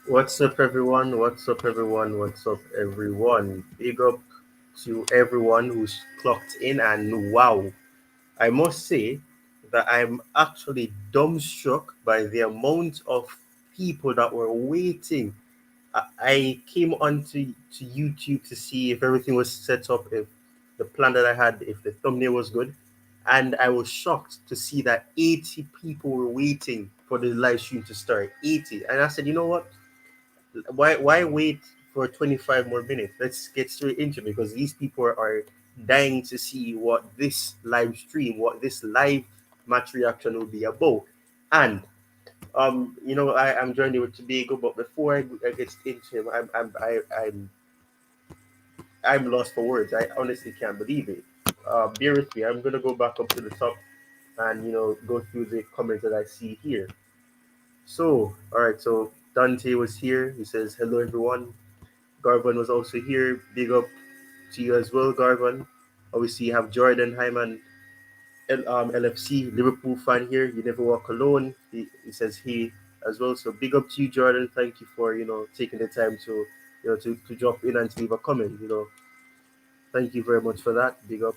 What's up, everyone? What's up, everyone? What's up, everyone? Big up to everyone who's clocked in, and wow, I must say that I'm actually dumbstruck by the amount of people that were waiting. I came onto YouTube to see if everything was set up, if the plan that I had, if the thumbnail was good, and I was shocked to see that 80 people were waiting for the live stream to start. 80, and I said, you know what? Why wait for 25 more minutes? Let's get straight into it because these people are dying to see what this live stream, what this live match reaction will be about. And I'm joining with Tobago, but before I get into him, I'm lost for words. I honestly can't believe it. Bear with me. I'm gonna go back up to the top and go through the comments that I see here. So, all right. So Dante was here. He says hello, everyone. Garvan was also here. Big up to you as well, Garvan. Obviously, you have Jordan Hyman, LFC, Liverpool fan here. You never walk alone. He says he as well. So big up to you, Jordan. Thank you for taking the time to to drop in and to leave a comment. Thank you very much for that. Big up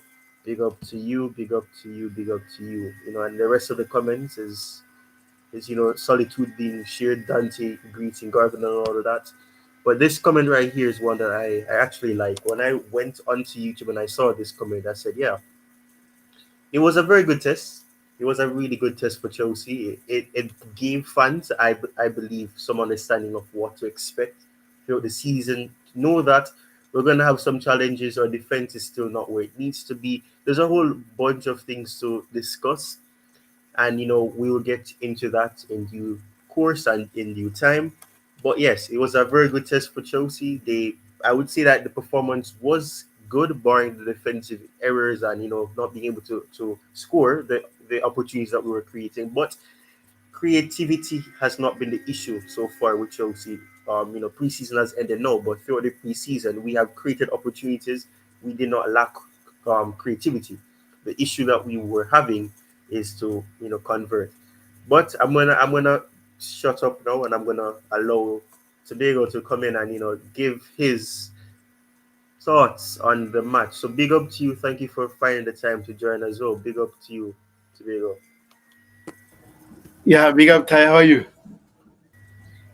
to you. Big up to you. Big up to you. And the rest of the comments is solitude being shared, Dante greeting Garvin and all of that. But this comment right here is one that I actually like. When I went onto YouTube and I saw this comment, I said, yeah, it was a very good test. It was a really good test for Chelsea. It gave fans, I believe, some understanding of what to expect throughout the season. Know that we're going to have some challenges. Our defense is still not where it needs to be. There's a whole bunch of things to discuss, and we will get into that in due course and in due time. But yes, it was a very good test for Chelsea. I would say that the performance was good, barring the defensive errors and not being able to score the opportunities that we were creating. But creativity has not been the issue so far with Chelsea. Preseason has ended now, but throughout the preseason, we have created opportunities. We did not lack creativity. The issue that we were having is to convert. But I'm gonna shut up now, and I'm gonna allow Tobago to come in and give his thoughts on the match. So big up to you. Thank you for finding the time to join as well. Big up to you, Tobago. Yeah, big up, Ty. How are you?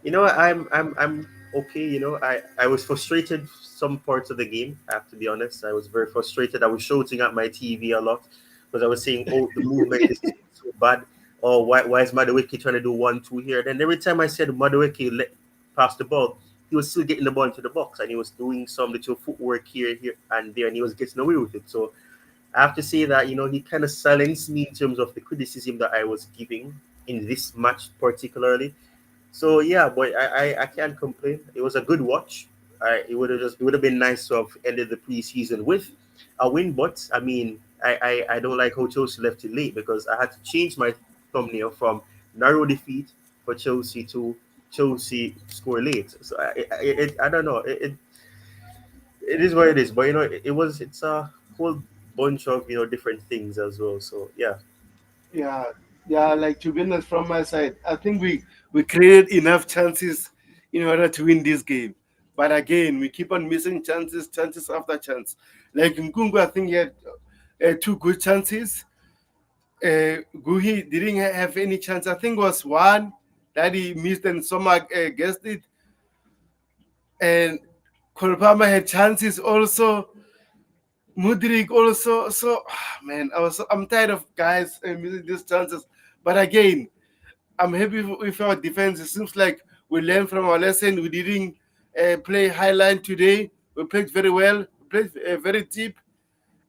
I'm okay. I was frustrated some parts of the game. I have to be honest. I was very frustrated. I was shouting at my TV a lot because I was saying, "Oh, the movement is so bad. Oh, why is Madueke trying to do 1-2 here?" Then every time I said Madueke let pass the ball, he was still getting the ball into the box, and he was doing some little footwork here and there, and he was getting away with it. So I have to say that he kind of silenced me in terms of the criticism that I was giving in this match particularly. So yeah, but I can't complain. It was a good watch. It would have been nice to have ended the preseason with a win, but I mean I don't like how Chelsea left it late because I had to change my thumbnail from narrow defeat for Chelsea to Chelsea score late. So I don't know. It is what it is. But it's a whole bunch of different things as well. So yeah. Yeah, yeah. Like to be honest, from my side, I think we created enough chances in order to win this game. But again, we keep on missing chances, chances after chance. Like Nkungu, I think he had two good chances. Guhi didn't have any chance. I think it was one that he missed and Soma guessed it. And Kolpama had chances also. Mudrik also. So, man, I'm tired of guys missing these chances. But again, I'm happy with our defense. It seems like we learned from our lesson. We didn't play high line today. We played very well. We played very deep,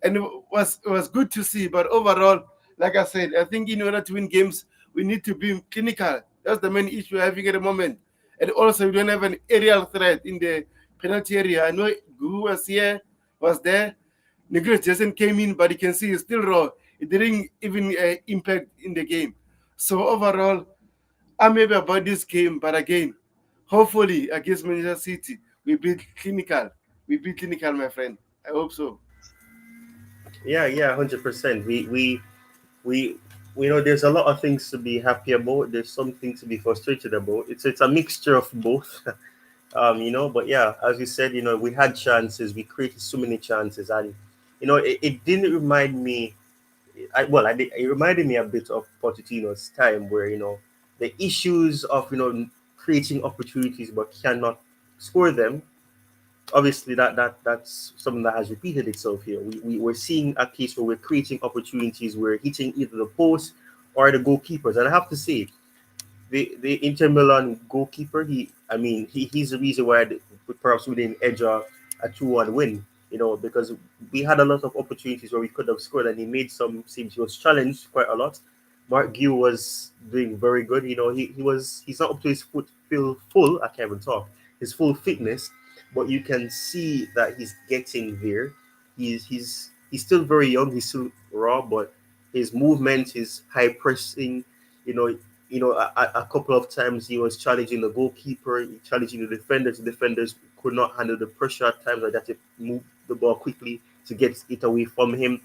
and it was good to see. But overall, like I said, I think in order to win games, we need to be clinical. That's the main issue we're having at the moment. And also, we don't have an aerial threat in the penalty area. I know Gu was there. Nicholas Jason came in, but you can see he's still raw. It didn't even impact in the game. So overall, I'm happy about this game. But again, hopefully against Manchester City, we beat clinical. We beat clinical, my friend. I hope so. Yeah, 100%. We there's a lot of things to be happy about. There's something to be frustrated about. It's a mixture of both. But yeah, as you said, we had chances. We created so many chances, and it didn't remind me. It reminded me a bit of Pochettino's time, where the issues of creating opportunities but cannot score them. Obviously, that's something that has repeated itself here. We're seeing a case where we're creating opportunities, we're hitting either the post or the goalkeepers, and I have to say, the Inter Milan goalkeeper, he's the reason why perhaps we didn't edge a 2-1 win. Because we had a lot of opportunities where we could have scored, and he made some saves. He was challenged quite a lot. Mark Gill was doing very good. He's not up to his full. I can't even talk. His full fitness, but you can see that he's getting there. He's still very young. He's still raw, but his movement, his high pressing, you know, a couple of times he was challenging the goalkeeper, challenging the defenders. The defenders could not handle the pressure at times. Like that, to move the ball quickly to get it away from him.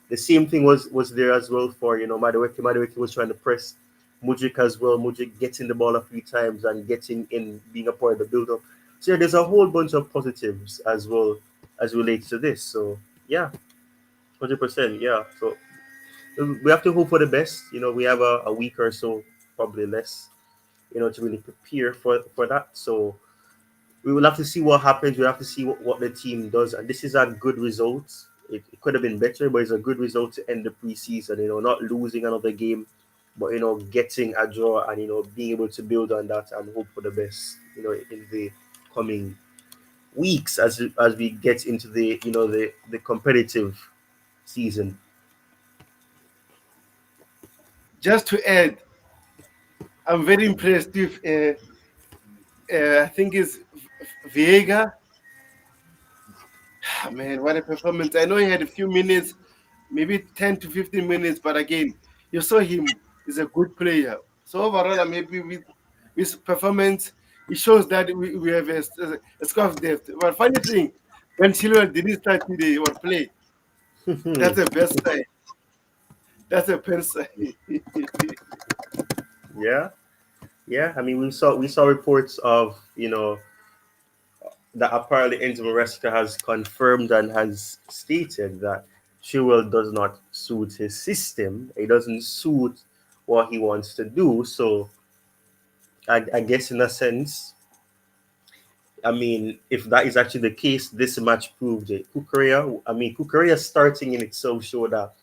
The same thing was there as well for Madueke. Madueke was trying to press Mudrik as well. Mudrik getting the ball a few times and getting in, being a part of the build-up. So yeah, there's a whole bunch of positives as well as relates to this. So yeah, 100%. Yeah. So we have to hope for the best. We have a week or so, probably less, to really prepare for that. So we will have to see what happens. We have to see what the team does. And this is a good result. It could have been better, but it's a good result to end the preseason. Not losing another game, but getting a draw and being able to build on that and hope for the best. In the coming weeks as we get into the competitive season. Just to add, I'm very impressed with, I think it's Viega. Man, what a performance. I know he had a few minutes, maybe 10 to 15 minutes, but again, you saw him. He's a good player. So overall, I'm happy with his performance. It shows that we have a score of depth. But funny thing, when Chilwell didn't start today or play, that's the best side. That's a pen side. Yeah, yeah. I mean, we saw reports of that apparently Enzo Maresca has confirmed and has stated that Chilwell does not suit his system. It doesn't suit what he wants to do. So I guess in a sense, I mean, if that is actually the case, this match proved it. Kukurea starting in itself showed that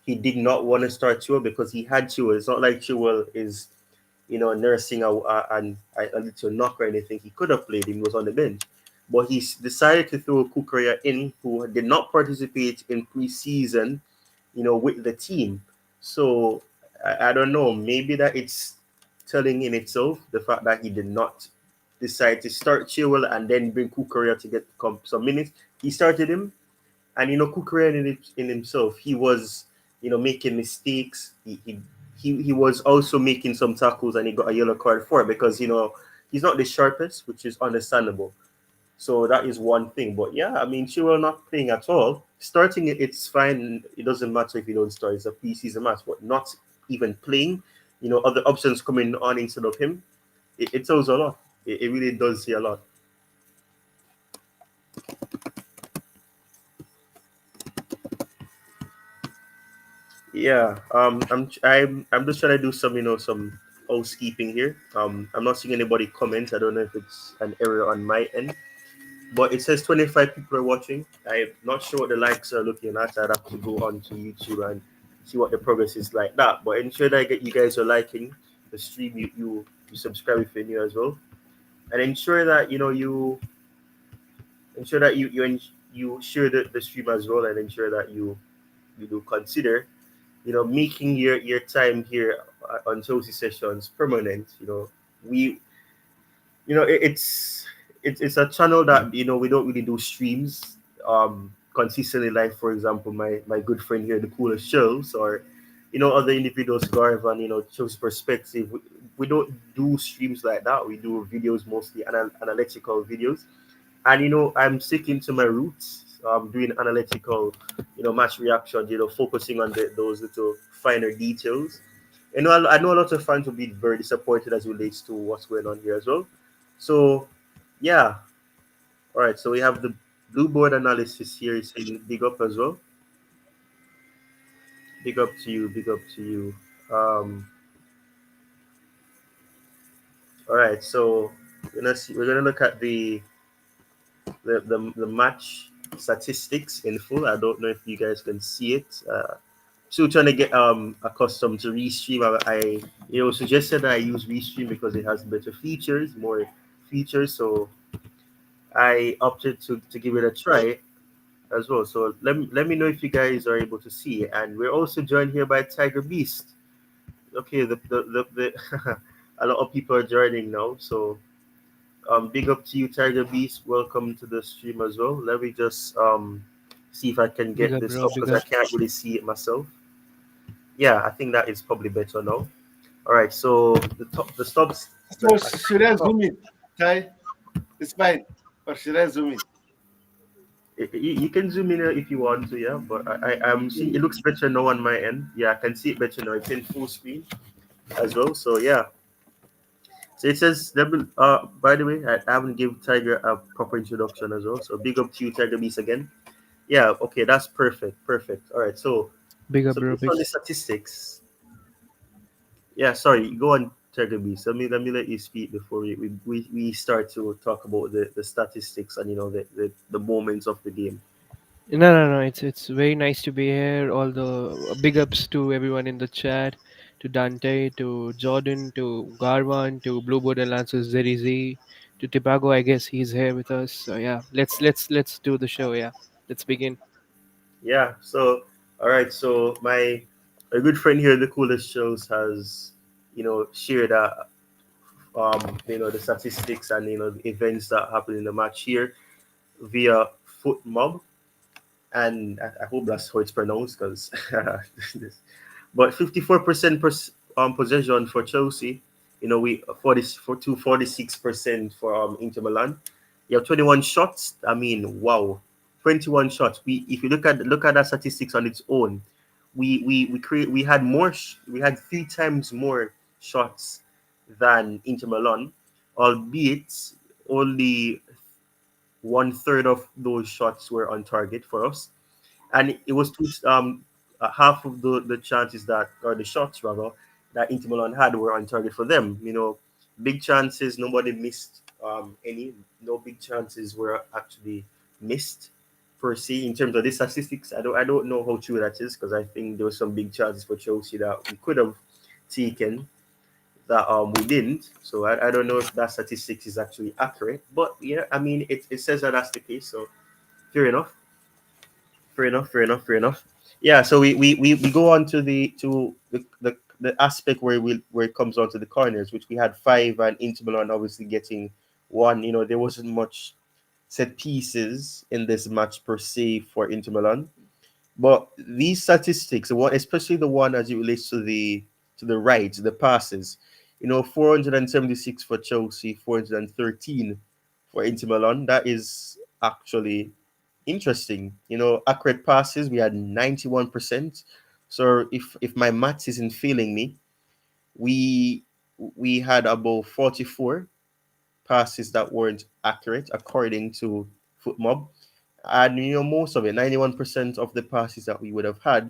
he did not want to start Chilwell because he had Chilwell. It's not like Chilwell is nursing a little knock or anything. He could have played him, he was on the bench. But he decided to throw Kukurea in, who did not participate in preseason, with the team. So I don't know. Maybe that it's telling in itself the fact that he did not decide to start Chilwell and then bring Kukurea to get some minutes. He started him, and Kukurea in himself, he was making mistakes. He was also making some tackles, and he got a yellow card for it because he's not the sharpest, which is understandable. So that is one thing. But yeah, I mean, Chilwell not playing at all. Starting it, it's fine. It doesn't matter if you don't start. It's a preseason match, but not even playing. Other options coming on instead of him. It tells a lot. It really does say a lot. Yeah. I'm just trying to do some housekeeping here. I'm not seeing anybody comment. I don't know if it's an error on my end, but it says 25 people are watching. I'm not sure what the likes are looking at. I'd have to go on to YouTube and see what the progress is like that. But ensure that you guys are liking the stream. You subscribe if you're new as well, and ensure that you ensure that you share the stream as well, and ensure that you do consider making your time here on Chelsea sessions permanent. We it's a channel that we don't really do streams consistently, like for example my good friend here, the coolest shells, or other individuals who are on Chelsea perspective. We don't do streams like that. We do videos, mostly analytical videos, and I'm sticking to my roots, doing analytical match reaction, focusing on those little finer details. I know a lot of fans will be very disappointed as it relates to what's going on here as well. So, yeah. All right. So we have the blue board analysis here. Is saying big up as well. Big up to you. Big up to you. All right. So we're gonna look at the match statistics in full. I don't know if you guys can see it. Still trying to get accustomed to Restream. I suggested that I use Restream because it has better features, more features. So I opted to give it a try as well. So let me know if you guys are able to see. And we're also joined here by Tiger Beast. Okay, the a lot of people are joining now. So big up to you, Tiger Beast. Welcome to the stream as well. Let me just see if I can Big get up, this bro. up Big because I up. can't really see it myself. Yeah, I think that is probably better now. All right, so the stops So at should the I top. zoom in? Ty, it's fine. Or should I zoom You can zoom in if you want to, yeah. But I'm seeing it in? looks better now on my end. Yeah, I can see it better now. It's in full screen as well. So yeah. So it says double. By the way, I haven't given Tiger a proper introduction as well. So big up to you, Tiger Beast again. Yeah. Okay, that's perfect. Perfect. All right. Big up, So bro. based Big. on the statistics, yeah. Sorry, go on, Tiger Beast. Let me let you speak before we start to talk about the statistics and the moments of the game. No, no, no. It's very nice to be here. All the big ups to everyone in the chat, to Dante, to Jordan, to Garwan, to Bluebird and Lances ZZ, to Tibago. I guess he's here with us. So yeah, let's do the show. Yeah, let's begin. Yeah. So, all right. So my a good friend here, the coolest shows, has shared the statistics and the events that happen in the match here via Foot Mob, and I hope that's how it's pronounced because but 54% possession for Chelsea. We 46% for Inter Milan. You have 21 shots. I mean, wow, 21 shots. We if you look at that statistics on its own, we had we had three times more shots than Inter Milan, albeit only one third of those shots were on target for us, and it was half of the chances that, or the shots rather, that Inter Milan had were on target for them. Big chances, nobody missed any. No big chances were actually missed per se in terms of the statistics. I don't know how true that is because I think there were some big chances for Chelsea that we could have taken that we didn't. So I don't know if that statistics is actually accurate, but yeah, I mean it says that that's the case. So fair enough. Fair enough, fair enough, fair enough. Yeah, so we go on to the aspect where it comes on to the corners, which we had five, and Inter Milan obviously getting one. There wasn't much set pieces in this match per se for Inter Milan, but these statistics, especially the one as it relates to the right, the passes, 476 for Chelsea, 413 for Inter Milan. That is actually interesting. Accurate passes, we had 91%. So if my maths isn't failing me, we we had about 44 passes that weren't accurate according to FootMob. And most of it, 91% of the passes that we would have had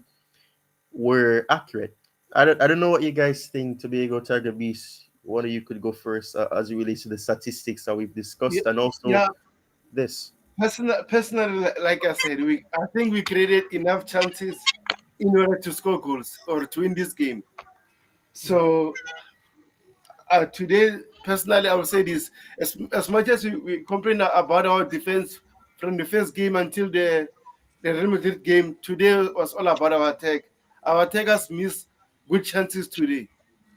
were accurate. I don't know what you guys think. Tobago, Tiger Beast, one of you could go first as it relates to the statistics that we've Yeah, discussed and also yeah. this. Personally, like I said, I think we created enough chances in order to score goals or to win this game. So today, personally, I would say this: as much as we complain about our defense from the first game until the Real Madrid game, today was all about our attack. Our attackers missed good chances today.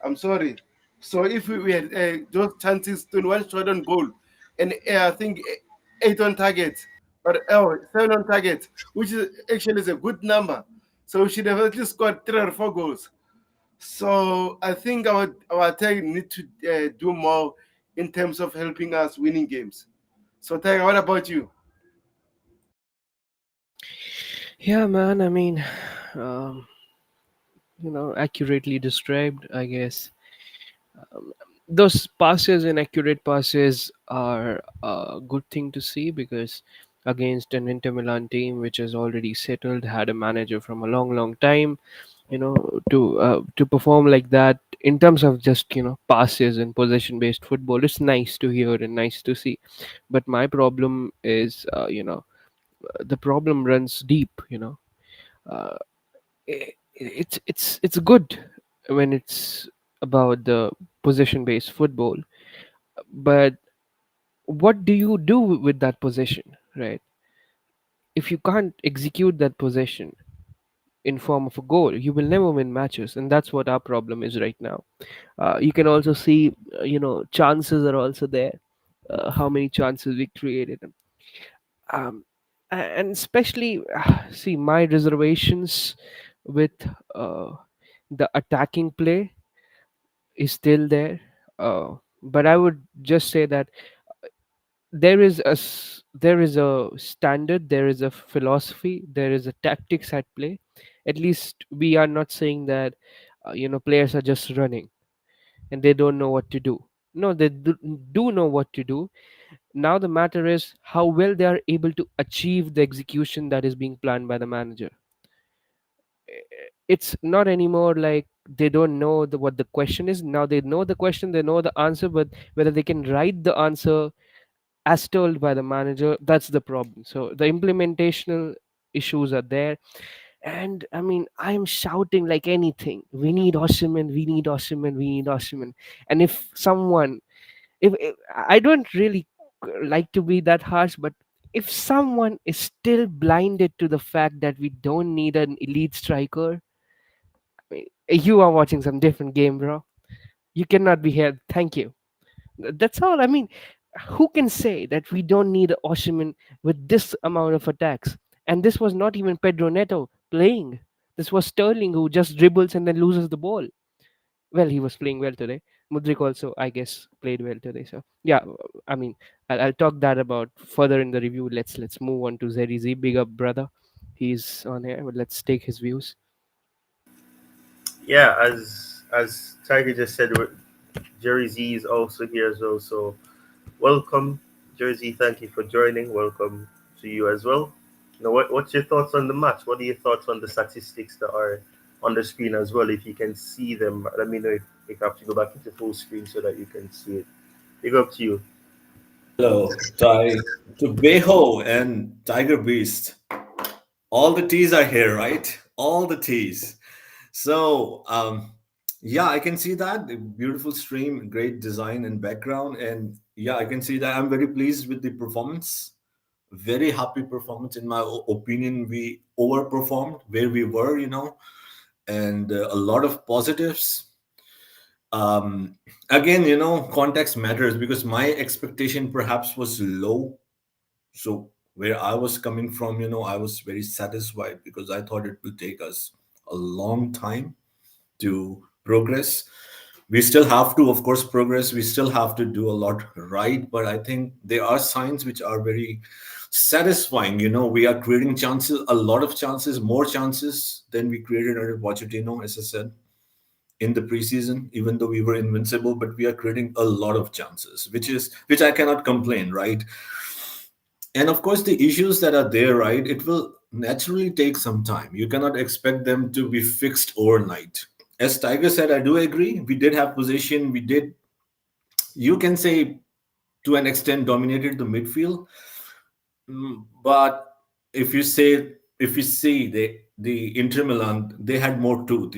I'm sorry. So if we had those chances, 21 shot on goal, and I think eight on target, or seven on target, which is actually is a good number. So we should have at least scored 3 or 4 goals. So I think our attack need to do more in terms of helping us winning games. So Tiger, what about you? Yeah, man. I mean, um, accurately described, I guess. Those passes and accurate passes are a good thing to see, because against an Inter Milan team which is already settled, had a manager from a long, long time, to perform like that in terms of just passes and possession based football, it's nice to hear and nice to see. But my problem is, the problem runs deep. Uh, it's good when it's about the possession based football, but what do you do with that possession, right? If you can't execute that possession in form of a goal, you will never win matches, and that's what our problem is right now. You can also see, chances are also there. How many chances we created, um, and especially, see, my reservations with uh, the attacking play is still there. But I would just say that there is a standard, there is a philosophy, there is a tactics at play. At least we are not saying that players are just running and they don't know what to do. No, they do know what to do. Now the matter is how well they are able to achieve the execution that is being planned by the manager. It's not anymore like they don't know what the question is. Now they know the question, they know the answer, but whether they can write the answer as told by the manager, that's the problem. So the implementational issues are there. And I mean, I'm shouting like anything, we need Osimhen, we need Osimhen, we need Osimhen. And if someone, if I don't really like to be that harsh, but if someone is still blinded to the fact that we don't need an elite striker, I mean, you are watching some different game, bro. You cannot be here. Thank you. That's all. I mean, who can say that we don't need Osimhen with this amount of attacks? And this was not even Pedro Neto playing. This was Sterling, who just dribbles and then loses the ball. Well, he was playing well today. Mudrik also, I guess, played well today. So yeah, I mean, I'll talk that about further in the review. Let's move on to Zeri Z. Big up, brother. He's on here. But let's take his views. Yeah, as Tiger just said, Jerry Z is also here as well. So welcome, Jersey. Thank you for joining. Welcome to you as well. Now, what's your thoughts on the match? What are your thoughts on the statistics that are on the screen as well? If you can see them, let me know if you have to go back into full screen so that you can see it. Big up to you. Hello, to Beho and Tiger Beast. All the T's are here, right? All the T's. So, yeah, I can see that. The beautiful stream, great design and background. And yeah, I can see that. I'm very pleased with the performance. Very happy performance. In my opinion, we overperformed where we were, and a lot of positives. Um, Again, context matters because my expectation perhaps was low. So where I was coming from, I was very satisfied because I thought it will take us a long time to progress. We still have to, of course, progress. We still have to do a lot right, but I think there are signs which are very satisfying. We are creating chances, a lot of chances, more chances than we created under Pochettino, as I said in the preseason, even though we were invincible, but we are creating a lot of chances, which I cannot complain, right? And of course, the issues that are there, right, it will naturally take some time. You cannot expect them to be fixed overnight. As Tiger said, I do agree. We did have position. We did, you can say, to an extent, dominated the midfield. But if you see the Inter Milan, they had more tooth,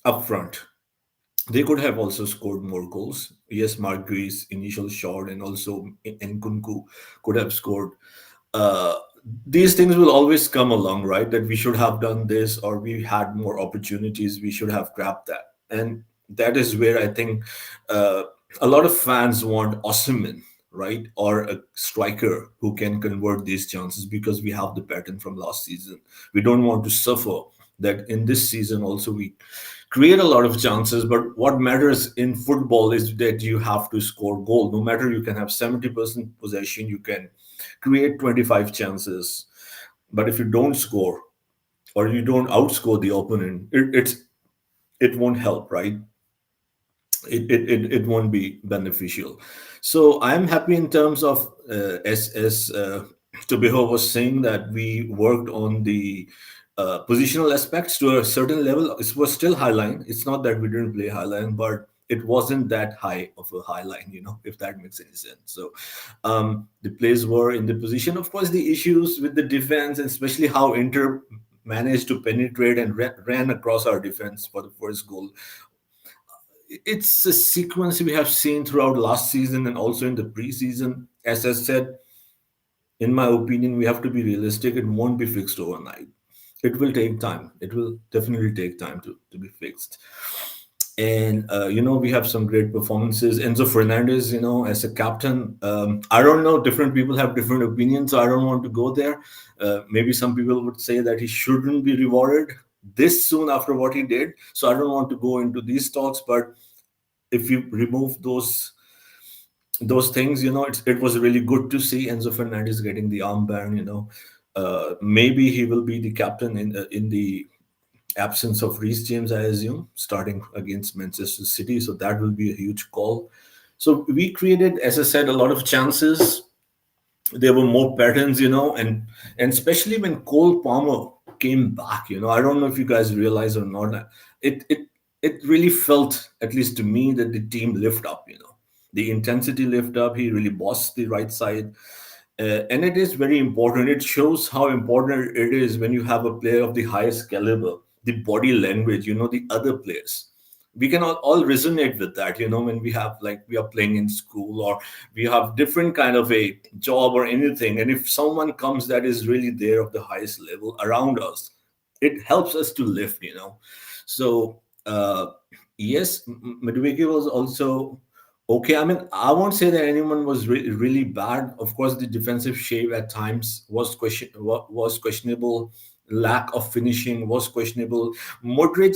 up front. They could have also scored more goals. Yes, Marguerite's initial shot and also Nkunku could have scored. Uh, these things will always come along, right? That we should have done this or we had more opportunities, we should have grabbed that. And that is where I think uh, a lot of fans want Osimhen, right? Or a striker who can convert these chances because we have the pattern from last season. We don't want to suffer that in this season also we create a lot of chances, but what matters in football is that you have to score goal. No matter you can have 70% possession, you can create 25 chances, but if you don't score or you don't outscore the opponent, it's it won't help, right? It won't be beneficial. So I'm happy in terms of as Tobiho was saying, that we worked on the positional aspects to a certain level. It was still high line. It's not that we didn't play high line, but it wasn't that high of a high line, if that makes any sense. So the plays were in the position. Of course, the issues with the defense, and especially how Inter managed to penetrate and ran across our defense for the first goal, it's a sequence we have seen throughout last season and also in the preseason. As I said, in my opinion, we have to be realistic. It won't be fixed overnight. It will take time. It will definitely take time to be fixed. And we have some great performances. Enzo Fernandez, as a captain, I don't know. Different people have different opinions, so I don't want to go there. Maybe some people would say that he shouldn't be rewarded this soon after what he did. So I don't want to go into these talks, but if you remove those things, it was really good to see Enzo Fernandez getting the armband. Maybe he will be the captain in the absence of Reece James, I assume, starting against Manchester City. So that will be a huge call. So we created, as I said, a lot of chances. There were more patterns, and especially when Cole Palmer came back, I don't know if you guys realize or not, it really felt, at least to me, that the team lift up, the intensity lift up. He really bossed the right side. And it is very important. It shows how important it is when you have a player of the highest caliber, the body language, the other players. We can all resonate with that, when we have, like, we are playing in school, or we have different kind of a job or anything. And if someone comes that is really there of the highest level around us, it helps us to lift, So, yes, Madueke was also okay. I mean, I won't say that anyone was really bad. Of course, the defensive shape at times was questionable. Lack of finishing was questionable. Modric,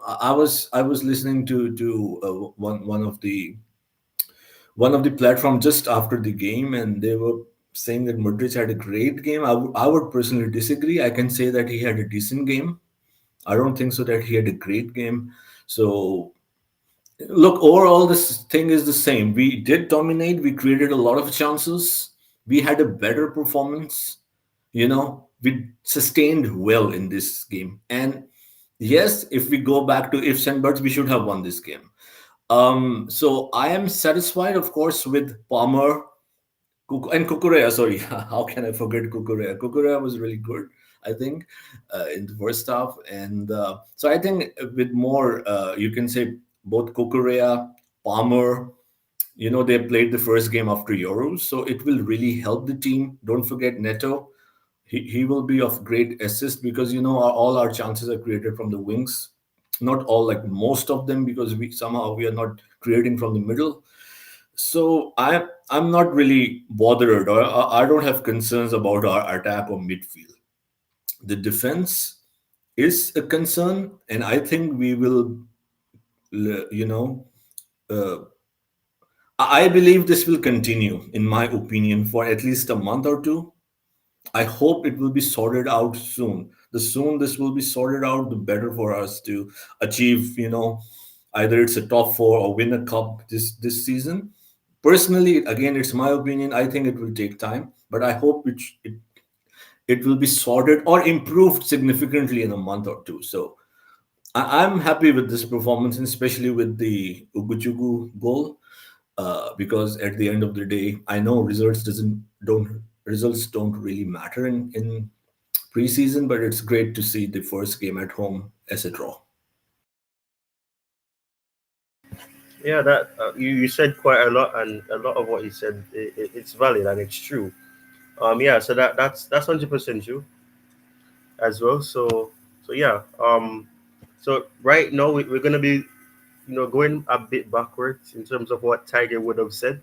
I was listening to one of the platform just after the game, and they were saying that Modric had a great game. I would personally disagree. I can say that he had a decent game. I don't think so that he had a great game. So look, overall, this thing is the same. We did dominate. We created a lot of chances. We had a better performance. We sustained well in this game. And yes, if we go back to ifs and buts, we should have won this game. So I am satisfied, of course, with Palmer and Kukurea. Sorry, how can I forget Kukurea? Kukurea was really good, I think, in the first half. And so I think with more, you can say both Kukurea, Palmer, they played the first game after Euros. So it will really help the team. Don't forget Neto. He will be of great assist, because all our chances are created from the wings. Not all, like most of them, because we are not creating from the middle. So I'm not really bothered, or I don't have concerns about our attack or midfield. The defense is a concern, and I think we will, you know, uh, I believe this will continue, in my opinion, for at least a month or two. I hope it will be sorted out soon. The soon this will be sorted out, the better for us to achieve, either it's a top four or win a cup this season. Personally, again, it's my opinion. I think it will take time, but I hope it will be sorted or improved significantly in a month or two. So I'm happy with this performance, and especially with the Uguchugu goal, because at the end of the day, I know results don't really matter in preseason, but it's great to see the first game at home as a draw. Yeah, that you said quite a lot, and a lot of what you said, it's valid and it's true. Yeah, so that's 100% true as well. So yeah, so right now we're gonna be, going a bit backwards in terms of what Tiger would have said.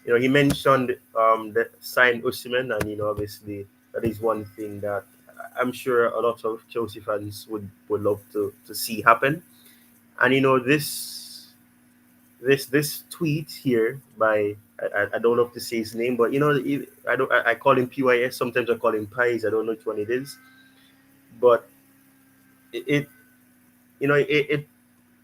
He mentioned the sign Osimhen, and obviously that is one thing that I'm sure a lot of Chelsea fans would love to see happen. And this tweet here by, I don't know if to say his name, but I don't, I call him PYS. Sometimes I call him Pies. I don't know which one it is, but it it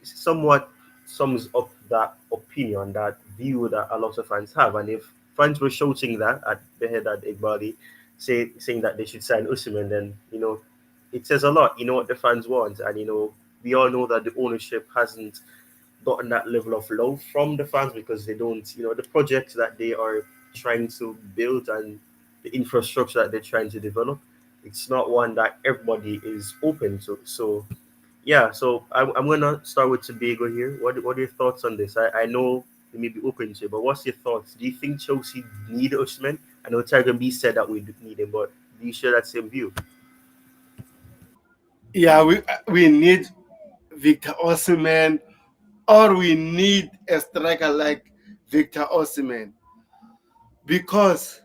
somewhat sums up that opinion, that view that a lot of fans have. And if fans were shouting that at the head at Igbali, saying that they should sign Usman, then it says a lot. You know what the fans want, and we all know that the ownership hasn't gotten that level of love from the fans because they don't, the projects that they are trying to build and the infrastructure that they're trying to develop, it's not one that everybody is open to. So yeah, so I'm gonna start with Tobago here. What are your thoughts on this? I know you may be open to it, but what's your thoughts? Do you think Chelsea need Usman? I know Tiger B said that we do need him, but do you share that same view? Yeah, we need Victor Osimhen, or we need a striker like Victor Osimhen, because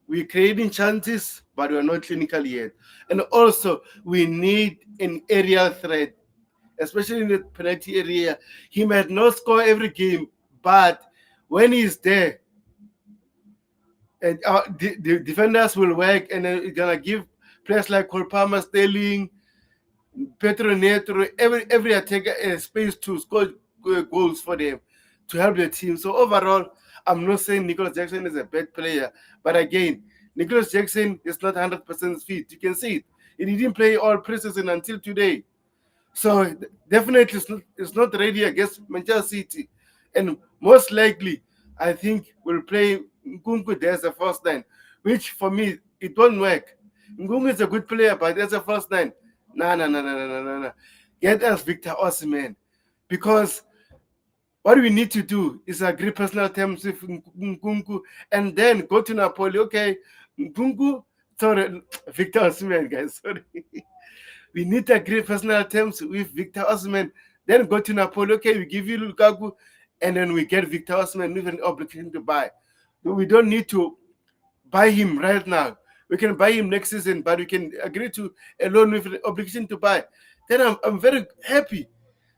we're creating chances, but we're not clinical yet. And also, we need an aerial threat, especially in the penalty area. He might not score every game, but when he's there, and the defenders will work, and then it's gonna give players like Cole Palmer, Sterling, Pedro Neto, every attacker space to score goals for them, to help the team. So overall, I'm not saying Nicholas Jackson is a bad player, but again, Nicholas Jackson is not 100% fit. You can see it. He didn't play all preseason until today. So definitely it's not ready against Manchester City. And most likely, I think we'll play Nkunku there as a first line, which for me, it won't work. Nkunku is a good player, but as a first line, no, no, no, no, no, no, no, no. Get us Victor Osimhen. Because what we need to do is agree personal terms with Nkunku and then go to Napoli. Okay, Nkunku, sorry, Victor Osimhen, guys, sorry. We need to agree personal terms with Victor Osimhen. Then go to Napoli. Okay, we give you Lukaku, and then we get Victor Osimhen with an obligation to buy. We don't need to buy him right now. We can buy him next season, but we can agree to a loan with an obligation to buy. Then I'm very happy.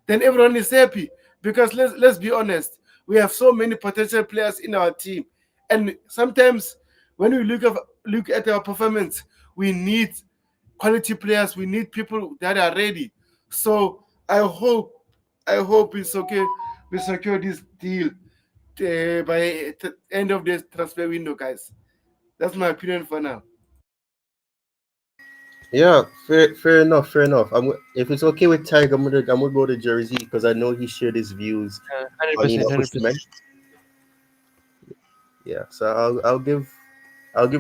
Then everyone is happy because let's be honest, we have so many potential players in our team, and sometimes when we look at our performance, we need quality players. We need people that are ready. So I hope it's okay. We secure this deal by the end of the transfer window, guys. That's my opinion for now. Yeah, fair enough, fair enough. If it's okay with Tiger, I'm gonna go to Jersey because I know he shared his views Hundred on percent, hundred Osimhen. percent. Yeah, so I'll give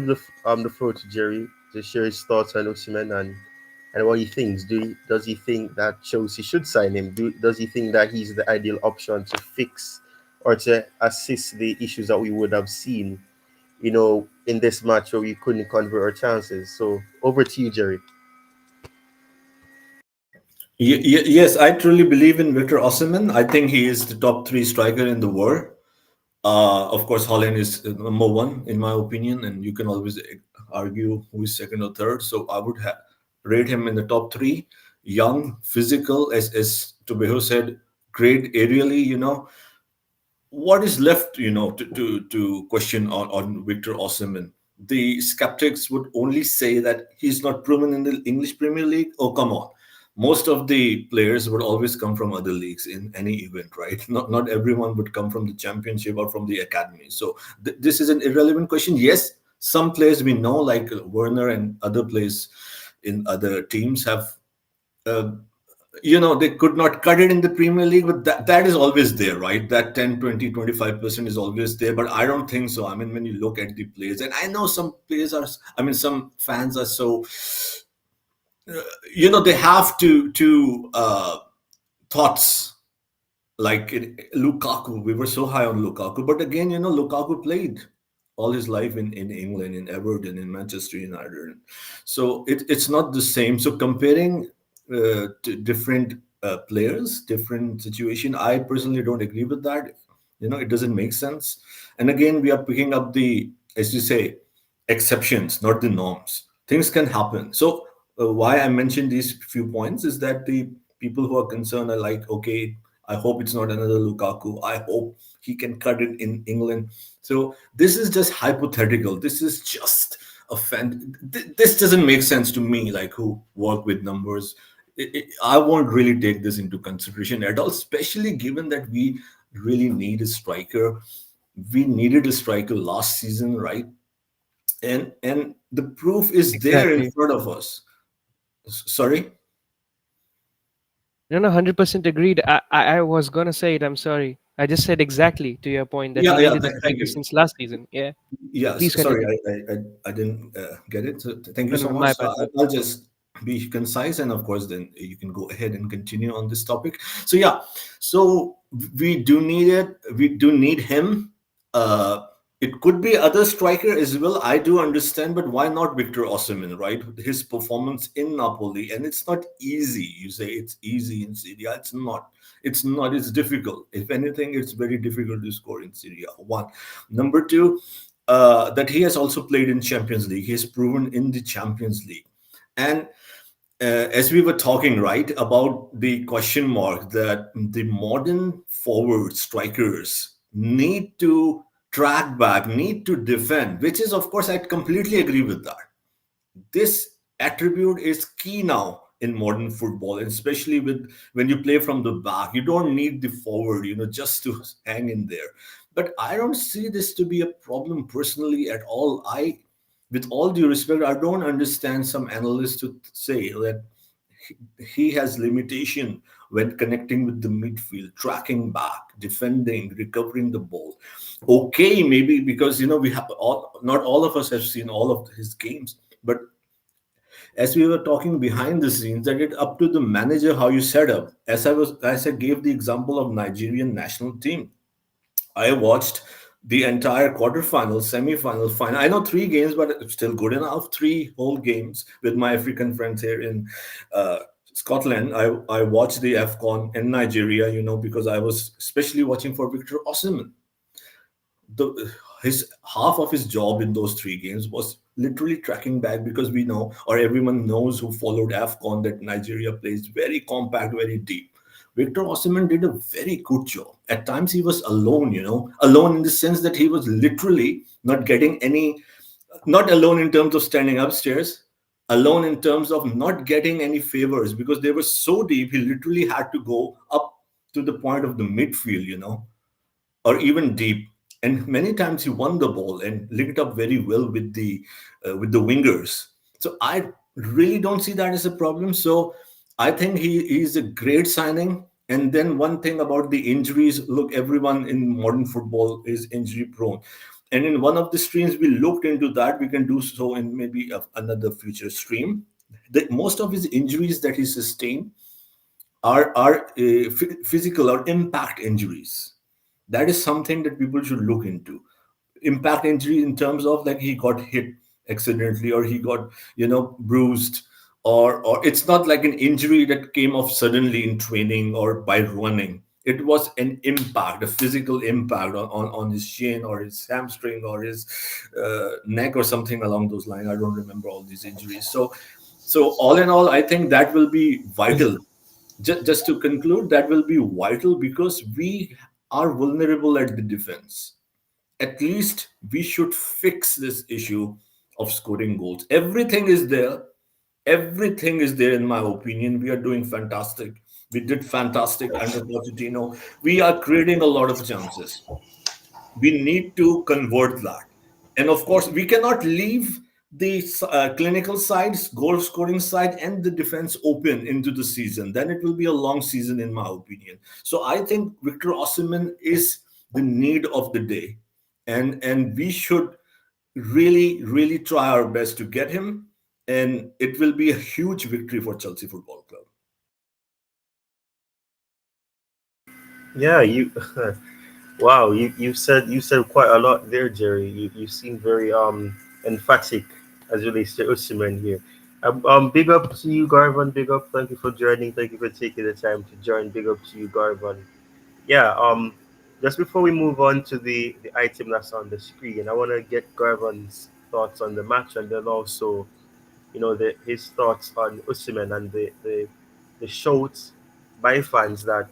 the floor to Jerry to share his thoughts on Osimhen and what he thinks. Does he think that Chelsea should sign him? Does he think that he's the ideal option to fix or to assist the issues that we would have seen, in this match where we couldn't convert our chances? So over to you, Jerry. Yes, I truly believe in Victor Osimhen. I think he is the top three striker in the world. Of course, Holland is number one in my opinion, and you can always argue who is second or third. So I would rate him in the top three. Young, physical, as Tobeho said, great aerially. What is left, to question on Victor Osimhen? The skeptics would only say that he's not proven in the English Premier League. Oh, come on. Most of the players would always come from other leagues in any event, right? Not everyone would come from the championship or from the academy. So this is an irrelevant question. Yes, some players we know, like Werner and other players in other teams, have uh, they could not cut it in the Premier League, but that is always there, right? That 10, 20, 25% is always there, but I don't think so. I mean, when you look at the players, and I know some players are, I mean, some fans are so, they have to thoughts like Lukaku. We were so high on Lukaku, but again, Lukaku played all his life in England, in Everton, in Manchester United. So it's not the same. So comparing to different players, different situation, I personally don't agree with that. It doesn't make sense. And again, we are picking up the, as you say, exceptions, not the norms. Things can happen. So why I mentioned these few points is that the people who are concerned are like, okay, I hope it's not another Lukaku. I hope he can cut it in England. So this is just hypothetical. This is just a fan. This doesn't make sense to me. Like, who work with numbers? I won't really take this into consideration at all, especially given that we really need a striker. We needed a striker last season, right? And the proof is there in Exactly. front of us. Sorry. No, no, 100% agreed. I was gonna say it. I'm sorry. I just said exactly to your point that Yeah, we yeah. needed a Thank striker you. since last season. Yeah. Yeah, Please sorry, continue. I didn't get it. So thank you No, so no, much. my So bad, my I'll just be concise, and of course, then you can go ahead and continue on this topic. So yeah, so we do need it. We do need him. Uh, it could be other striker as well. I do understand, but why not Victor Osimhen, right? His performance in Napoli, and it's not easy. You say it's easy in Serie A. It's not. It's not. It's difficult. If anything, it's very difficult to score in Serie A. One. Number two, that he has also played in Champions League. He has proven in the Champions League. And as we were talking, right, about the question mark that the modern forward strikers need to track back, need to defend, which is, of course, I completely agree with that. This attribute is key now in modern football, and especially with when you play from the back. You don't need the forward, just to hang in there. But I don't see this to be a problem personally at all. With all due respect, I don't understand some analysts to say that he has limitation when connecting with the midfield, tracking back, defending, recovering the ball. Okay, maybe because we have not all of us have seen all of his games, but as we were talking behind the scenes, that it's up to the manager how you set up. As I gave the example of Nigerian national team, I watched the entire quarterfinal, semi-final, final. I know three games, but it's still good enough. Three whole games with my African friends here in uh, Scotland. I watched the AFCON in Nigeria, because I was especially watching for Victor Osimhen. His half of his job in those three games was literally tracking back, because we know, or everyone knows who followed AFCON, that Nigeria plays very compact, very deep. Victor Osimhen did a very good job. At times he was alone, alone in the sense that he was literally not getting any, not alone in terms of standing upstairs, alone in terms of not getting any favors, because they were so deep, he literally had to go up to the point of the midfield, or even deep. And many times he won the ball and linked up very well with the wingers. So I really don't see that as a problem. So I think he is a great signing. And then one thing about the injuries, look, everyone in modern football is injury prone. And in one of the streams, we looked into that. We can do so in maybe another future stream. Most of his injuries that he sustained are physical or impact injuries. That is something that people should look into. Impact injury in terms of like he got hit accidentally, or he got bruised, or it's not like an injury that came off suddenly in training or by running. It was an impact, a physical impact on his shin or his hamstring or his neck or something along those lines. I don't remember all these injuries. So all in all, I think that will be vital. Just to conclude, that will be vital because we are vulnerable at the defense. At least we should fix this issue of scoring goals. Everything is there. Everything is there, in my opinion. We are doing fantastic. We did fantastic under Pochettino. We are creating a lot of chances. We need to convert that. And of course, we cannot leave the clinical sides, goal scoring side, and the defense open into the season. Then it will be a long season, in my opinion. So I think Victor Osimhen is the need of the day, and we should really, really try our best to get him. And it will be a huge victory for Chelsea Football Club. Yeah, you wow, you said quite a lot there, Jerry. You seem very emphatic as relates to Usman here. Big up to you, Garvan. Big up. Thank you for joining. Thank you for taking the time to join. Big up to you, Garvan. Yeah. Just before we move on to the item that's on the screen, I want to get Garvan's thoughts on the match, and then also, his thoughts on Usman and the shouts by fans that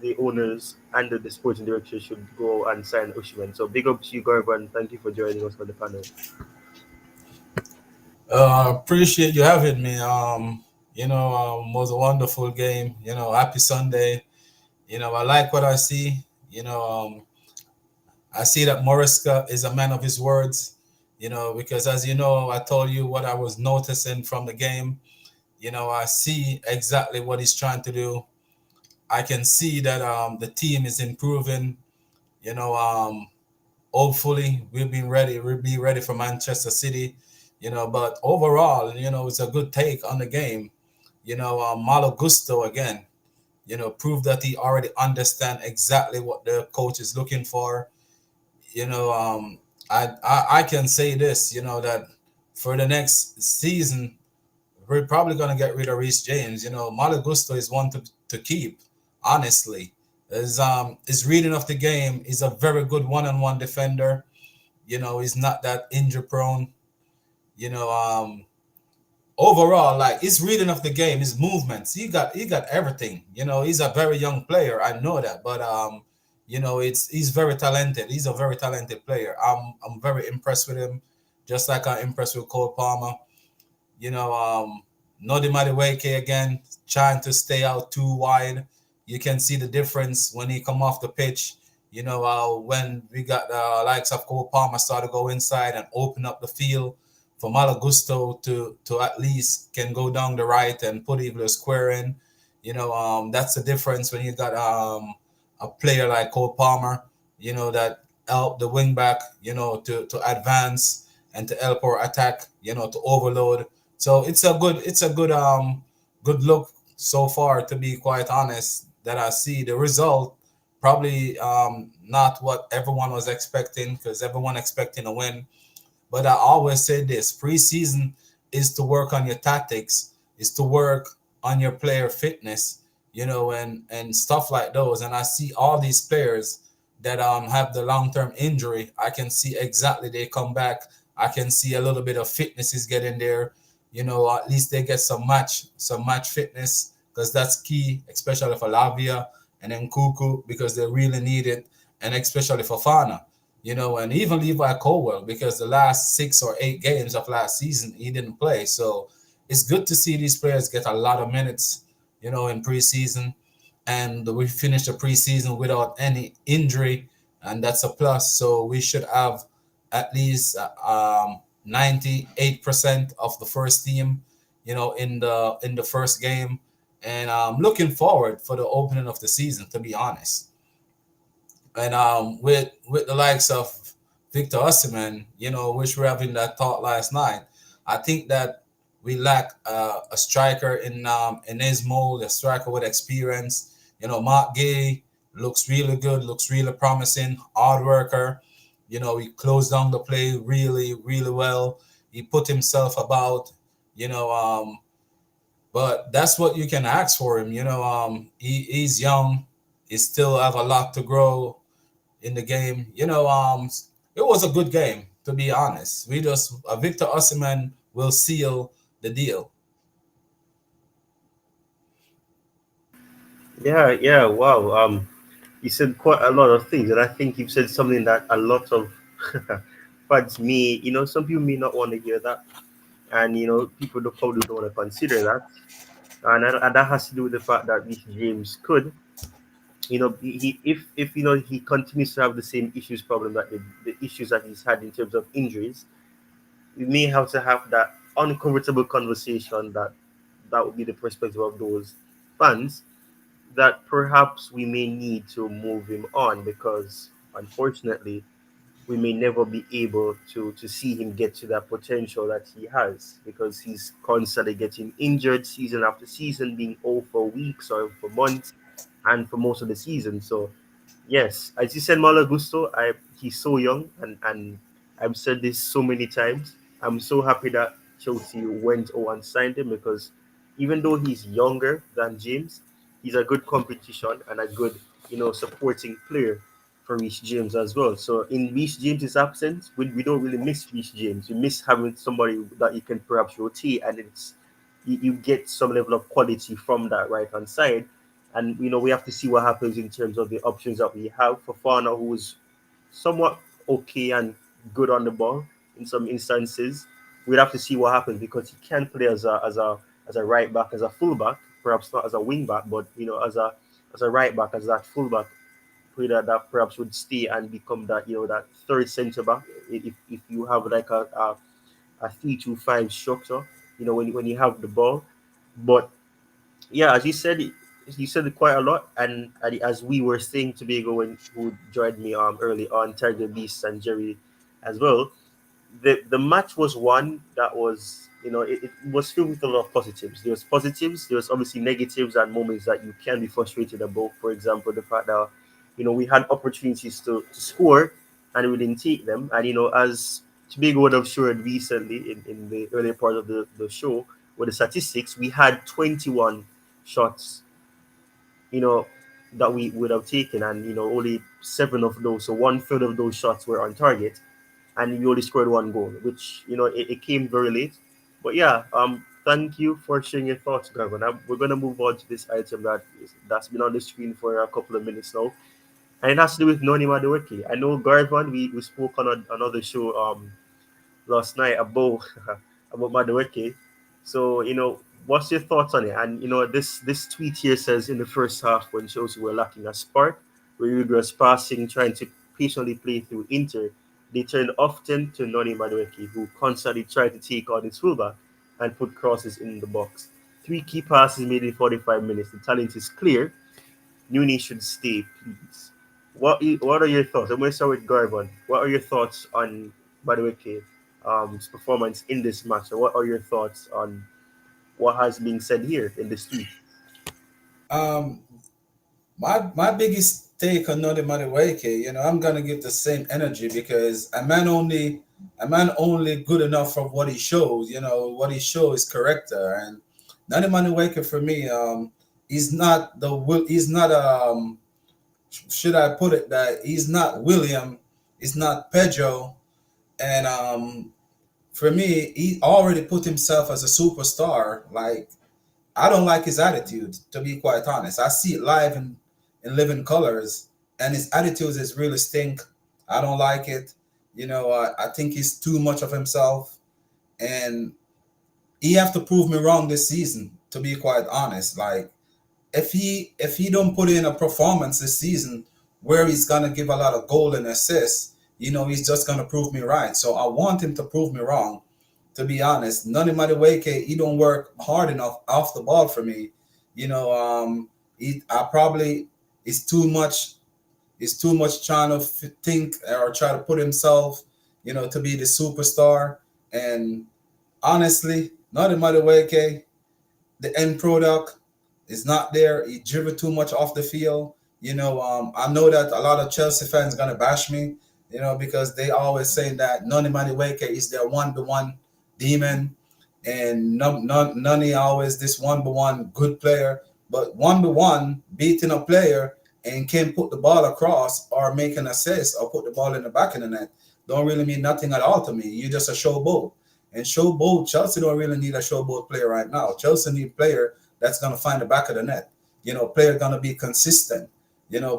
the owners and the sporting director should go and sign Usman. So big up to you, Garban. Thank you for joining us for the panel. Appreciate you having me. Was a wonderful game. Happy Sunday. I like what I see. I see that Maresca is a man of his words. Because as you know, I told you what I was noticing from the game. I see exactly what he's trying to do. I can see that the team is improving. You know, um, Hopefully we'll be ready for Manchester City. But overall, it's a good take on the game. Malo Gusto again. Proved that he already understand exactly what the coach is looking for. You know, um, I can say this. That for the next season we're probably gonna get rid of Reece James. Malo Gusto is one to keep. Honestly, his reading of the game. He's a very good one-on-one defender. He's not that injury prone. You know, Overall, like his reading of the game, his movements, he got everything. He's a very young player. I know that, but he's very talented. He's a very talented player. I'm very impressed with him, just like I'm impressed with Cole Palmer. You know, Nodi Madueke again, trying to stay out too wide. You can see the difference when he come off the pitch. When we got the likes of Cole Palmer start to go inside and open up the field for Malagusto to at least can go down the right and put even a square in. That's the difference when you got a player like Cole Palmer. That help the wing back. To advance and to help our attack. To overload. So it's a good look so far, to be quite honest, that I see the result probably not what everyone was expecting, because everyone expecting a win. But I always say this: preseason is to work on your tactics, is to work on your player fitness, and stuff like those. And I see all these players that have the long term injury. I can see exactly they come back. I can see a little bit of fitness is getting there. At least they get some match fitness, because that's key, especially for Lavia and then Kuku, because they really need it, and especially for Fana. And even Levi Colwell, because the last 6 or 8 games of last season he didn't play. So it's good to see these players get a lot of minutes, in preseason, and we finished the preseason without any injury, and that's a plus. So we should have at least 98% of the first team, in the first game, and I'm looking forward for the opening of the season, to be honest. And with the likes of Victor Osimhen, which we're having that thought last night, I think that we lack a striker in his mold, a striker with experience. Mark Gay looks really good, looks really promising, hard worker. He closed down the play really, really well. He put himself about. You know, but that's what you can ask for him. He's young. He still have a lot to grow in the game. It was a good game, to be honest. We just Victor Osimhen will seal the deal. Yeah, yeah, wow. You said quite a lot of things, and I think you've said something that a lot of fans may, some people may not want to hear that, and people don't probably don't want to consider that, and that has to do with the fact that these James could, if he continues to have the same issues problem that the issues that he's had in terms of injuries, we may have to have that uncomfortable conversation that would be the perspective of those fans, that perhaps we may need to move him on, because unfortunately we may never be able to see him get to that potential that he has, because he's constantly getting injured season after season, being out for weeks or for months and for most of the season. So yes, as you said, Malo Gusto, he's so young, and I've said this so many times. I'm so happy that Chelsea went and signed him, because even though he's younger than James, he's a good competition and a good, supporting player for Reece James as well. So in Reece James's absence, we don't really miss Reece James. We miss having somebody that you can perhaps rotate, and you get some level of quality from that right hand side. And we have to see what happens in terms of the options that we have for Fana, who is somewhat okay and good on the ball in some instances. We'd have to see what happens, because he can play as a as a right back, as a full back, perhaps not as a wing back, but as a right back, as that full back player that perhaps would stay and become that that third centre back. If you have like a 3-2-5 structure, when you have the ball, but yeah, as you said it quite a lot, and as we were saying to Tobago when who joined me early on, Tiger Beast and Jerry as well, the match was one that was it was filled with a lot of positives. There was positives, there was obviously negatives and moments that you can be frustrated about. For example, the fact that we had opportunities to score and we didn't take them. And as Tobago would have showed recently in the earlier part of the show with the statistics, we had 21 shots, you know, that we would have taken, and only seven of those, so one third of those shots were on target, and we only scored one goal, which it came very late. But yeah, thank you for sharing your thoughts, Gavin. We're gonna move on to this item that's been on the screen for a couple of minutes now, and it has to do with Noni Madueke. I know Garvan, we spoke on another show last night about about Madueke. So what's your thoughts on it? And this tweet here says in the first half when Chelsea were lacking a spark, with rigorous passing, trying to patiently play through Inter, they turned often to Noni Madueke, who constantly tried to take on his fullback and put crosses in the box. Three key passes made in 45 minutes. The talent is clear. Nuni should stay, please. What are your thoughts? I'm going to start with Garvan. What are your thoughts on Madueke, his performance in this match? And what are your thoughts on what has been said here in this tweet? Um, my biggest take on Nodi Madueke, I'm gonna give the same energy because a man only good enough for what he shows. What he shows is character, and Nodi Madueke for me, he's not the will. He's not should I put it that he's not William, he's not Pedro, and for me, he already put himself as a superstar. Like I don't like his attitude, to be quite honest. I see it live in living colors, and his attitude is really stink. I don't like it. I think he's too much of himself, and he have to prove me wrong this season. To be quite honest, like if he don't put in a performance this season where he's gonna give a lot of goal and assists, he's just gonna prove me right. So I want him to prove me wrong. To be honest, none of Madueke, he don't work hard enough off the ball for me. You know, I probably it's too much. It's too much trying to think or try to put himself, to be the superstar. And honestly, not in Madueke, the end product is not there. He driven too much off the field. I know that a lot of Chelsea fans gonna bash me, because they always saying that Noni Madueke is their one-to-one demon, and Noni always this one-to-one good player. But one-to-one beating a player and can put the ball across or make an assist or put the ball in the back of the net don't really mean nothing at all to me. You're just a showboat. And showboat, Chelsea don't really need a showboat player right now. Chelsea need a player that's gonna find the back of the net. Player gonna be consistent.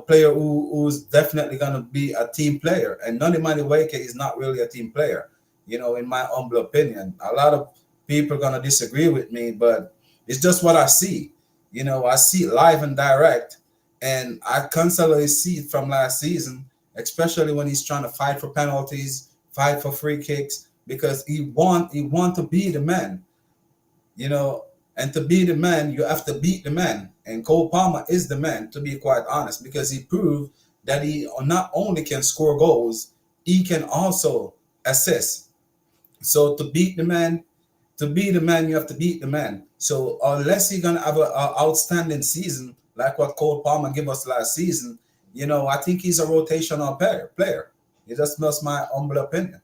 Player who's definitely gonna be a team player. And Noni Madueke is not really a team player. In my humble opinion, a lot of people are gonna disagree with me, but it's just what I see. I see it live and direct, and I constantly see it from last season, especially when he's trying to fight for penalties, fight for free kicks, because he want to be the man, you know, and to be the man, you have to beat the man. And Cole Palmer is the man, to be quite honest, because he proved that he not only can score goals, he can also assist. So to be the man, you have to beat the man. So unless you're gonna have a outstanding season like what Cole Palmer gave us last season, I think he's a rotational player. That's my humble opinion.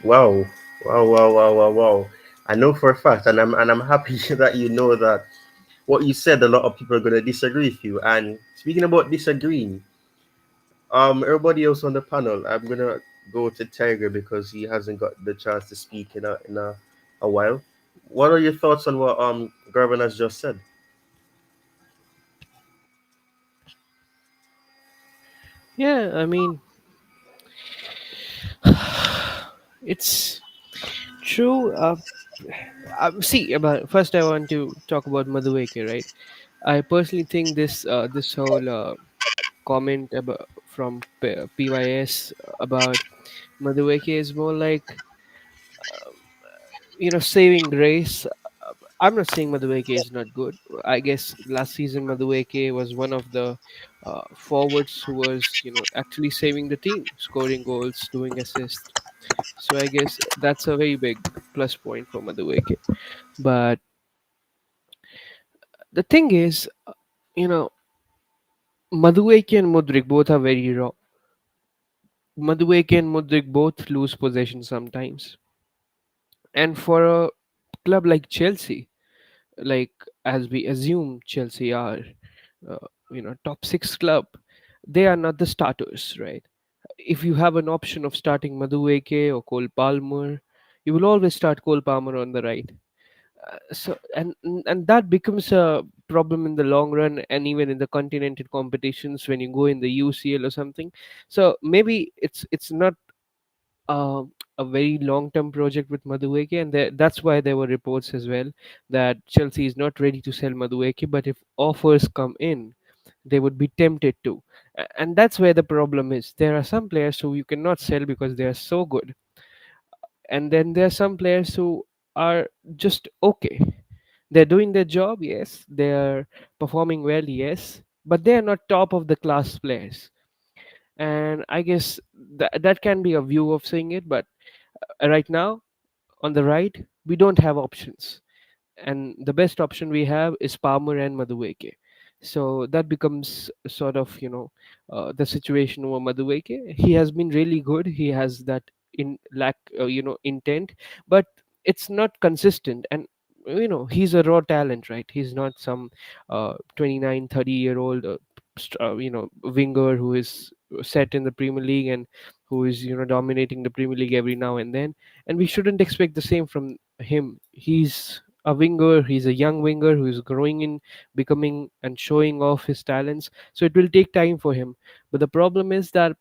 Wow, wow, wow, wow, wow, wow. I know for a fact, and I'm happy that you know that what you said. A lot of people are gonna disagree with you. And speaking about disagreeing, everybody else on the panel, I'm gonna go to Tiger because he hasn't got the chance to speak in a while. What are your thoughts on what Garvin has just said? Yeah, I mean, it's True. See, about first I want to talk about Madueke, right? I personally think this whole comment about from PYS about Madueke is more like saving grace. I'm not saying Madueke is not good. I guess last season Madueke was one of the forwards who was actually saving the team, scoring goals, doing assists. So I guess that's a very big plus point for Madueke. But the thing is, you know, Madueke and Mudrik both are very raw. Madueke and Mudrik both lose possession sometimes. And for a club like Chelsea, like as we assume Chelsea are, top six club, they are not the starters, right? If you have an option of starting Madueke or Cole Palmer, you will always start Cole Palmer on the right. So that becomes a problem in the long run, and even in the continental competitions when you go in the UCL or something. So maybe it's not uh, a very long term project with Madueke, and that's why there were reports as well that Chelsea is not ready to sell Madueke, but if offers come in, they would be tempted to. And that's where the problem is. There are some players who you cannot sell because they are so good, and then there are some players who are just okay. They're doing their job, yes. They're performing well, yes, but they are not top of the class players. And I guess that can be a view of saying it, but right now on the right we don't have options, and the best option we have is Palmer and Madueke. So that becomes sort of the situation over Madueke. He has been really good. He has that in lack intent, but it's not consistent. And he's a raw talent, right? He's not some 29 30-year old winger who is set in the Premier League and who is dominating the Premier League every now and then. And we shouldn't expect the same from him. He's a winger. He's a young winger who is growing in, becoming and showing off his talents. So it will take time for him. But the problem is that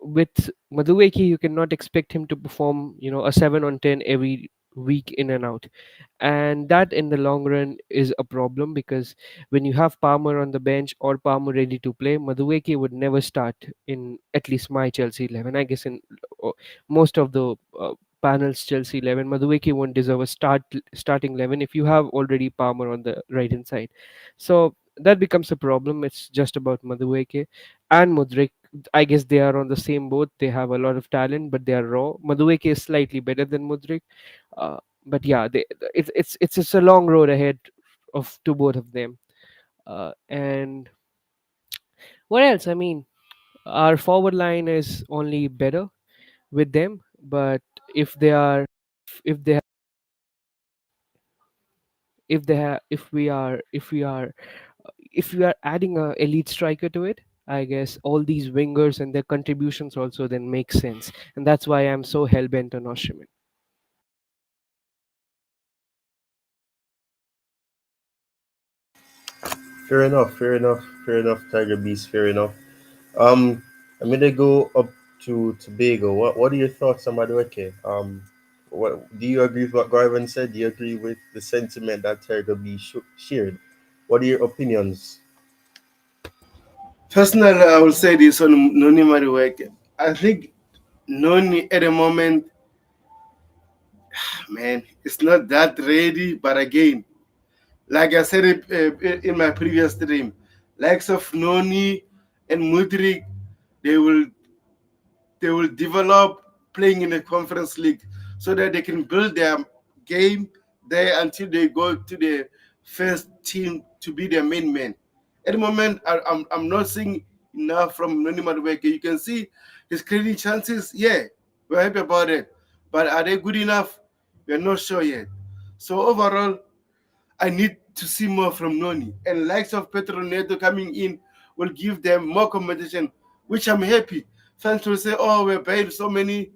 with Madueke, you cannot expect him to perform, a 7 on 10 every week in and out. And that in the long run is a problem, because when you have Palmer on the bench or Palmer ready to play, Madueke would never start in at least my Chelsea 11. I guess in uh, most of the panels Chelsea 11, Madueke won't deserve a starting 11 if you have already Palmer on the right hand side. So that becomes a problem. It's just about Madueke and Mudrik. I guess they are on the same boat. They have a lot of talent, but they are raw. Madueke is slightly better than Mudrik, but yeah, it's just a long road ahead of to both of them. And what else? I mean, our forward line is only better with them, but if they are, if they if we are adding a elite striker to it, I guess all these wingers and their contributions also then make sense, and that's why I'm so hell bent on Oshiman. Fair enough, fair enough, fair enough, Tiger Beast, fair enough. Um, I'm gonna go up to Tobago. What are your thoughts on Madueke? What do you agree with what Garvin said? Do you agree with the sentiment that Tiger Beast shared? What are your opinions? Personally, I will say this on Noni Madueke. I think Noni at the moment, man, it's not that ready. But again, like I said it, in my previous stream, likes of Noni and Mudrik, they will they will develop playing in the conference league so that they can build their game there until they go to the first team to be their main man. At the moment, I'm not seeing enough from Noni Madueke. You can see his creating chances. Yeah, we're happy about it. But are they good enough? We're not sure yet. So overall, I need to see more from Noni. And likes of Pedro Neto coming in will give them more competition, which I'm happy. Fans will say, oh, we're paying so many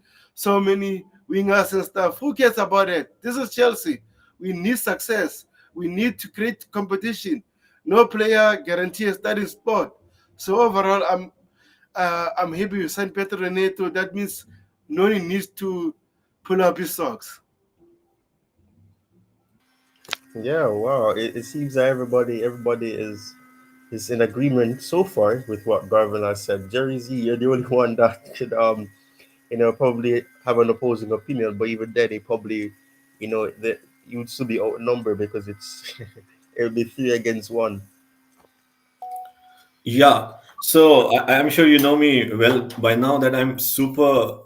wingers and stuff. Who cares about it? This is Chelsea. We need success. We need to create competition. No player guarantee a starting spot. So overall, I'm happy with San Pedro Neto. That means Noni needs to Pull up his socks. Yeah, wow. It seems that everybody is in agreement so far with what Garvin has said. Jerry Z, you're the only one that could probably have an opposing opinion, but even then, he probably, that you would still be outnumbered because it's it would be three against one. Yeah. So I'm sure you know me well by now that I'm super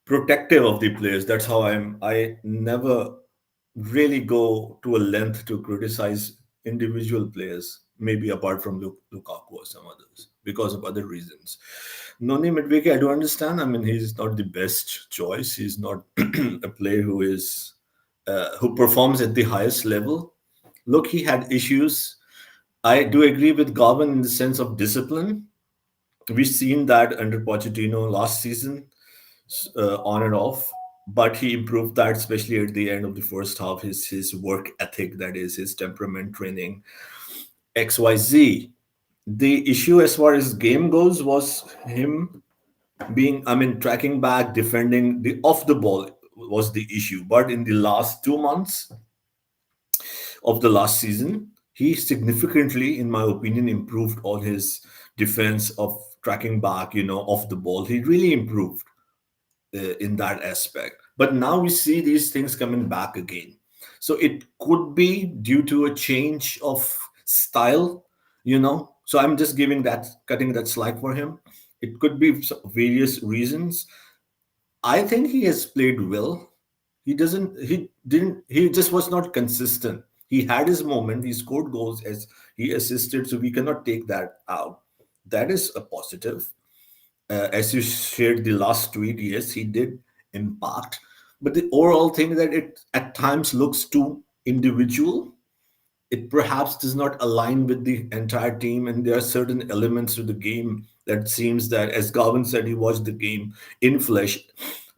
protective of the players. That's how I'm. I never really go to a length to criticize individual players, maybe apart from Lukaku or some others, because of other reasons. Noni Medveke, I do understand. I mean, he's not the best choice. He's not a player who performs at the highest level. Look, he had issues. I do agree with Garvin in the sense of discipline. We've seen that under Pochettino last season, on and off, but he improved that, especially at the end of the first half. His work ethic, that is, his temperament training, XYZ. The issue as far as game goes was him being, I mean, tracking back, defending the off the ball was the issue. But in the last 2 months of the last season, he significantly, in my opinion, improved on his defense of tracking back, off the ball. He really improved in that aspect. But now we see these things coming back again. So it could be due to a change of style. So I'm just cutting that slack for him. It could be various reasons. I think he has played well. He just was not consistent. He had his moment, he scored goals as he assisted, so we cannot take that out. That is a positive. As you shared the last tweet, yes, he did impact, but the overall thing that it at times looks too individual. It perhaps does not align with the entire team, and there are certain elements to the game that seems that, as Garvin said, he watched the game in flesh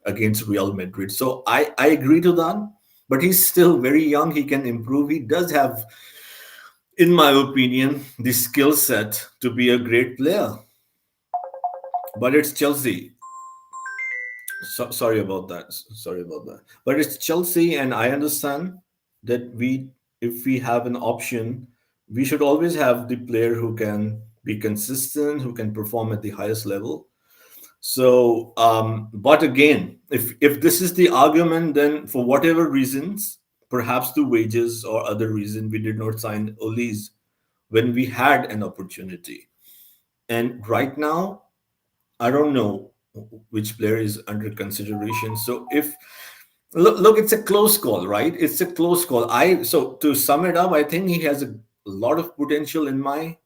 against Real Madrid. So I agree to that, but he's still very young. He can improve. He does have, in my opinion, the skill set to be a great player. But it's Chelsea. Sorry about that. Sorry about that. But it's Chelsea, and I understand that if we have an option, we should always have the player who can be consistent, who can perform at the highest level. So, but again, if this is the argument, then for whatever reasons, perhaps the wages or other reason, we did not sign Olis when we had an opportunity. And right now, I don't know which player is under consideration. So if look, it's a close call, right? It's a close call. I so to sum it up, I think he has a lot of potential in my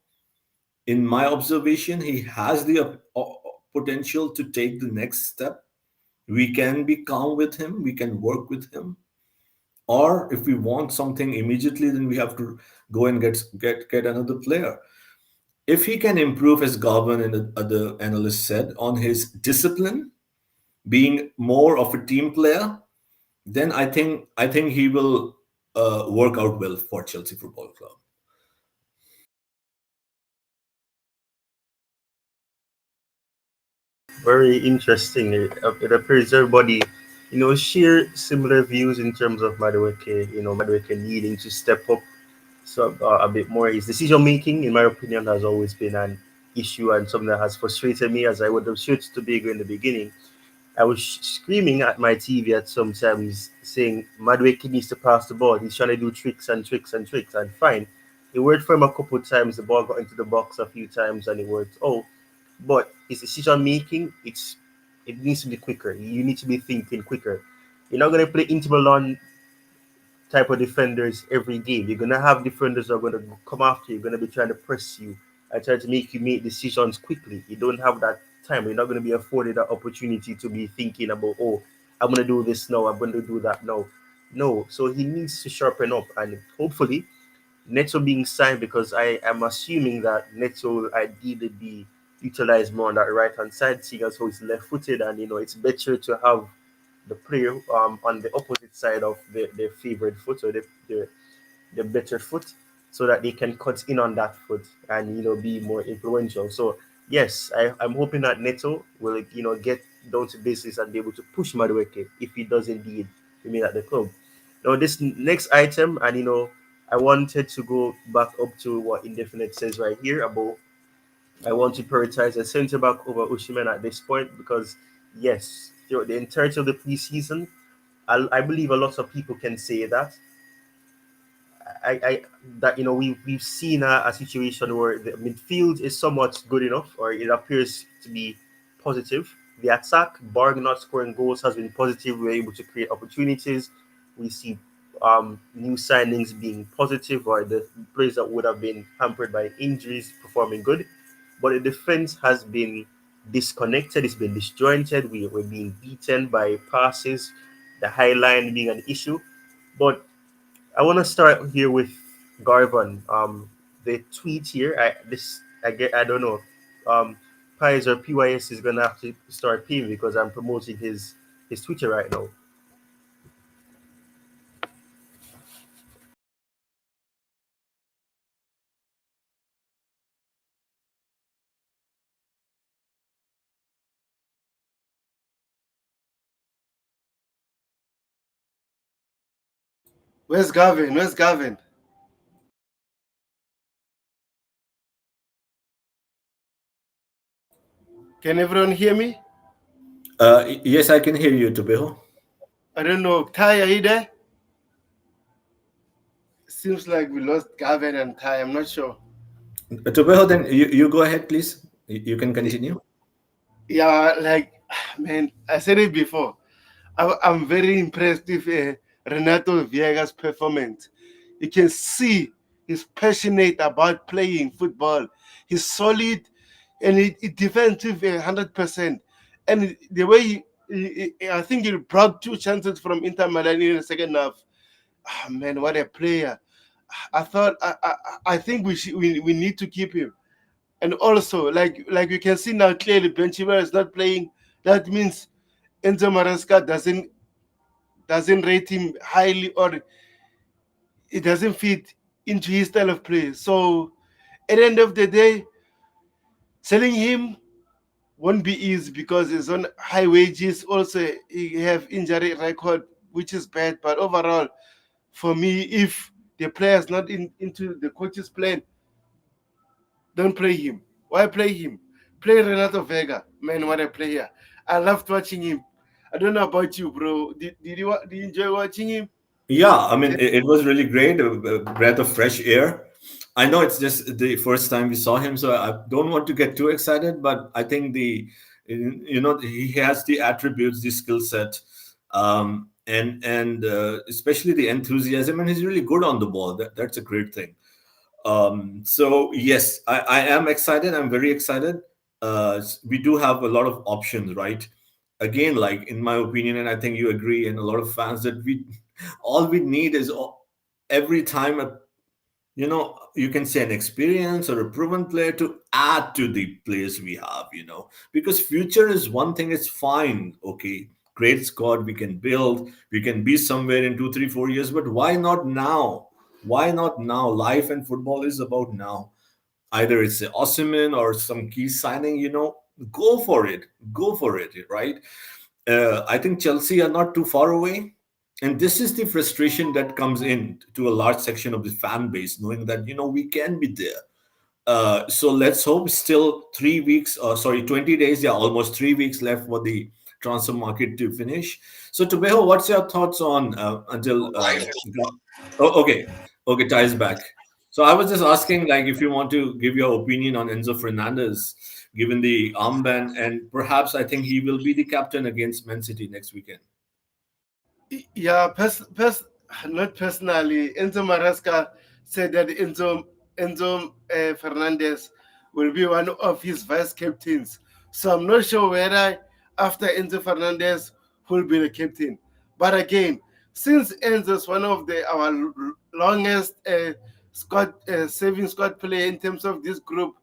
observation. He has the potential to take the next step. We can be calm with him. We can work with him. Or if we want something immediately, then we have to go and get another player. If he can improve, as Garvin and the other analysts said, on his discipline, being more of a team player, then I think he will work out well for Chelsea Football Club. Very interesting. It appears everybody, share similar views in terms of Madueke. Madueke needing to step up so a bit more. His decision making, in my opinion, has always been an issue and something that has frustrated me, as I would have shared to Bigger in the beginning. I was screaming at my TV at some times, saying Madueke needs to pass the ball. He's trying to do tricks and tricks and tricks, and fine. It worked for him a couple of times. The ball got into the box a few times, and it worked. Oh, but his decision making, it needs to be quicker. You need to be thinking quicker. You're not gonna play Inter Milan type of defenders every game. You're gonna have defenders that are gonna come after you. You're gonna be trying to press you and try to make you make decisions quickly. You don't have that time. You're not gonna be afforded that opportunity to be thinking about, oh, I'm gonna do this now. I'm gonna do that now. No. So he needs to sharpen up, and hopefully Neto being signed, because I am assuming that Neto will ideally be utilized more on that right hand side, seeing as how he's left footed, and it's better to have the player on the opposite side of their favorite foot, or the better foot, so that they can cut in on that foot and be more influential. So yes, I'm hoping that Neto will, get down to business and be able to push Madueke if he does indeed remain at the club. Now, this next item, and I wanted to go back up to what Indefinite says right here about I want to prioritize a centre back over Ushiman at this point because, yes, throughout the entirety of the preseason, I believe a lot of people can say that I that we've seen a situation where the midfield is somewhat good enough, or it appears to be positive. The attack, bar not scoring goals, has been positive. We're able to create opportunities. We see new signings being positive, or the players that would have been hampered by injuries performing good. But the defense has been disconnected. It's been disjointed. We're being beaten by passes. The high line being an issue, but I want to start here with Garvan. The tweet here, I don't know. Um, Pies or PYS is gonna have to start paying because I'm promoting his Twitter right now. Where's Gavin? Where's Gavin? Can everyone hear me? Yes, I can hear you, Tubeho. I don't know. Ty, are you there? Seems like we lost Gavin and Ty. I'm not sure. Tubeho, then you go ahead, please. You can continue. Yeah, like, man, I said it before. I'm very impressed with Renato Viega's performance. You can see he's passionate about playing football. He's solid and he defends with 100%. And the way I think he brought two chances from Inter Milan in the second half. Ah, man, what a player! I thought I think we need to keep him. And also, like you can see now clearly, Benchimera is not playing. That means Enzo Maresca doesn't rate him highly, or it doesn't fit into his style of play. So at the end of the day, selling him won't be easy because he's on high wages. Also, he have injury record, which is bad. But overall, for me, if the player is not into the coach's plan, don't play him. Why play him? Play Renato Vega. Man, what a player. I loved watching him. I don't know about you, bro. Did you enjoy watching him? Yeah, I mean, it was really great, a breath of fresh air. I know it's just the first time we saw him, so I don't want to get too excited, but I think he has the attributes, the skill set, and especially the enthusiasm, and he's really good on the ball. That's a great thing. So yes, I am excited. I'm very excited. We do have a lot of options, right? Again, like in my opinion, and I think you agree, and a lot of fans that we all we need is every time you can say an experience or a proven player to add to the players we have, because future is one thing, it's fine, okay, great squad we can build, we can be somewhere in 2 3 4 years, but why not now? Why not now? Life and football is about now. Either it's an Osimhen or some key signing, go for it, right? I think Chelsea are not too far away. And this is the frustration that comes in to a large section of the fan base, knowing that, we can be there. So let's hope still 3 weeks, sorry, 20 days, yeah, almost 3 weeks left for the transfer market to finish. So, Tubeho, what's your thoughts on until. Oh, okay. Okay, ties back. So I was just asking, like, if you want to give your opinion on Enzo Fernandez, given the armband, and perhaps I think he will be the captain against Man City next weekend. Yeah, not personally. Enzo Maresca said that Enzo Fernandez will be one of his vice captains. So I'm not sure whether after Enzo Fernandez who will be the captain. But again, since Enzo is one of our longest saving squad player in terms of this group,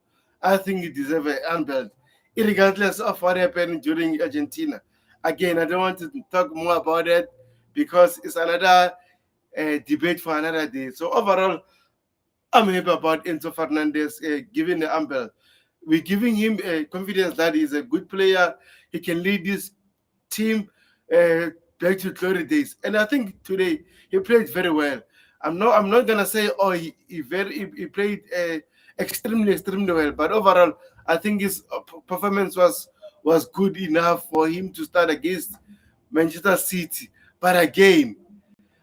I think he deserves an unbelt, regardless of what happened during Argentina. Again, I don't want to talk more about it because it's another debate for another day. So overall, I'm happy about Enzo Fernandez giving the umbrella. we're giving him confidence that he's a good player. He can lead this team uh, back to glory days. And I think today he played very well. I'm not gonna say oh he played extremely well, but overall I think his performance was good enough for him to start against Manchester City. But again,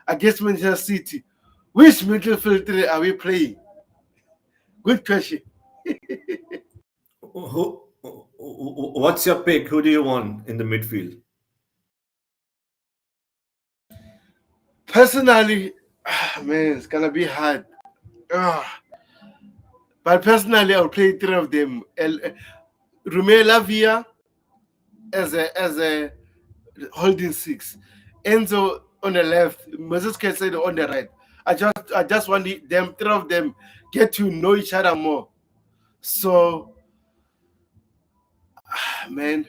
against Manchester City, which midfield three are we playing? Good question. What's your pick? Who do you want in the midfield? Personally, man, it's gonna be hard. Ah, but personally, I'll play three of them. Romeo Lavia as a holding six, Enzo on the left, Moses Caicedo on the right. I just want them three of them get to know each other more. So, man,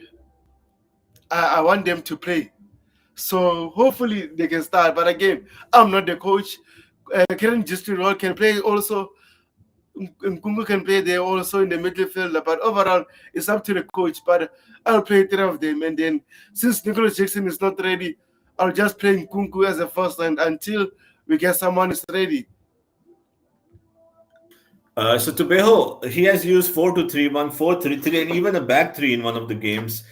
I want them to play. So hopefully they can start. But again, I'm not the coach. Karen Justice can play also. Nkungu can play there also in the midfield, but overall it's up to the coach. But I'll play three of them, and then since Nicholas Jackson is not ready, I'll just play Nkungu as a first line until we get someone is ready. So Tubeho, he has used 4-2-3-1, 4-3-3, and even a back three in one of the games.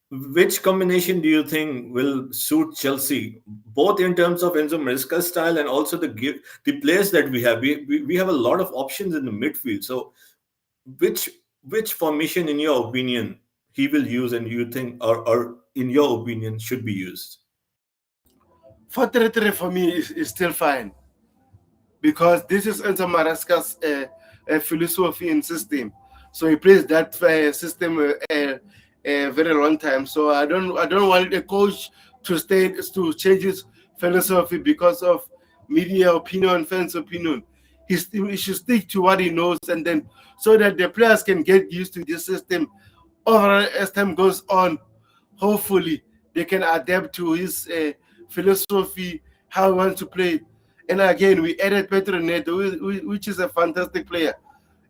Which combination do you think will suit Chelsea, both in terms of Enzo Maresca's style and also the players that we have? We have a lot of options in the midfield. So which which formation, in your opinion, he will use, and you think, or in your opinion, should be used? 4-3-3 for me is still fine because this is Enzo Maresca's philosophy and system. So he plays that system a very long time. So I don't want a coach to change his philosophy because of media opinion, fans opinion. He should stick to what he knows, and then so that the players can get used to this system. Overall, as time goes on, hopefully they can adapt to his philosophy, how he wants to play. And again, we added Pedro Neto, which is a fantastic player.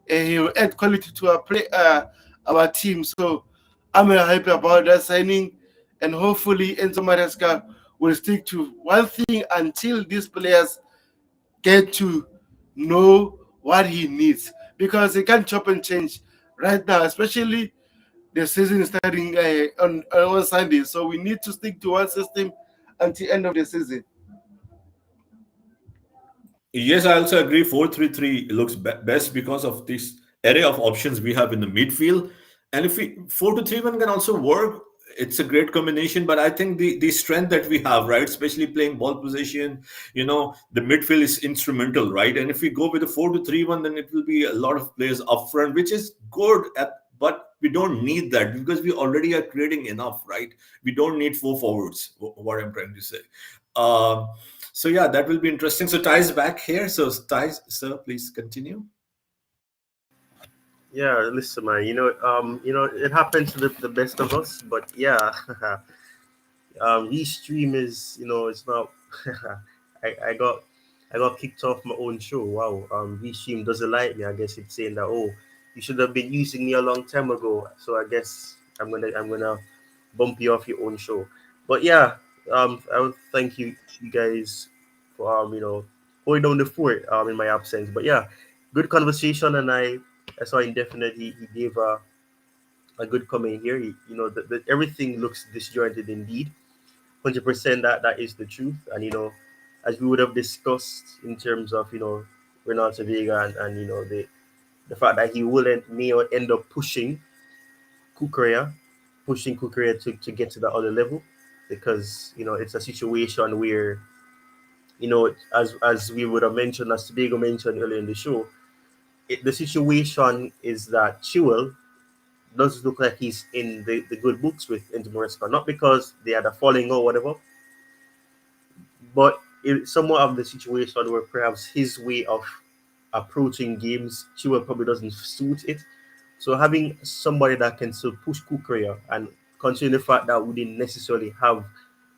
He will add quality to our team. So I'm happy about that signing, and hopefully Enzo Maresca will stick to one thing until these players get to know what he needs, because he can't chop and change right now, especially the season is starting on Sunday. So we need to stick to one system until end of the season. Yes, I also agree. 4-3-3 looks best because of this array of options we have in the midfield. And if we 4-2-3-1 can also work, it's a great combination. But I think the strength that we have, right, especially playing ball possession, the midfield is instrumental, right? And if we go with a 4-2-3-1, then it will be a lot of players up front, which is good. But we don't need that because we already are creating enough, right? We don't need four forwards. What I'm trying to say. Um, so yeah, that will be interesting. So Ty's back here. So Ty, sir, please continue. Yeah, listen, man. It happens to the best of us. But yeah, restream is, it's not. I, I got I got kicked off my own show. Wow. Restream doesn't like me. I guess it's saying that, oh, you should have been using me a long time ago. So I guess I'm gonna bump you off your own show. But yeah, I would thank you guys for holding down the fort in my absence. But yeah, good conversation, and I saw him definitely. He gave a good comment here. Everything looks disjointed indeed. 100% that is the truth, and as we would have discussed in terms of Renato Vega, and the fact that he wouldn't may or end up Kukurea, pushing Kukurea to get to the other level, because it's a situation where as we would have mentioned, as Tobago mentioned earlier in the show, the situation is that Chilwell does look like he's in the good books with Inter Milan, not because they had a falling or whatever, but it's somewhat of the situation where perhaps his way of approaching games, Chilwell probably doesn't suit it. So having somebody that can still push Kukurea, and considering the fact that we didn't necessarily have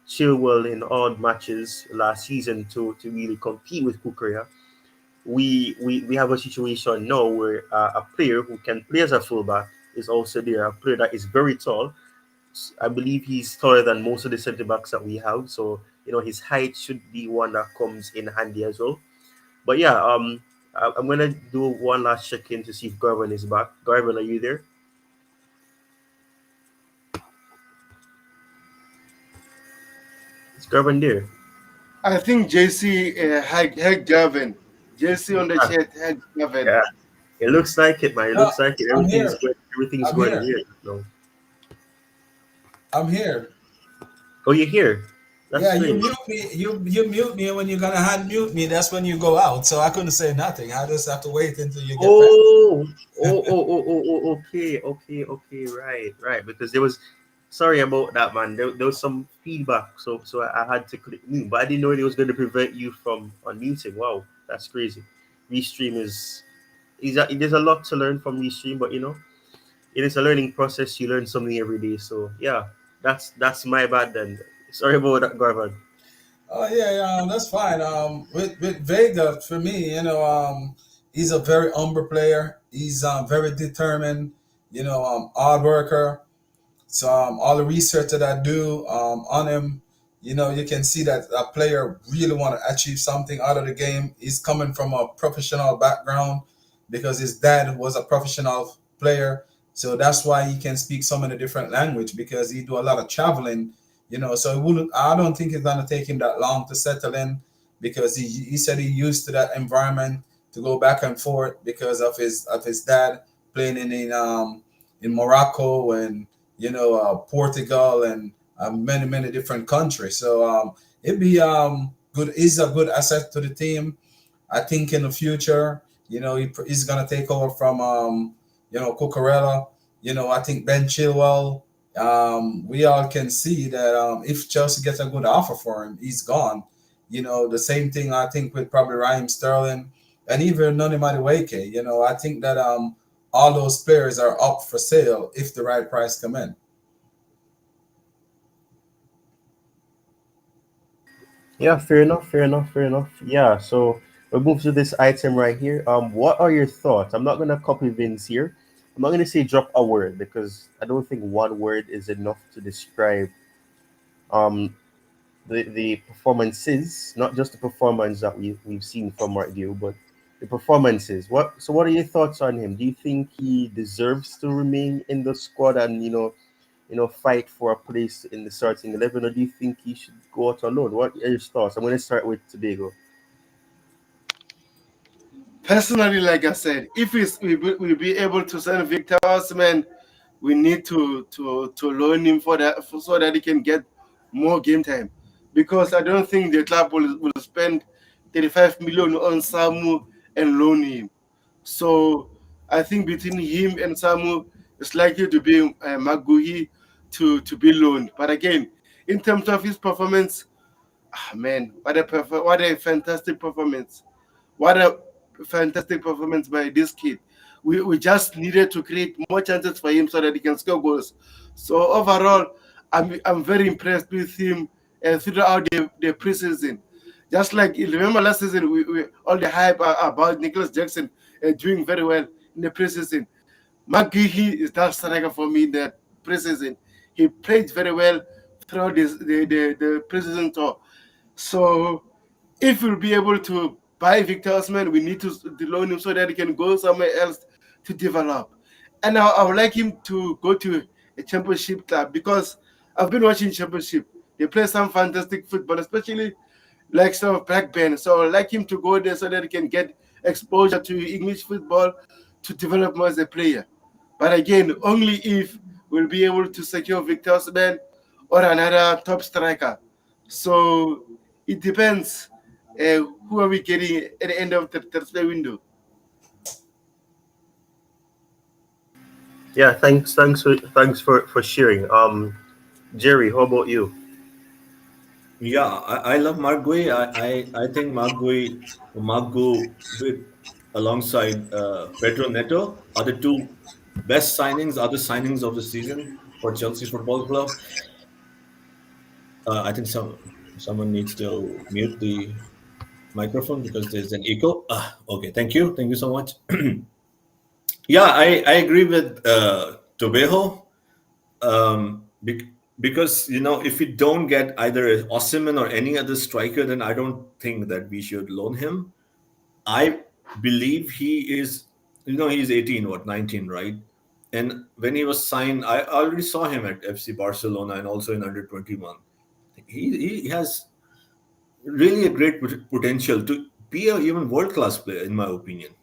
Chilwell in odd matches last season to really compete with Kukurea, we have a situation now where a player who can play as a fullback is also there. A player that is very tall. I believe he's taller than most of the centre backs that we have. So his height should be one that comes in handy as well. But yeah, I'm gonna do one last check in to see if Garvin is back. Garvin, are you there? Is Garvin there? I think JC had Gavin. JC on the Ah, chat had Gavin. yeah, it looks like it, man. It No, looks like it. I'm here. Everything's I'm going here. weird. No. I'm here. Oh, you're here. That's Yeah, you strange. mute me. You mute me, and when you're gonna hand mute me, that's when you go out. So I couldn't say nothing. I just have to wait until you get back. Oh, okay, okay, right. Because there was, sorry about that, man. There was some feedback, so I had to click mute, but I didn't know it was going to prevent you from unmuting. Wow, that's crazy. Restream there's a lot to learn from Restream, but it is a learning process. You learn something every day. So yeah, that's my bad then. Sorry about that, Garvan. Oh yeah, that's fine. With Vega, for me, he's a very humble player. He's very determined. Hard worker. So all the research that I do on him, you can see that a player really want to achieve something out of the game. He's coming from a professional background because his dad was a professional player. So that's why he can speak so many different language because he do a lot of traveling. So it wouldn't. I don't think it's gonna take him that long to settle in because he said he used to that environment to go back and forth because of his dad playing in Morocco and Portugal and many different countries. So it'd be good. He's a good asset to the team. I think in the future, he's gonna take over from Cucurella. I think Ben Chilwell. We all can see that if Chelsea gets a good offer for him, he's gone. The same thing I think with probably Raheem Sterling and even Noni Madueke. I think that all those players are up for sale if the right price come in. Yeah, fair enough. Yeah, so we'll move to this item right here. What are your thoughts? I'm not gonna copy Vince here. I'm not gonna say drop a word because I don't think one word is enough to describe um the performances, not just the performance that we've seen from Mark Gill, but the performances. What are your thoughts on him? Do you think he deserves to remain in the squad and fight for a place in the starting 11, or do you think he should go out alone? What are your thoughts? I'm going to start with Tobago. Personally, like I said, if we'll be able to sign Victor Osimhen, we need to loan him so that he can get more game time. Because I don't think the club will spend 35 million on Samu and loan him. So I think between him and Samu, it's likely to be Maguhi to be loaned. But again, in terms of his performance, man, what a fantastic performance! What a fantastic performance by this kid. We just needed to create more chances for him so that he can score goals. So overall, I'm very impressed with him throughout the preseason. Just like you remember last season, we all the hype about Nicholas Jackson doing very well in the preseason. McGeehee is that striker for me in the preseason. He played very well throughout the preseason tour. So if we'll be able to buy Victor Osman, we need to loan him so that he can go somewhere else to develop. And I would like him to go to a championship club because I've been watching championship. They play some fantastic football, especially like some of Blackburn. So I would like him to go there so that he can get exposure to English football to develop more as a player. But again, only if we'll be able to secure Victor Osman or another top striker. So it depends. Who are we getting at the end of the transfer window? Yeah, thanks for sharing. Jerry, how about you? Yeah, I love Margui. I think Margu with alongside Pedro Neto are the two best signings, other signings of the season for Chelsea Football Club. I think someone needs to mute the microphone because there's an echo. Okay, thank you so much. Yeah, I agree with Tobejo, because if we don't get either a Osimhen or any other striker, then I don't think that we should loan him. I believe he is, he's 18, what, 19, right? And when he was signed, I already saw him at FC Barcelona and also in under 21. He has really a great potential to be a even world class player, in my opinion.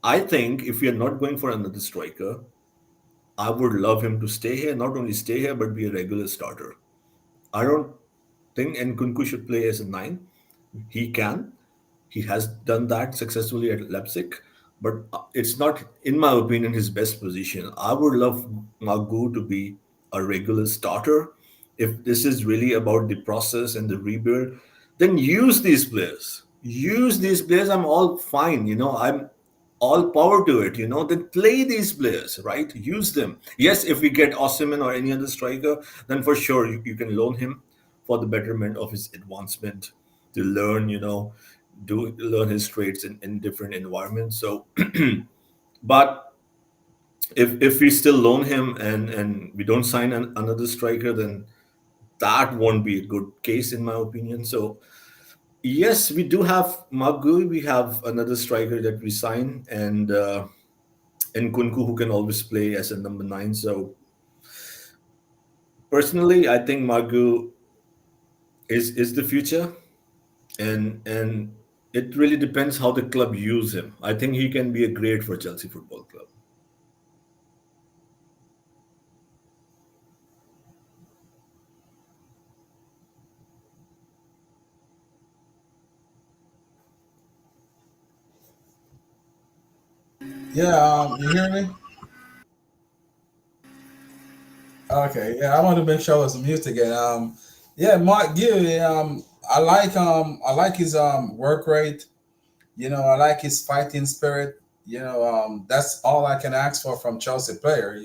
I think if we are not going for another striker, I would love him to stay here, not only stay here, but be a regular starter. I don't think Nkunku should play as a nine. He can. He has done that successfully at Leipzig, but it's not, in my opinion, his best position. I would love Magu to be a regular starter. If this is really about the process and the rebuild, then use these players. Use these players. I'm all fine. I'm all power to it. Then play these players, right? Use them. Yes, if we get Osimhen or any other striker, then for sure you can loan him for the betterment of his advancement to learn, do learn his traits in different environments. So, but if we still loan him and we don't sign another striker, then that won't be a good case in my opinion. So yes, we do have Magu. We have another striker that we sign, and Kunku, who can always play as a number nine. So personally, I think Magu is the future, and it really depends how the club use him. I think he can be a great for Chelsea Football Club. Yeah, you hear me? Okay, yeah, I want to make sure I was mute again. Yeah, Mark Gill, I like his work rate. I like his fighting spirit. That's all I can ask for from Chelsea player.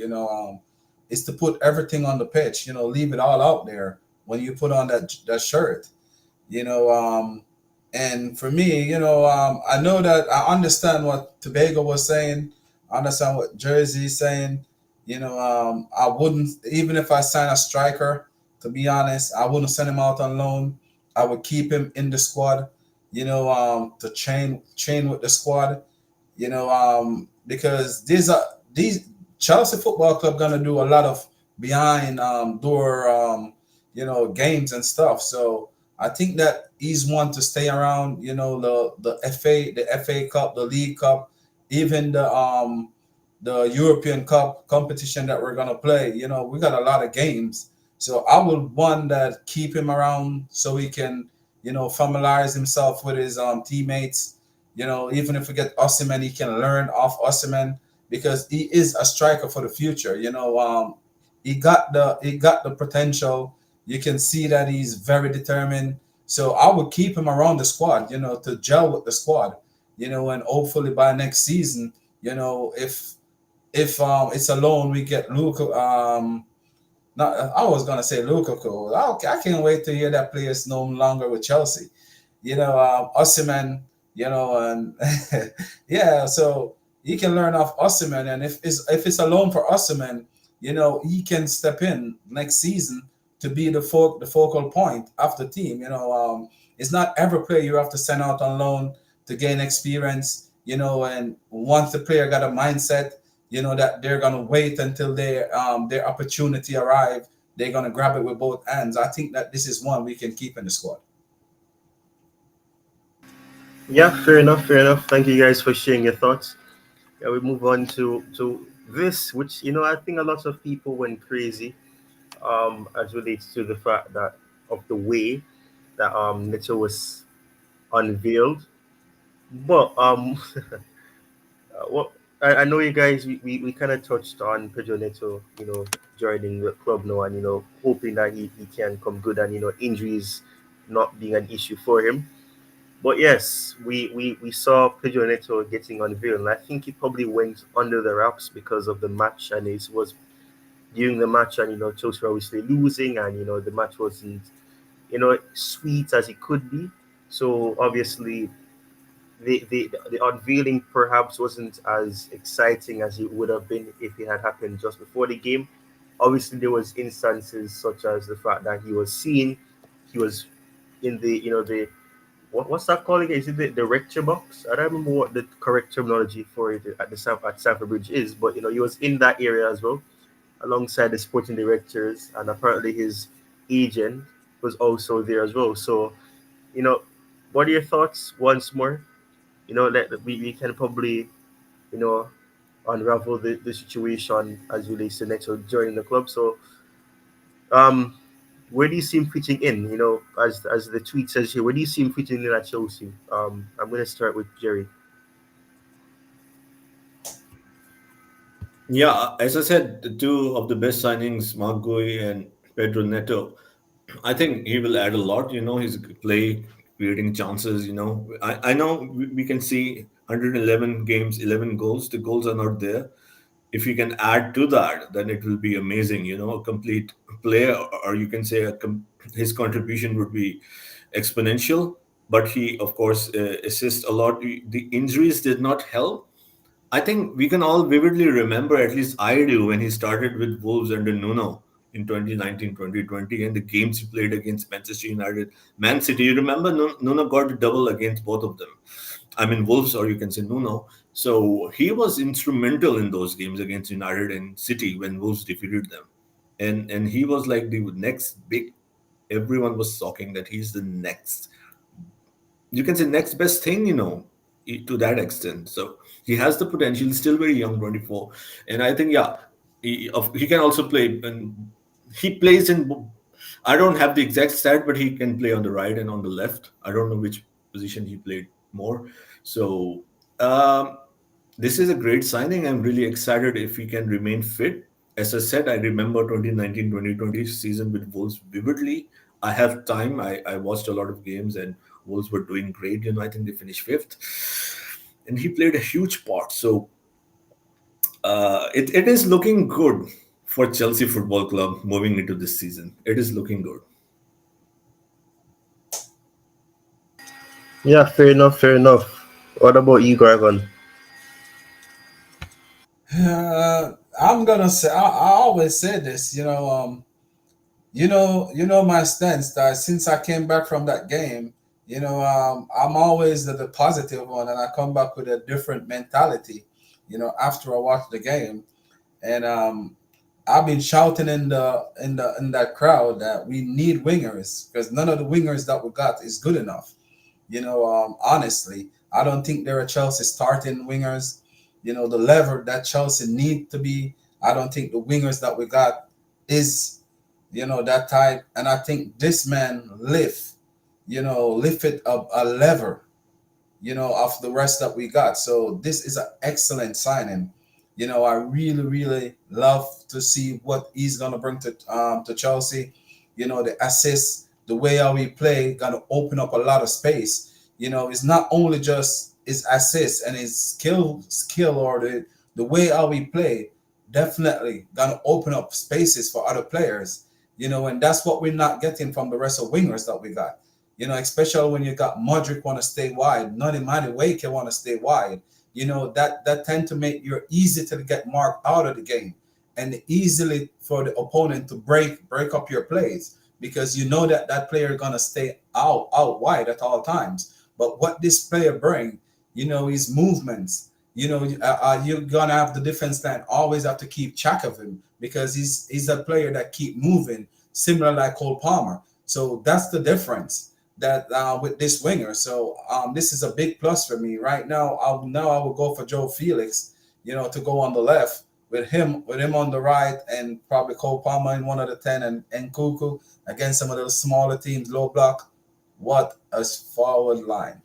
Is to put everything on the pitch. Leave it all out there when you put on that shirt. you know and for me, I know that I understand what Tobago was saying. I understand what Jersey is saying. I wouldn't, even if I sign a striker, to be honest, I wouldn't send him out on loan. I would keep him in the squad, to train with the squad, because these Chelsea Football Club gonna do a lot of behind door games and stuff. So I think that he's one to stay around. The FA Cup, the League Cup, even the European Cup competition that we're gonna play. We got a lot of games. So I would want that keep him around so he can familiarize himself with his teammates. Even if we get Osimhen, he can learn off Osimhen because he is a striker for the future. He got the potential. You can see that he's very determined. So I would keep him around the squad, to gel with the squad, and hopefully by next season, if it's a loan, we get Luke. Not, I was gonna say Lukaku. I can't wait to hear that player is no longer with Chelsea. Osimhen, and yeah, so he can learn off Osimhen, and if it's a loan for Osimhen, he can step in next season to be the focal point of the team. It's not every player you have to send out on loan to gain experience. And once the player got a mindset, that they're gonna wait until their opportunity arrive. They're gonna grab it with both hands. I think that this is one we can keep in the squad. Yeah, fair enough, fair enough. Thank you guys for sharing your thoughts. Yeah, we move on to this, which I think a lot of people went crazy as relates to the fact that of the way that Neto was unveiled. But well, I know you guys. We kind of touched on Pedro Neto, joining the club now, and hoping that he can come good, and injuries not being an issue for him. But yes, we saw Pedro Neto getting unveiled, and I think he probably went under the wraps because of the match, and it was during the match, and Chelsea were obviously losing, and the match wasn't sweet as it could be. So obviously the unveiling perhaps wasn't as exciting as it would have been if it had happened just before the game. Obviously, there was instances such as the fact that he was seen, he was in the the what's that called again? Is it the rector box? I don't remember what the correct terminology for it at Stamford Bridge is, but he was in that area as well, alongside the sporting directors, and apparently his agent was also there as well. So, you know, what are your thoughts once more? We can probably, you know, unravel the situation as relates to Neto joining the club. So, um, where do you see him fitting in? As the tweet says here, where do you see him fitting in at Chelsea? I'm going to start with Jerry. Yeah, as I said, the two of the best signings, Mark Gui and Pedro Neto. I think he will add a lot. His play, creating chances. I know we can see 111 games, 11 goals. The goals are not there. If you can add to that, then it will be amazing. A complete player, or you can say his contribution would be exponential. But he, of course, assists a lot. The injuries did not help. I think we can all vividly remember, at least I do, when he started with Wolves under Nuno in 2019, 2020, and the games he played against Manchester United, Man City. You remember Nuno got a double against both of them. I mean, Wolves, or you can say Nuno. So he was instrumental in those games against United and City when Wolves defeated them. And he was like the next big, everyone was talking that he's the next, you can say, next best thing, to that extent. So he has the potential. He's still very young, 24, and I think, yeah, he can also play. And he plays in. I don't have the exact stat, but he can play on the right and on the left. I don't know which position he played more. So um, this is a great signing. I'm really excited if he can remain fit. As I said, I remember 2019 2020 season with Wolves vividly. I have time. I watched a lot of games, and Wolves were doing great. I think they finished fifth. And he played a huge part. So it is looking good for Chelsea Football Club moving into this season. It is looking good. Yeah, fair enough, fair enough. What about you, Garvan? I'm gonna say I always say this, my stance that since I came back from that game, I'm always the positive one, and I come back with a different mentality, after I watch the game, and I've been shouting in that crowd that we need wingers because none of the wingers that we got is good enough. Honestly, I don't think there are Chelsea starting wingers. The level that Chelsea need to be. I don't think the wingers that we got is, that type. And I think this man lift it up a level, of the rest that we got. So this is an excellent signing. I really, really love to see what he's gonna bring to Chelsea. The assists, the way how we play, gonna open up a lot of space. It's not only just his assists and his skill or the way how we play, definitely gonna open up spaces for other players. And that's what we're not getting from the rest of wingers that we got. Especially when you got Modric want to stay wide, Nani Madueke can want to stay wide. That tend to make you easy to get marked out of the game and easily for the opponent to break up your plays because that player gonna stay out wide at all times. But what this player bring, his movements, you're gonna have the defense line always have to keep track of him because he's a player that keep moving, similar like Cole Palmer. So that's the difference that with this winger. So this is a big plus for me right now. I will go for Joe Felix, to go on the left with him on the right, and probably Cole Palmer in one of the 10 and Kuku against some of those smaller teams, low block. What a forward line!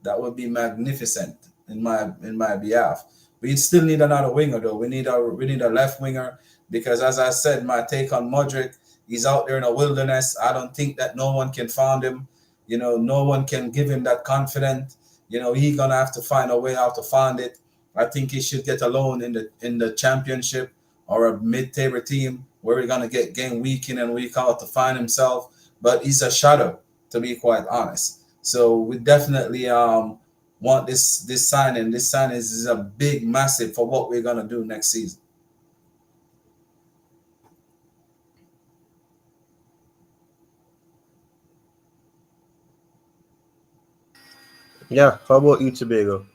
That would be magnificent in my behalf. We still need another winger though. We need a left winger because as I said, my take on Modric, he's out there in a wilderness. I don't think that no one can find him. No one can give him that confidence. He's gonna have to find a way how to find it. I think he should get a loan in the championship or a mid-table team where we're gonna get game week in and week out to find himself. But he's a shadow, to be quite honest. So we definitely want this signing. This signing is a big, massive for what we're gonna do next season. Yeah, how about you, Tobago?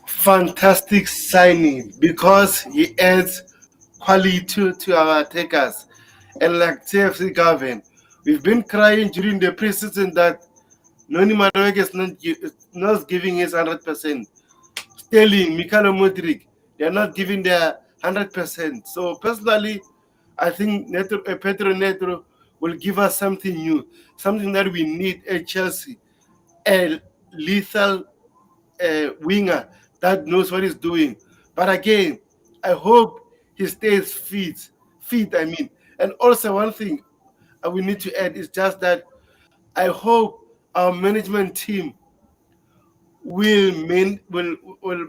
Fantastic signing because he adds quality to our attackers. And like TFC Gavin, we've been crying during the preseason that Noni Madueke is not giving his 100%. Sterling, Mikhailo Modric, they're not giving their 100%. So personally, I think Pedro Neto will give us something new, something that we need at Chelsea, a lethal winger that knows what he's doing. But again, I hope he stays fit. Fit, I mean. And also one thing we need to add is just that I hope our management team will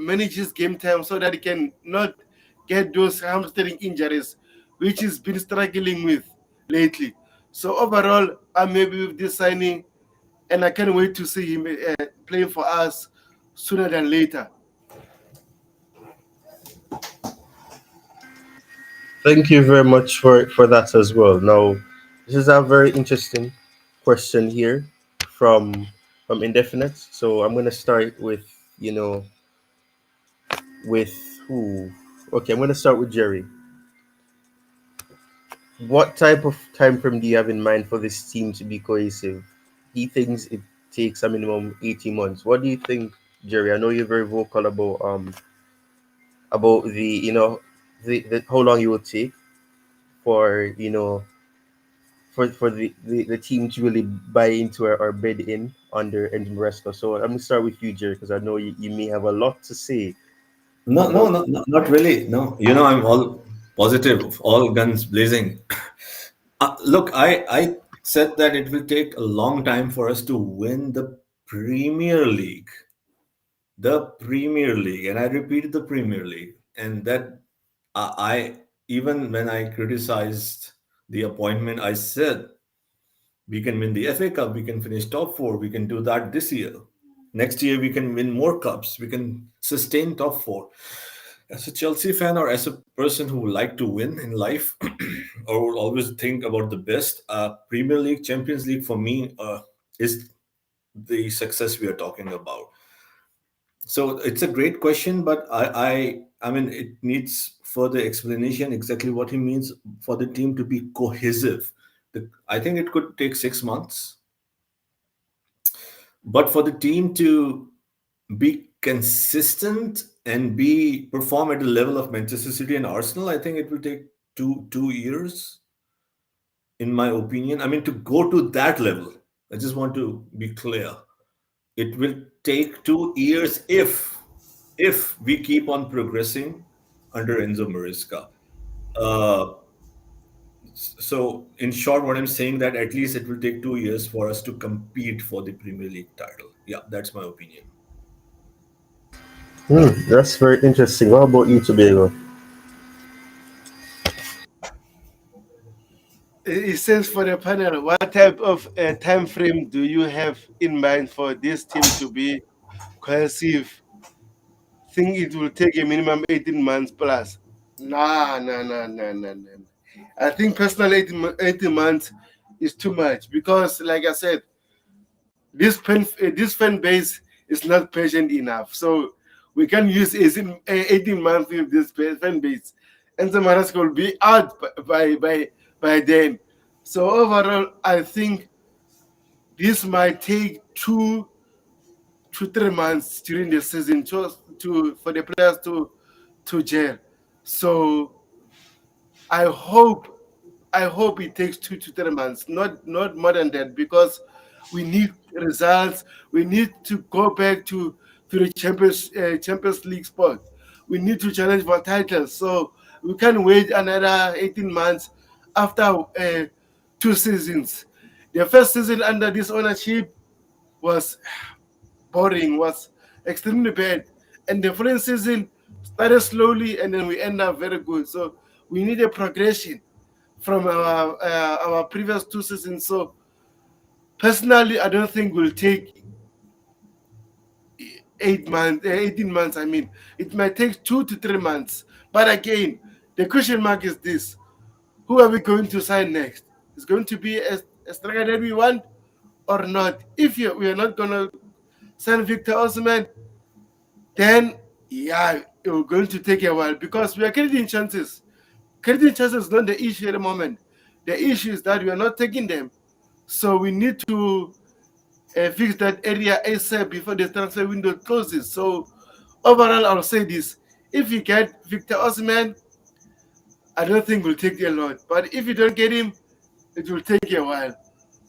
manage his game time so that he can not get those hamstring injuries, which he's been struggling with lately. So overall, I'm happy with this signing, and I can't wait to see him playing for us sooner than later. Thank you very much for that as well. Now, this is a very interesting question here from Indefinite. So I'm gonna start with you know with who? Okay, I'm gonna start with Jerry. What type of time frame do you have in mind for this team to be cohesive? He thinks it takes a minimum 18 months. What do you think, Jerry? I know you're very vocal about the the how long it will take for for the team to really buy into or bid in under Enzo Maresca. So I'm gonna start with you, Jerry, because I know you may have a lot to say No, no, about. no, no, not really. No, I'm all positive, all guns blazing. Look, I said that it will take a long time for us to win Premier League, the Premier League, and I repeated the Premier League, and that I even when I criticized the appointment, I said we can win the FA Cup, we can finish top four, we can do that this year. Next year, we can win more cups, we can sustain top four. As a Chelsea fan or as a person who would like to win in life or would always think about the best, Premier League, Champions League for me is the success we are talking about. So it's a great question, but I mean, it needs further explanation exactly what he means for the team to be cohesive. I think it could take 6 months, but for the team to be consistent and be perform at the level of Manchester City and Arsenal, I think it will take two years, in my opinion. I mean, to go to that level, I just want to be clear. It will take 2 years if we keep on progressing under Enzo Maresca. Uh, so, in short, what I'm saying that at least it will take 2 years for us to compete for the Premier League title. Yeah, that's my opinion. That's very interesting. What about you, Tobago? It says for the panel, what type of time frame do you have in mind for this team to be cohesive? Think it will take a minimum 18 months plus. Nah, nah, nah, nah, nah, nah. I think personally 18 months is too much because, like I said, this fan base is not patient enough. So we can use 18 months with this fan base. And the Maresca will be out by then. So overall, I think this might take 2 to 3 months during the season to for the players to gel. So I hope I hope it takes 2 to 3 months, not more than that, because we need results. We need to go back to the Champions League spot. We need to challenge for titles. So we can't wait another 18 months after 2 seasons. The first season under this ownership was boring, was extremely bad. And the following season started slowly and then we end up very good. So we need a progression from our previous 2 seasons. So personally, I don't think we'll take 8 months, 18 months. I mean, it might take 2 to 3 months. But again, the question mark is this: who are we going to sign next? Is going to be a striker that we want or not? If we are not gonna sign Victor Osimhen, then yeah, it's going to take a while because we are creating chances. Creating chances is not the issue at the moment. The issue is that we are not taking them. So we need to fix that area ASAP before the transfer window closes. So overall, I'll say this: if you get Victor Osimhen, I don't think we'll take a lot. But if you don't get him, it will take a while.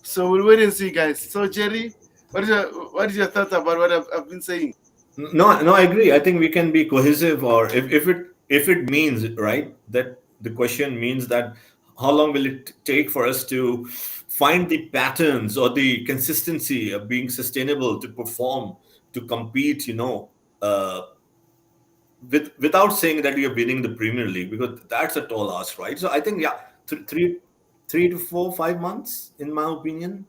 So we'll wait and see, guys. So Jerry, what is your thoughts about what I've been saying? No, no, I agree. I think we can be cohesive, or if it means, right, that the question means that how long will it take for us to find the patterns or the consistency of being sustainable to perform, to compete, without saying that you're winning the Premier League, because that's a tall ask, right? So I think, yeah, three to four, 5 months, in my opinion,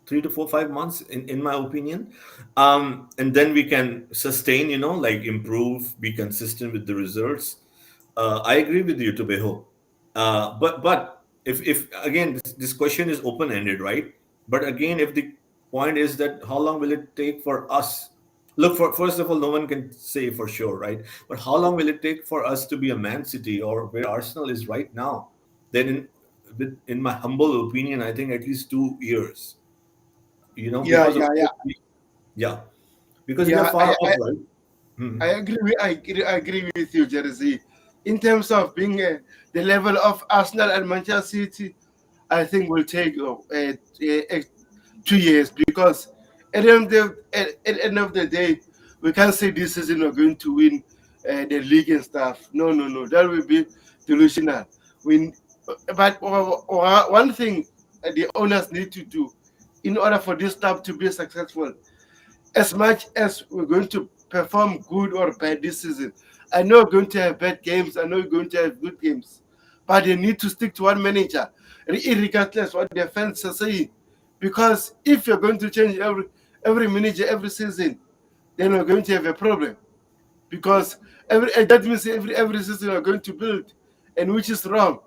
3 to 4, 5 months, in my opinion. And then we can sustain, like improve, be consistent with the results. I agree with you, Tobeho. But if again, this question is open ended, right? But again, if the point is that how long will it take for us? Look, for first of all, no one can say for sure, right? But how long will it take for us to be a Man City or where Arsenal is right now? Then, in my humble opinion, I think at least 2 years. Yeah, Because of yeah, yeah, yeah, because we are yeah. far off, right? Hmm. I agree. I agree with you, Jersey. In terms of being the level of Arsenal and Manchester City, I think will take 2 years because at the end of the day, we can't say this season we're going to win the league and stuff. No, no, no. That will be delusional. We, but one thing the owners need to do in order for this club to be successful, as much as we're going to perform good or bad this season, I know we're going to have bad games, I know we're going to have good games, but they need to stick to one manager, regardless what their fans are saying. Because if you're going to change every manager every season, then we're going to have a problem. Because that means every season we're going to build, and which is wrong.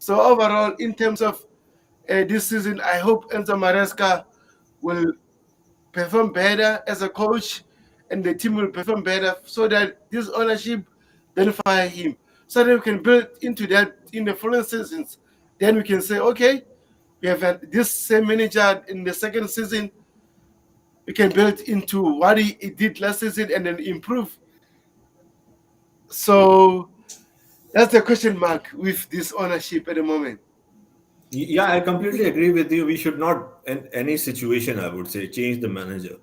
So overall, in terms of this season, I hope Enzo Maresca will perform better as a coach, and the team will perform better so that this ownership then fire him. So that we can build into that in the following seasons. Then we can say, okay, we have this same manager in the second season. We can build into what he did last season and then improve. So that's the question mark with this ownership at the moment. Yeah, I completely agree with you. We should not, in any situation, I would say, change the manager.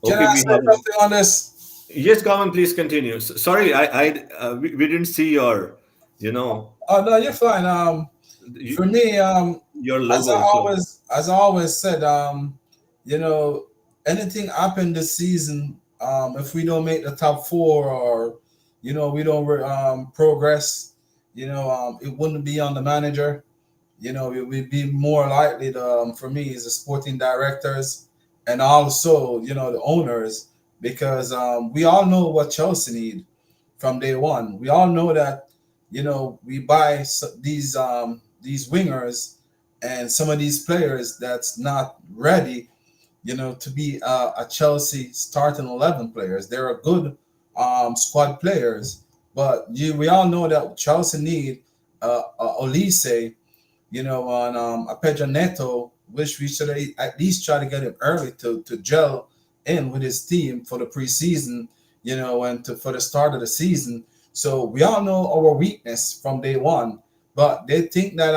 Can Okay, I we say have. something on this? Yes, Gavan, please continue. Sorry, we didn't see you know, Oh no, you're fine. For you, me, your logo. So as I always said, you know, anything happen this season, if we don't make the top four or we don't progress, it wouldn't be on the manager. It would be more likely for me is the sporting directors and also the owners, because we all know what Chelsea need from day one. We all know that we buy these wingers and some of these players that's not ready, to be a Chelsea starting 11 players. They're a good squad players, but we all know that Chelsea need Olise, on a Pedro Neto, which we should at least try to get him early to gel in with his team for the preseason, and for the start of the season. So we all know our weakness from day one, but they think that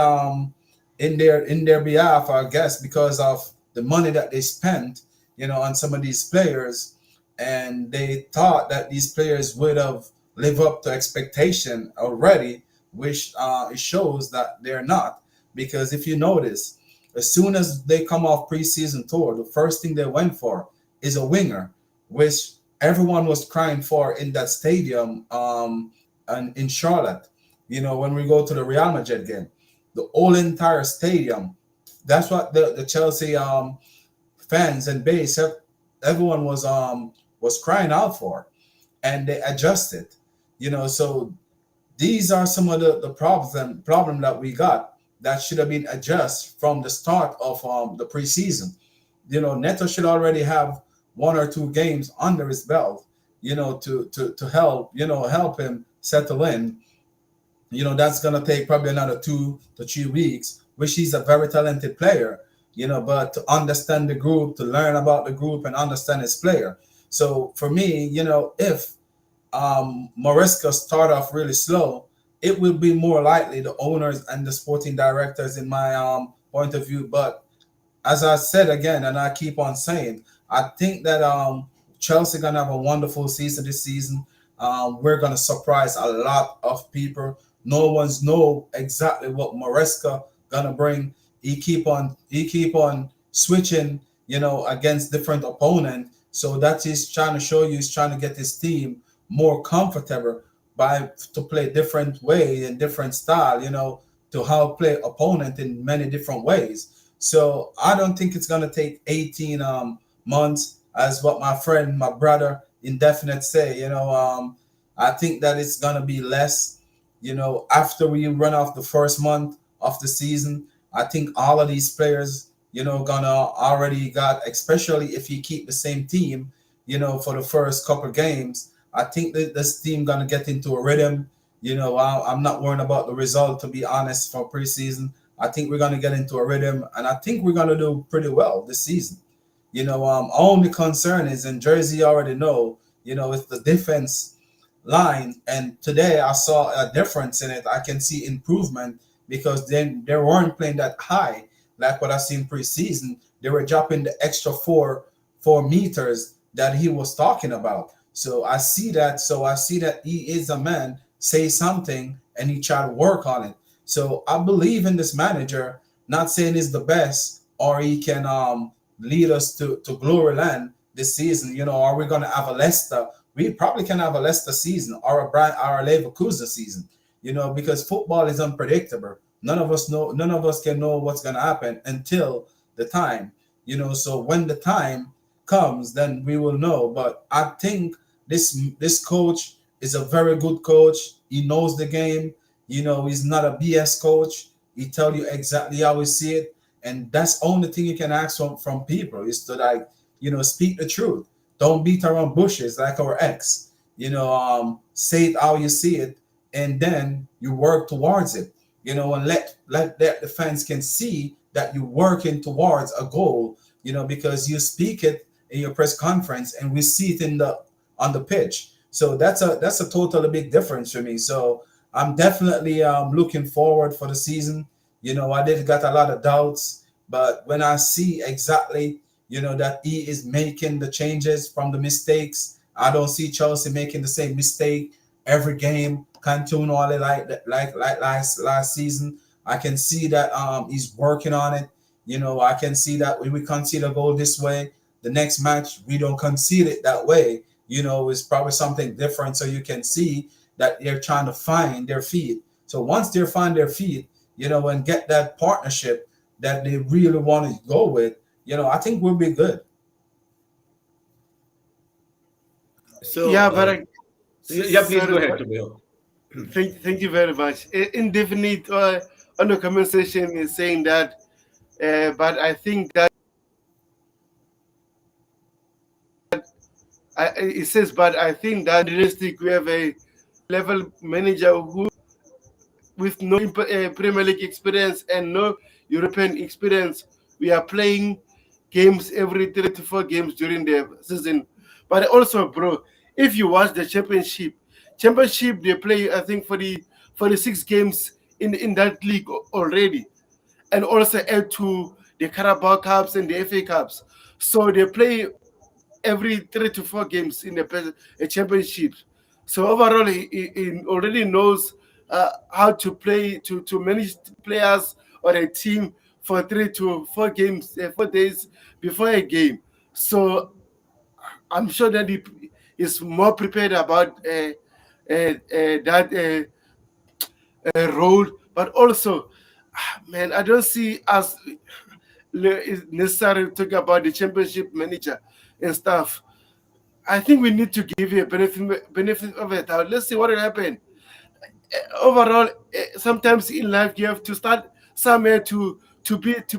in their behalf, I guess, because of the money that they spent, on some of these players, and they thought that these players would have lived up to expectation already, which it shows that they're not. Because if you notice, as soon as they come off preseason tour, the first thing they went for is a winger, which everyone was crying for in that stadium, and in Charlotte. When we go to the Real Madrid game, the whole entire stadium. That's what the Chelsea fans and base, everyone was was crying out for, and they adjusted. So these are some of the problems and problem that we got that should have been adjusted from the start of the preseason. Neto should already have 1 or 2 games under his belt, to help him settle in. That's gonna take probably another 2 to 3 weeks, which he's a very talented player, but to understand the group, to learn about the group and understand his player. So for me, if Maresca start off really slow, it will be more likely the owners and the sporting directors, in my point of view. But as I said again, and I keep on saying, I think that Chelsea gonna have a wonderful season this season. We're gonna surprise a lot of people. No one's know exactly what Maresca gonna bring. He keep on switching, against different opponent. So that is trying to show you he's trying to get his team more comfortable by to play different way and different style, to help play opponent in many different ways. So I don't think it's gonna take 18 months, as what my friend, my brother, indefinite say. I think that it's gonna be less. After we run off the first month of the season, I think all of these players, gonna already got, especially if you keep the same team, for the first couple games. I think that this team gonna get into a rhythm. I'm not worrying about the result, to be honest, for preseason. I think we're gonna get into a rhythm, and I think we're gonna do pretty well this season. Only concern is, in Jersey, already know, it's the defense line. And today I saw a difference in it. I can see improvement because then they weren't playing that high like what I seen preseason. They were dropping the extra four meters that he was talking about. So I see that. So I see that he is a man, say something, and he try to work on it. So I believe in this manager. Not saying he's the best or he can lead us to glory land this season. Are we gonna have a Leicester? We probably can have a Leicester season or a Leverkusen season. Because football is unpredictable. None of us know. None of us can know what's gonna happen until the time. So when the time comes, then we will know. But I think this coach is a very good coach. He knows the game. He's not a BS coach. He tell you exactly how he see it, and that's the only thing you can ask from people is to, like, speak the truth. Don't beat around bushes like our ex. Say it how you see it, and then you work towards it. And let the fans can see that you're working towards a goal. Because you speak it in your press conference, and we see it on the pitch. So that's a totally big difference for me. So I'm definitely looking forward for the season. I did got a lot of doubts, but when I see exactly, that he is making the changes from the mistakes, I don't see Chelsea making the same mistake every game, continually like last season. I can see that he's working on it. I can see that when we concede a goal this way, the next match we don't concede it that way. It's probably something different. So you can see that they're trying to find their feet. So once they find their feet, and get that partnership that they really want to go with, I think we'll be good. Yeah, So, but yeah, please go sorry, ahead, but Tabeel. thank you very much. Indefinite on the comment section is saying that, but I think that it says, but I think that realistic we have a level manager who with no Premier League experience and no European experience. We are playing games every 3 to 4 games during the season. But also, bro, if you watch the championship they play, I think for the 6 games in that league already, and also add to the Carabao Cups and the FA Cups. So they play every 3 to 4 games in the championship. So overall, he already knows how to play to manage players or a team for 3 to 4 games, 4 days before a game. So I'm sure that he is more prepared about that role. But also, man, I don't see us it's necessary to talk about the championship manager and stuff. I think we need to give you a benefit of the doubt. Let's see what will happen. Overall, sometimes in life you have to start somewhere to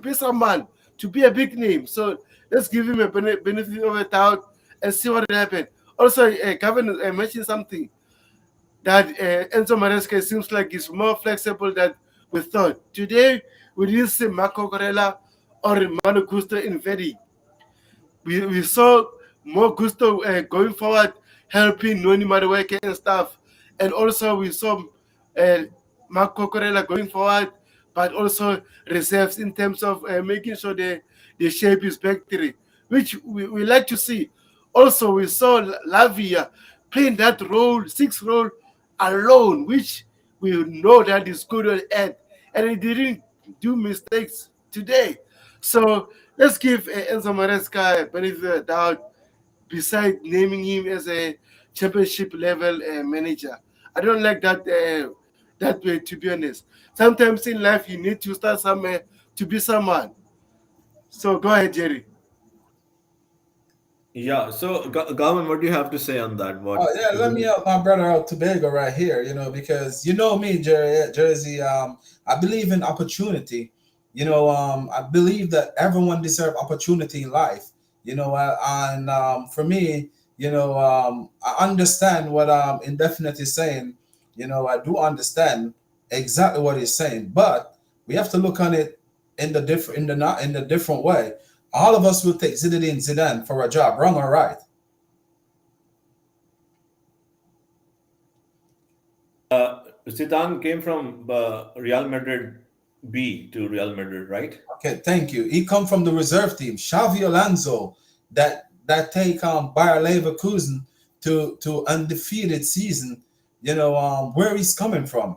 be someone, to be a big name. So let's give him a benefit of the doubt and see what will happen. Also, Gavin mentioned something that Enzo Maresca seems like he's more flexible than we thought. Today, we didn't see Marco Corella or Manu Gusto in Vedi. We saw more Gusto going forward, helping Noni Madueke and stuff. And also we saw uh, Marco Corella going forward, but also reserves in terms of making sure the shape is back three, which we like to see. Also, we saw Lavia playing that role, six role alone, which we know that is good at, and he didn't do mistakes today. So let's give Enzo Maresca a benefit of the doubt. Besides naming him as a championship level manager, I don't like that way. To be honest, sometimes in life you need to start somewhere to be someone. So go ahead, Jerry. Yeah. So, Gavan, what do you have to say on that? Oh What? yeah, let me help my brother out Tobago right here, because you know me, Jersey. I believe in opportunity. I believe that everyone deserves opportunity in life. And for me, I understand what indefinite is saying. I do understand exactly what he's saying, but we have to look on it in the different, in the not in the different way. All of us will take Zinedine Zidane for a job, wrong or right? Zidane came from Real Madrid B to Real Madrid, right? Okay, thank you. He come from the reserve team. Xavi Alonso, that take Bayer Leverkusen to undefeated season. Where he's coming from.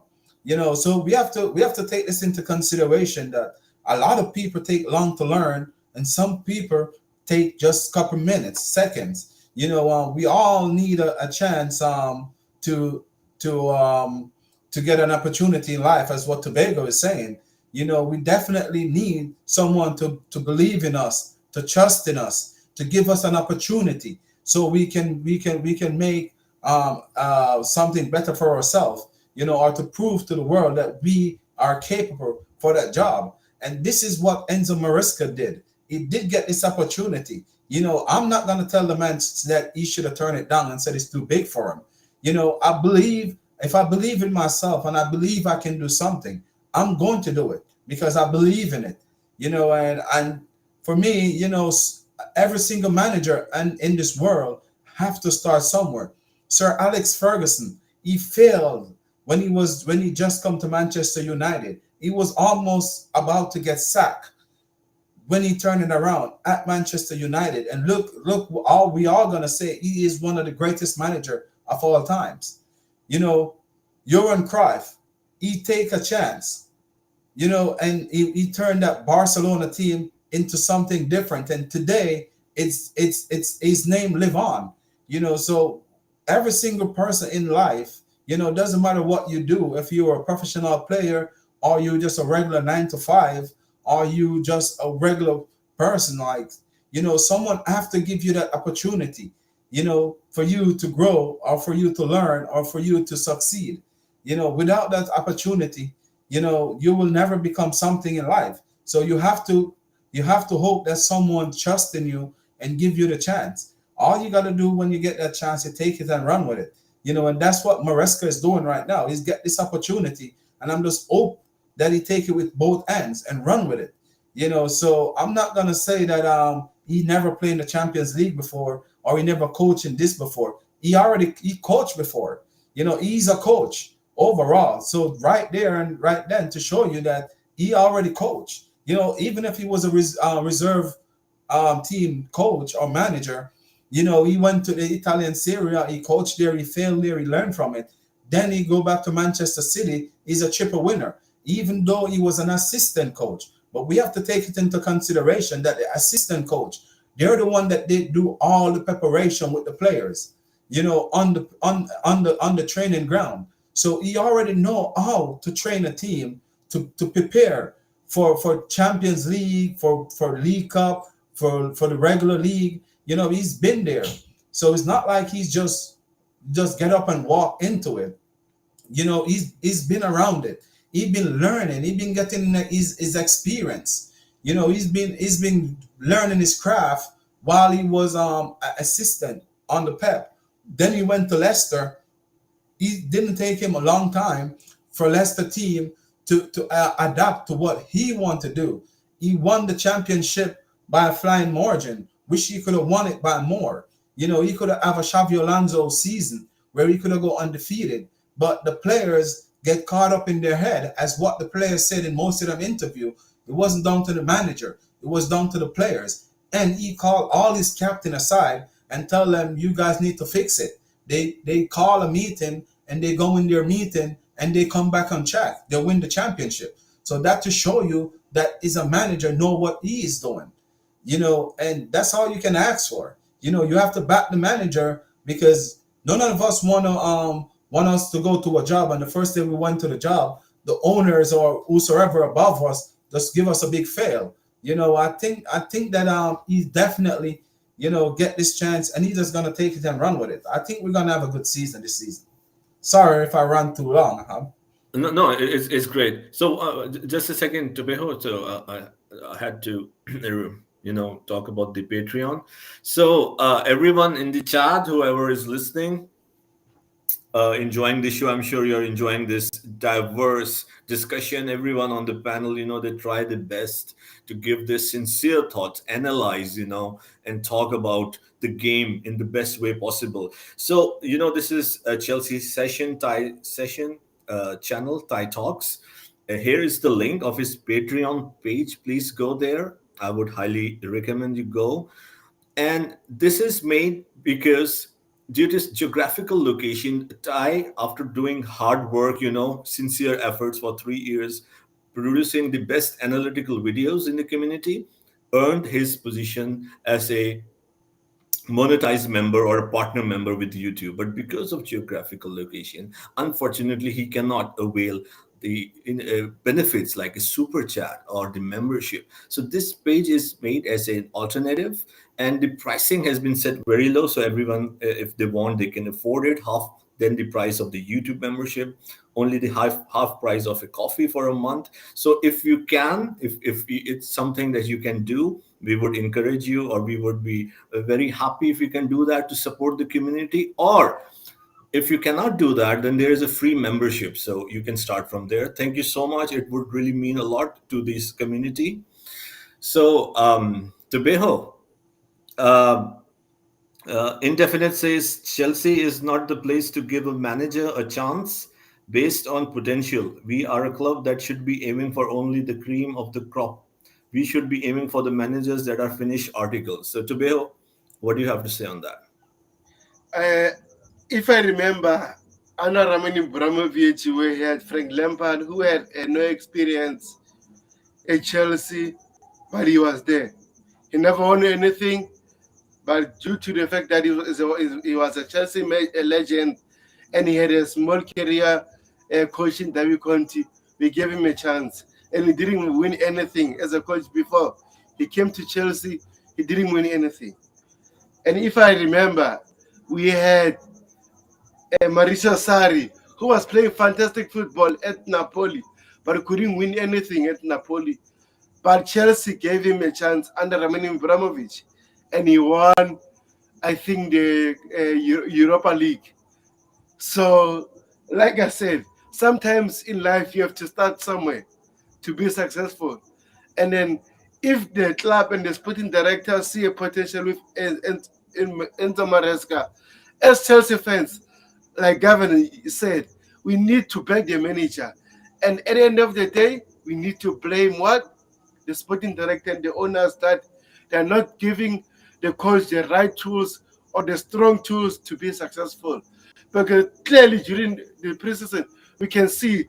So we have to take this into consideration that a lot of people take long to learn, and some people take just couple minutes, seconds. We all need a chance to to um to get an opportunity in life, as what Tobago is saying. We definitely need someone to believe in us, to trust in us, to give us an opportunity so we can make something better for ourselves, or to prove to the world that we are capable for that job. And this is what Enzo Maresca did. He did get this opportunity. I'm not going to tell the man that he should have turned it down and said it's too big for him. I believe, if I believe in myself and I believe I can do something, I'm going to do it because I believe in it. And for me, every single manager and in this world have to start somewhere. Sir Alex Ferguson, he failed when he just come to Manchester United. He was almost about to get sacked when he turned it around at Manchester United. And look, all we are gonna say he is one of the greatest manager of all times. You know, Johan Cruyff, he take a chance, and he turned that Barcelona team into something different. And today it's his name live on. So every single person in life, doesn't matter what you do, if you're a professional player or you just a regular 9 to 5, or you just a regular person, like, someone have to give you that opportunity, for you to grow or for you to learn or for you to succeed. Without that opportunity, you will never become something in life. So you have to hope that someone trusts in you and give you the chance. All you got to do when you get that chance, you take it and run with it. And that's what Maresca is doing right now. He's got this opportunity, and I'm just hope that he take it with both hands and run with it. So I'm not gonna say that he never played in the Champions League before or he never coached in this before. He coached before. He's a coach overall. So right there and right then to show you that he already coached. Even if he was a reserve team coach or manager, he went to the Italian Serie A, he coached there, he failed there, he learned from it. Then he go back to Manchester City, he's a triple winner, even though he was an assistant coach. But we have to take it into consideration that the assistant coach, they're the one that they do all the preparation with the players, on the training ground. So he already know how to train a team to prepare for Champions League, for League Cup, for the regular league. He's been there. So it's not like he's just get up and walk into it. He's been around it. He's been learning. He's been getting his experience. He's been learning his craft while he was assistant on the Pep. Then he went to Leicester. It didn't take him a long time for Leicester team to adapt to what he wanted to do. He won the championship by a flying margin. Wish he could have won it by more. He could have a Xavi Alonso season where he could have go undefeated. But the players get caught up in their head, as what the players said in most of them interview. It wasn't down to the manager. It was down to the players. And he called all his captain aside and tell them, you guys need to fix it. They call a meeting and they go in their meeting and they come back on track. They win the championship. So that to show you that is a manager know what he is doing. And that's all you can ask for. You have to back the manager, because none of us want us to go to a job, and the first day we went to the job, the owners or whosoever above us just give us a big fail. I think that he's definitely get this chance, and he's just gonna take it and run with it. I think we're gonna have a good season this season. Sorry if I ran too long, huh? No, no, it's great. So just a second, Tobeho. So I had to, talk about the Patreon. So everyone in the chat, whoever is listening, enjoying the show. I'm sure you're enjoying this diverse discussion. Everyone on the panel, they try the best to give their sincere thoughts, analyze, and talk about the game in the best way possible. So, this is a Chelsea session, Thai session channel, Thai Talks. Here is the link of his Patreon page. Please go there. I would highly recommend you go. And this is made because due to its geographical location, Thai, after doing hard work, sincere efforts for 3 years, producing the best analytical videos in the community, earned his position as a monetized member or a partner member with YouTube. But because of geographical location, unfortunately, he cannot avail the benefits like a super chat or the membership. So this page is made as an alternative, and the pricing has been set very low. So everyone, if they want, they can afford it. Half than the price of the YouTube membership, only the half price of a coffee for a month. So if you can, if it's something that you can do, we would encourage you, or we would be very happy if you can do that to support the community. Or if you cannot do that, then there is a free membership, so you can start from there. Thank you so much. It would really mean a lot to this community. So Tebeho, uh, Indefinite says Chelsea is not the place to give a manager a chance based on potential. We are a club that should be aiming for only the cream of the crop. We should be aiming for the managers that are finished articles. So, Tobeo, what do you have to say on that? Uh, if I remember, Anna Raman Ibrahimovic, we had Frank Lampard, who had no experience at Chelsea, but he was there. He never won anything, but due to the fact that he was a Chelsea a legend, and he had a small career coaching David Conti, we gave him a chance. And he didn't win anything as a coach before. He came to Chelsea, he didn't win anything. And if I remember, we had Mauricio Sarri, who was playing fantastic football at Napoli, but couldn't win anything at Napoli. But Chelsea gave him a chance under Roman Abramovich, and he won, I think, the Europa League. So, like I said, sometimes in life you have to start somewhere to be successful. And then, if the club and the sporting director see a potential with Enzo Maresca, as Chelsea fans, like Gavin said, we need to back the manager. And at the end of the day, we need to blame what? The sporting director and the owners, that they're not giving the coach the right tools or the strong tools to be successful. Because clearly during the preseason, we can see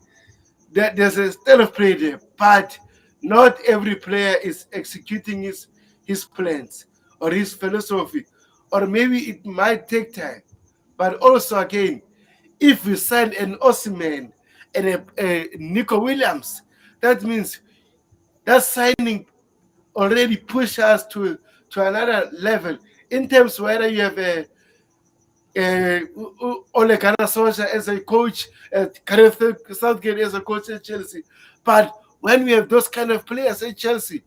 that there's a style of play there, but not every player is executing his plans or his philosophy, or maybe it might take time. But also, again, if we sign an Osimhen and a Nico Williams, that means that signing already push us to another level in terms whether you have Ole Gunnar Solskjaer as a coach, Gareth Southgate as a coach at Chelsea. But when we have those kind of players at Chelsea,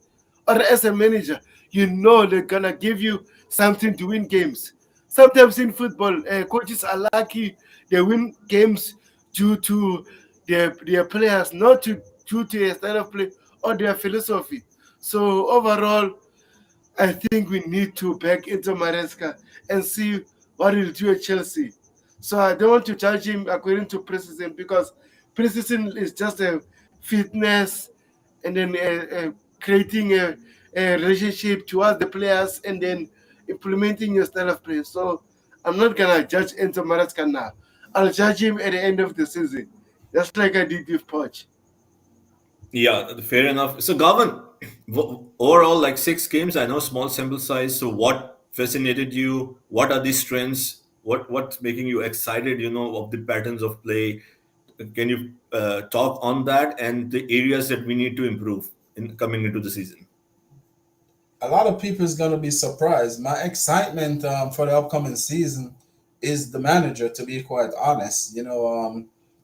or as a manager, you know they're gonna give you something to win games. Sometimes in football, coaches are lucky; they win games due to their players, not due to a style of play or their philosophy. So overall, I think we need to back into Maresca and see what he'll do at Chelsea. So I don't want to judge him according to preseason because preseason is just a fitness and then creating a relationship towards the players and then implementing your style of play. So I'm not gonna judge Enzo Maresca now. I'll judge him at the end of the season, just like I did with Poch. Yeah, fair enough. So, Gavan, overall, like 6 games, I know small sample size. So, what fascinated you? What are the strengths? What's making you excited? Of the patterns of play. Can you talk on that and the areas that we need to improve in coming into the season? A lot of people is gonna be surprised. My excitement for the upcoming season is the manager. To be quite honest,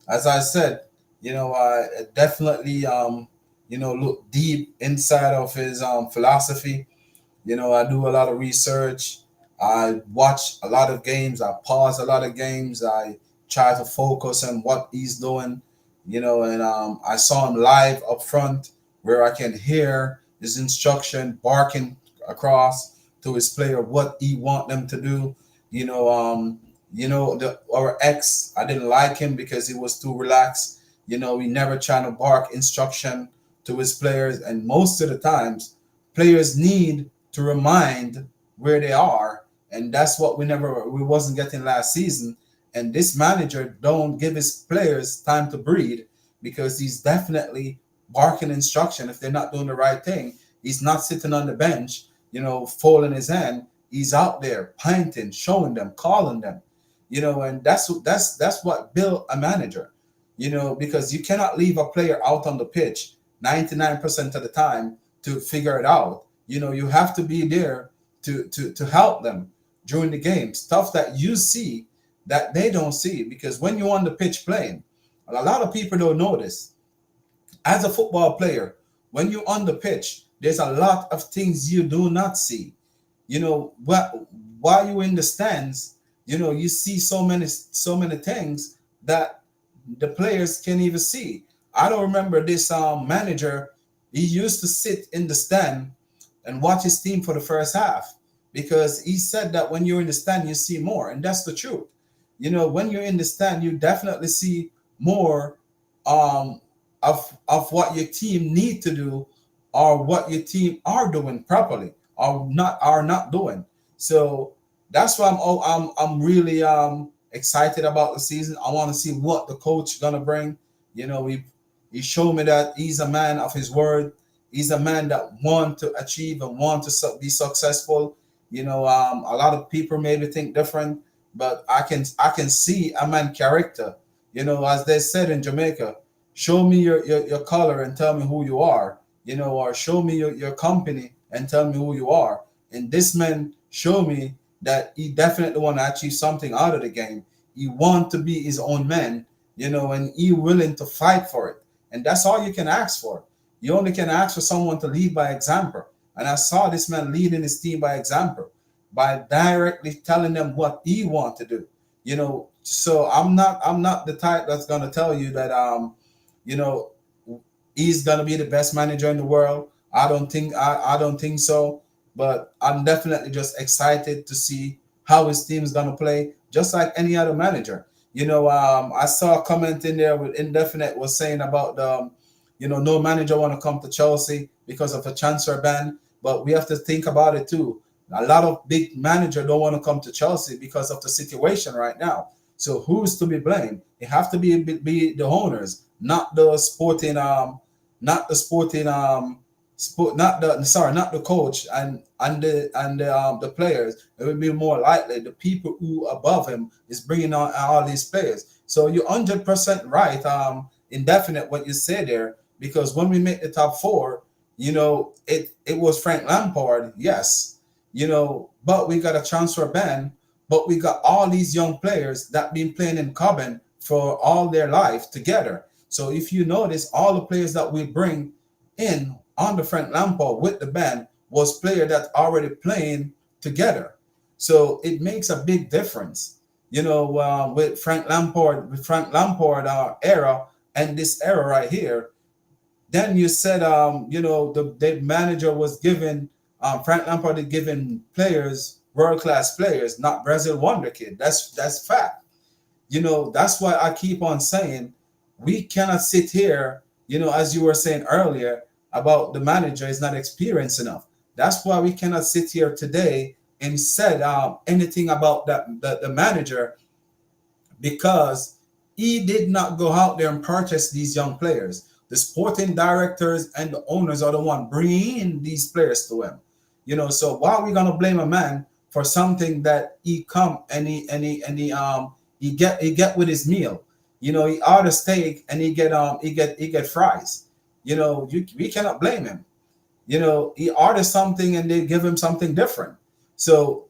as I said, I definitely look deep inside of his philosophy. I do a lot of research. I watch a lot of games. I pause a lot of games. I try to focus on what he's doing. And I saw him live up front where I can hear his instruction barking across to his player what he want them to do. Our ex, I didn't like him because he was too relaxed. He never trying to bark instruction to his players, and most of the times, players need to remind where they are, and that's what we wasn't getting last season. And this manager don't give his players time to breathe because he's definitely barking instruction if they're not doing the right thing. He's not sitting on the bench, folding his hand. He's out there pointing, showing them, calling them, and that's what built a manager, because you cannot leave a player out on the pitch 99% of the time to figure it out. You have to be there to help them during the game. Stuff that you see that they don't see, because when you're on the pitch playing, a lot of people don't know this. As a football player, when you're on the pitch, there's a lot of things you do not see. While you're in the stands, you see so many things that the players can't even see. I don't remember this manager. He used to sit in the stand and watch his team for the first half because he said that when you're in the stand, you see more, and that's the truth. When you're in the stand, you definitely see more um, of what your team need to do or what your team are doing properly or not doing. So that's why I'm really excited about the season. I want to see what the coach gonna bring. He showed me that he's a man of his word. He's a man that want to achieve and want to be successful. A lot of people maybe think different, but I can see a man character. As they said in Jamaica, show me your color and tell me who you are. Or show me your company and tell me who you are. And this man showed me that he definitely want to achieve something out of the game. He want to be his own man, and he willing to fight for it. And that's all you can ask for. You only can ask for someone to lead by example. And I saw this man leading his team by example, by directly telling them what he want to do. So I'm not the type that's gonna tell you that you know he's gonna be the best manager in the world. I don't think so. But I'm definitely just excited to see how his team is gonna play, just like any other manager. I saw a comment in there with indefinite was saying about no manager want to come to Chelsea because of a transfer ban. But we have to think about it too. A lot of big manager don't want to come to Chelsea because of the situation right now. So who's to be blamed? It have to be the owners, not the sporting not the sporting not the coach and the players. It would be more likely the people who above him is bringing on all these players. So you're 100% right, indefinite what you say there, because when we make the top four, it was Frank Lampard, yes, but we got a transfer ban but we got all these young players that been playing in Coben for all their life together. So if you notice, all the players that we bring in on the Frank Lampard with the band was player that already playing together. So it makes a big difference, with Frank Lampard era and this era right here. Then you said, the manager was given, Frank Lampard had given players, world class players, not Brazil wonder kid. That's fact. That's why I keep on saying we cannot sit here, as you were saying earlier about the manager is not experienced enough. That's why we cannot sit here today and said anything about the manager, because he did not go out there and purchase these young players. The sporting directors and the owners are the one bringing in these players to him. So why are we gonna blame a man for something that he come and he get with his meal? He order steak and he get fries. We cannot blame him. He orders something and they give him something different. So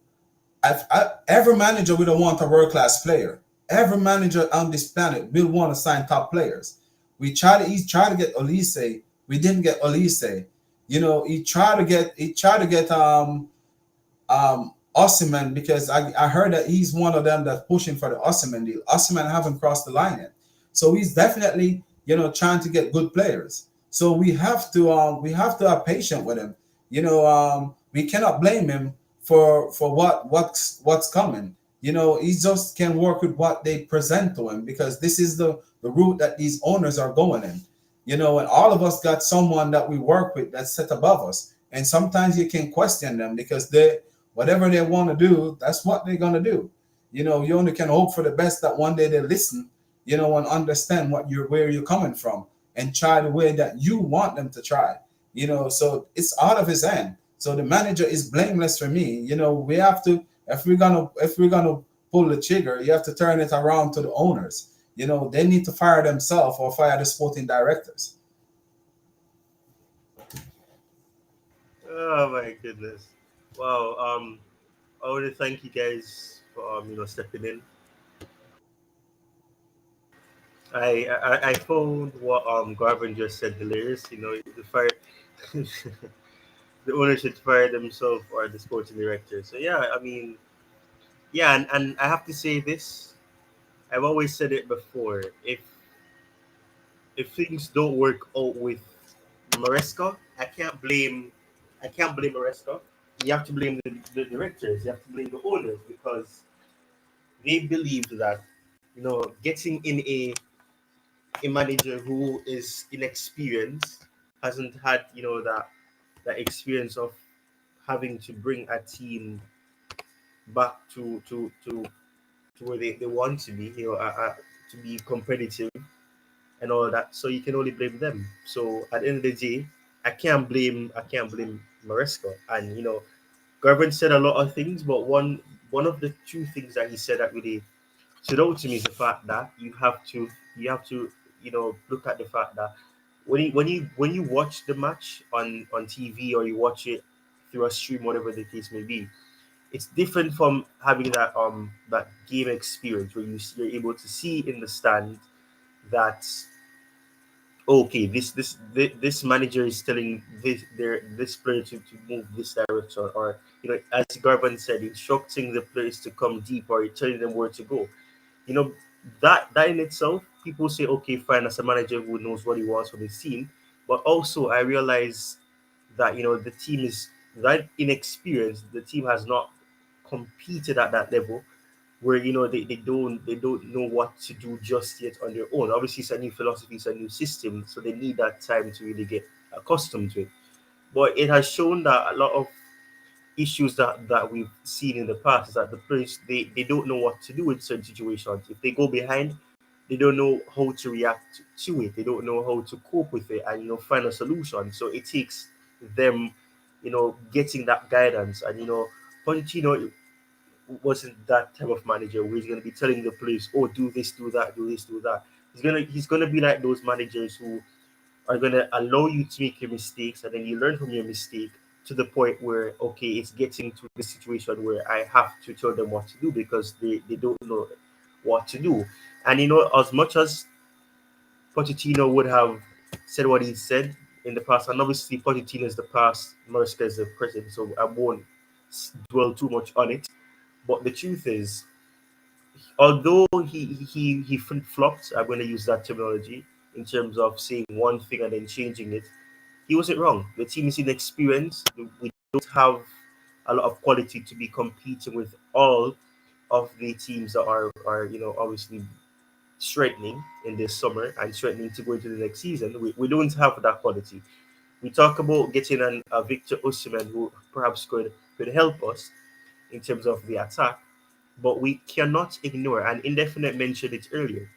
every manager will want a world class player. Every manager on this planet will want to sign top players. He tried to get Olise. We didn't get Olise. He tried to get Osimhen, because I heard that he's one of them that's pushing for the Osimhen deal. Osimhen haven't crossed the line yet, so he's definitely trying to get good players. So we have to have patience with him. We cannot blame him for what's coming. He just can work with what they present to him, because this is the route that these owners are going in. And all of us got someone that we work with that's set above us, and sometimes you can question them because they whatever they want to do, that's what they're gonna do. You only can hope for the best that one day they listen, and understand where you're coming from and try the way that you want them to try. So it's out of his hand. So the manager is blameless for me. We have to, if we're gonna pull the trigger, you have to turn it around to the owners. They need to fire themselves or fire the sporting directors. Oh my goodness. Wow. I want to thank you guys for stepping in. I found what Garvin just said hilarious. The fire the owner should fire themselves or the sporting director. So yeah, I mean, yeah, and I have to say this. I've always said it before. If things don't work out with Maresca, I can't blame Maresca. You have to blame the directors. You have to blame the owners, because they believe that getting in a manager who is inexperienced, hasn't had that experience of having to bring a team back to where they want to be, to be competitive and all that. So you can only blame them. So at the end of the day, I can't blame Maresca. And Garvin said a lot of things, but one of the two things that he said that really stood out to me is the fact that you have to look at the fact that when you watch the match on TV, or you watch it through a stream, whatever the case may be, it's different from having that game experience where you're able to see in the stand that, okay, this manager is telling this player to move this direction, or as Garvan said, instructing the players to come deep, or telling them where to go. you know that in itself, people say, okay, fine, as a manager who knows what he wants from his team. But also I realize that the team is that inexperienced. The team has not competed at that level where they don't know what to do just yet on their own. Obviously, it's a new philosophy, it's a new system, so they need that time to really get accustomed to it. But it has shown that a lot of issues that we've seen in the past is that the players, they don't know what to do in certain situations. If they go behind, they don't know how to react to it. They don't know how to cope with it and find a solution. So it takes them, getting that guidance. And Pochettino wasn't that type of manager where he's going to be telling the players, "Oh, do this, do that, do this, do that." He's gonna be like those managers who are going to allow you to make your mistakes, and then you learn from your mistake, to the point where okay, it's getting to the situation where I have to tell them what to do because they don't know what to do. And as much as Pochettino would have said what he said in the past, and obviously Pochettino is the past, Maresca is the present, so I won't dwell too much on it. But the truth is, although he flip flopped, I'm going to use that terminology in terms of saying one thing and then changing it. He wasn't wrong. The team is inexperienced. We don't have a lot of quality to be competing with all of the teams that are obviously strengthening in this summer and strengthening to go into the next season. We don't have that quality. We talk about getting a Victor Osimhen who perhaps could help us in terms of the attack, but we cannot ignore, and Indefinite mentioned it earlier,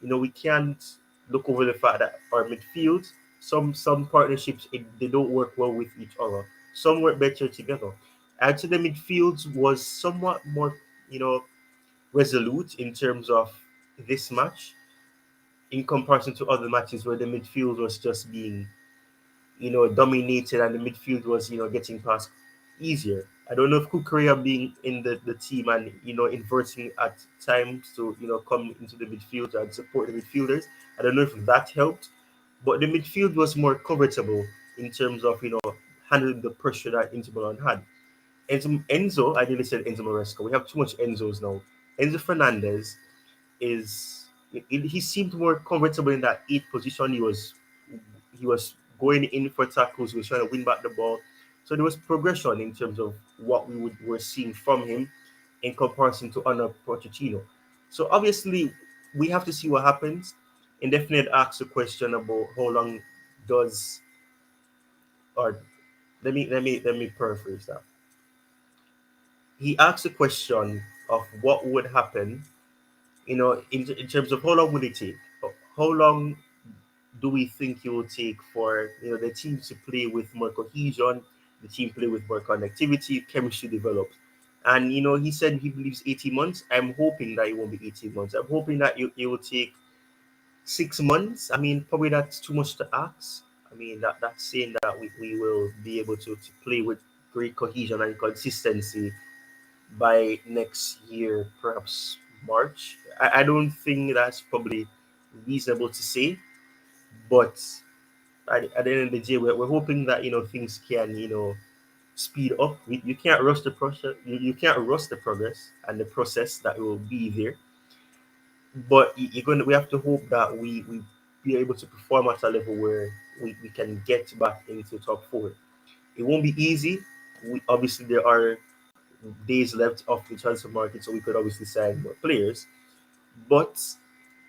we can't look over the fact that our midfield, some partnerships, they don't work well with each other. Some work better together. Actually, the midfield was somewhat more, resolute in terms of this match in comparison to other matches where the midfield was just being dominated and the midfield was, getting past easier. I don't know if Kukurea being in the team and, inverting at times to, come into the midfield and support the midfielders. I don't know if that helped, but the midfield was more comfortable in terms of, handling the pressure that Inter Milan had. Enzo, I nearly said Enzo Maresca. We have too much Enzos now. Enzo Fernandez is he seemed more comfortable in that eighth position. He was going in for tackles. He was trying to win back the ball. So there was progression in terms of what were seeing from him in comparison to Anna Pochettino. So obviously we have to see what happens. Indefinite asks a question about how long does or let me paraphrase that. He asks a question of what would happen, in terms of how long would it take? How long do we think it will take for the team to play with more cohesion, the team play with more connectivity, chemistry develops? And he said he believes 18 months. I'm hoping that it won't be 18 months. I'm hoping that it will take 6 months. I mean, probably that's too much to ask. I mean, that's saying that we will be able to play with great cohesion and consistency by next year, perhaps March. I don't think that's probably reasonable to say, but at the end of the day, we're hoping that things can speed up. You can't rush the process. You can't rush the progress and the process that will be there. But we have to hope that we be able to perform at a level where we can get back into top four. It won't be easy. Obviously there are days left of the transfer market, so we could obviously sign more players. But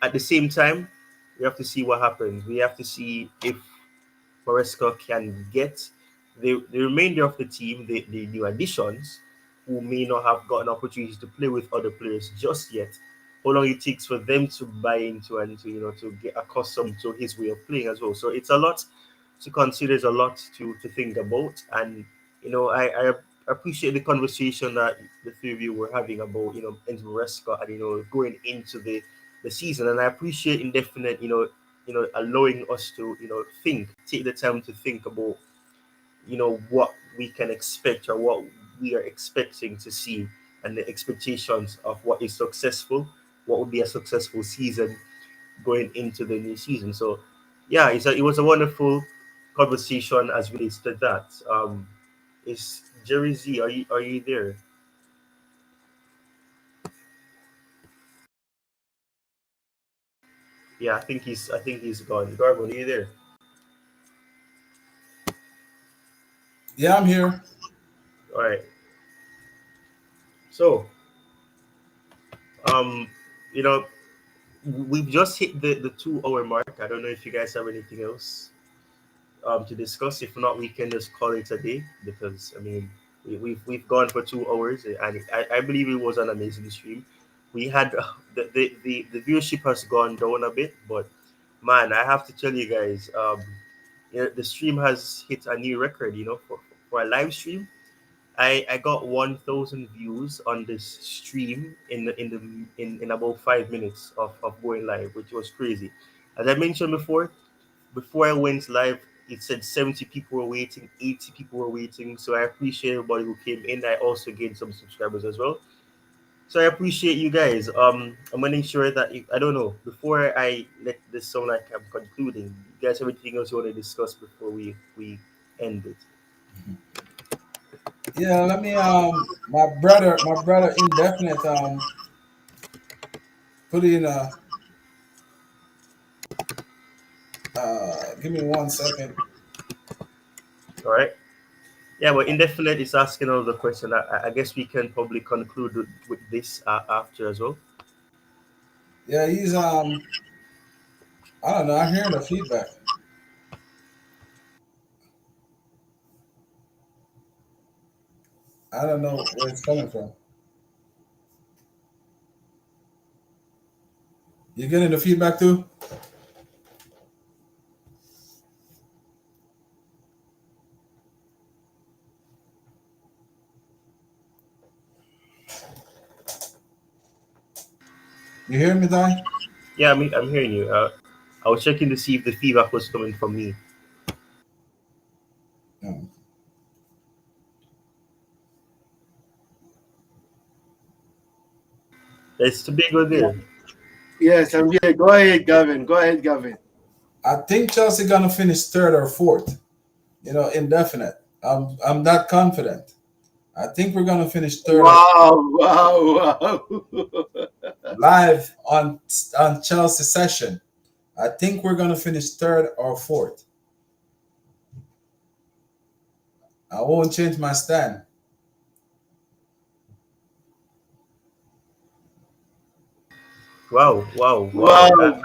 at the same time, we have to see what happens. We have to see if Maresca can get the remainder of the team, the new additions, who may not have gotten opportunities to play with other players just yet. How long it takes for them to buy into and to get accustomed to his way of playing as well. So it's a lot to consider. There's a lot to think about, and I appreciate the conversation that the three of you were having about Enzo Maresca and going into the season, and I appreciate Indefinite allowing us to take the time to think about what we can expect or what we are expecting to see and the expectations of what is successful, what would be a successful season going into the new season. So yeah, it was a wonderful conversation as relates to that. Is Jerry Z, are you there? Yeah, I think he's gone. Garbo, are you there? Yeah, I'm here. All right. So um you know we've just hit the 2 hour mark. I don't know if you guys have anything else to discuss. If not, we can just call it a day because I mean we've gone for 2 hours and I believe it was an amazing stream. We had the viewership has gone down a bit, but man, I have to tell you guys, the stream has hit a new record. For a live stream, I got 1,000 views on this stream in about 5 minutes of going live, which was crazy. As I mentioned before I went live, it said 70 people were waiting, 80 people were waiting. So I appreciate everybody who came in. I also gained some subscribers as well. So I appreciate you guys. I'm gonna ensure that if, I don't know, before I let this sound like I'm concluding, you guys have anything else you want to discuss before we end it? Yeah, let me my brother indefinite put in a give me 1 second. All right. Yeah, but indefinite is asking another question. I guess we can probably conclude with this after as well. Yeah, he's I don't know, I'm hearing the feedback. I don't know where it's coming from. You getting the feedback too? You hear me, Ty? Yeah, I'm hearing you. I was checking to see if the feedback was coming from me. No. It's Tobago Yeah. there. Yes, I'm here. Go ahead, Gavin. Go ahead, Gavin. I think Chelsea gonna finish third or fourth. Indefinite. I'm that confident. I think we're gonna finish third or Wow, wow, wow. live on Chelsea session. I think we're gonna finish third or fourth. I won't change my stand. Wow, wow, wow. Wow.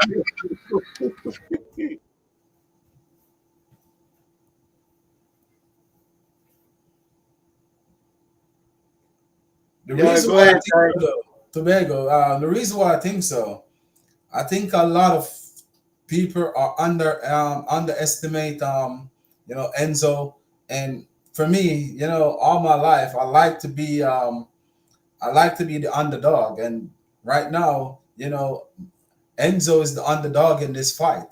The Yeah, reason go why I ahead, think Ty. so, though, Tobago. The reason why I think so, I think a lot of people are underestimate Enzo, and for me, all my life I like to be the underdog, and right now, Enzo is the underdog in this fight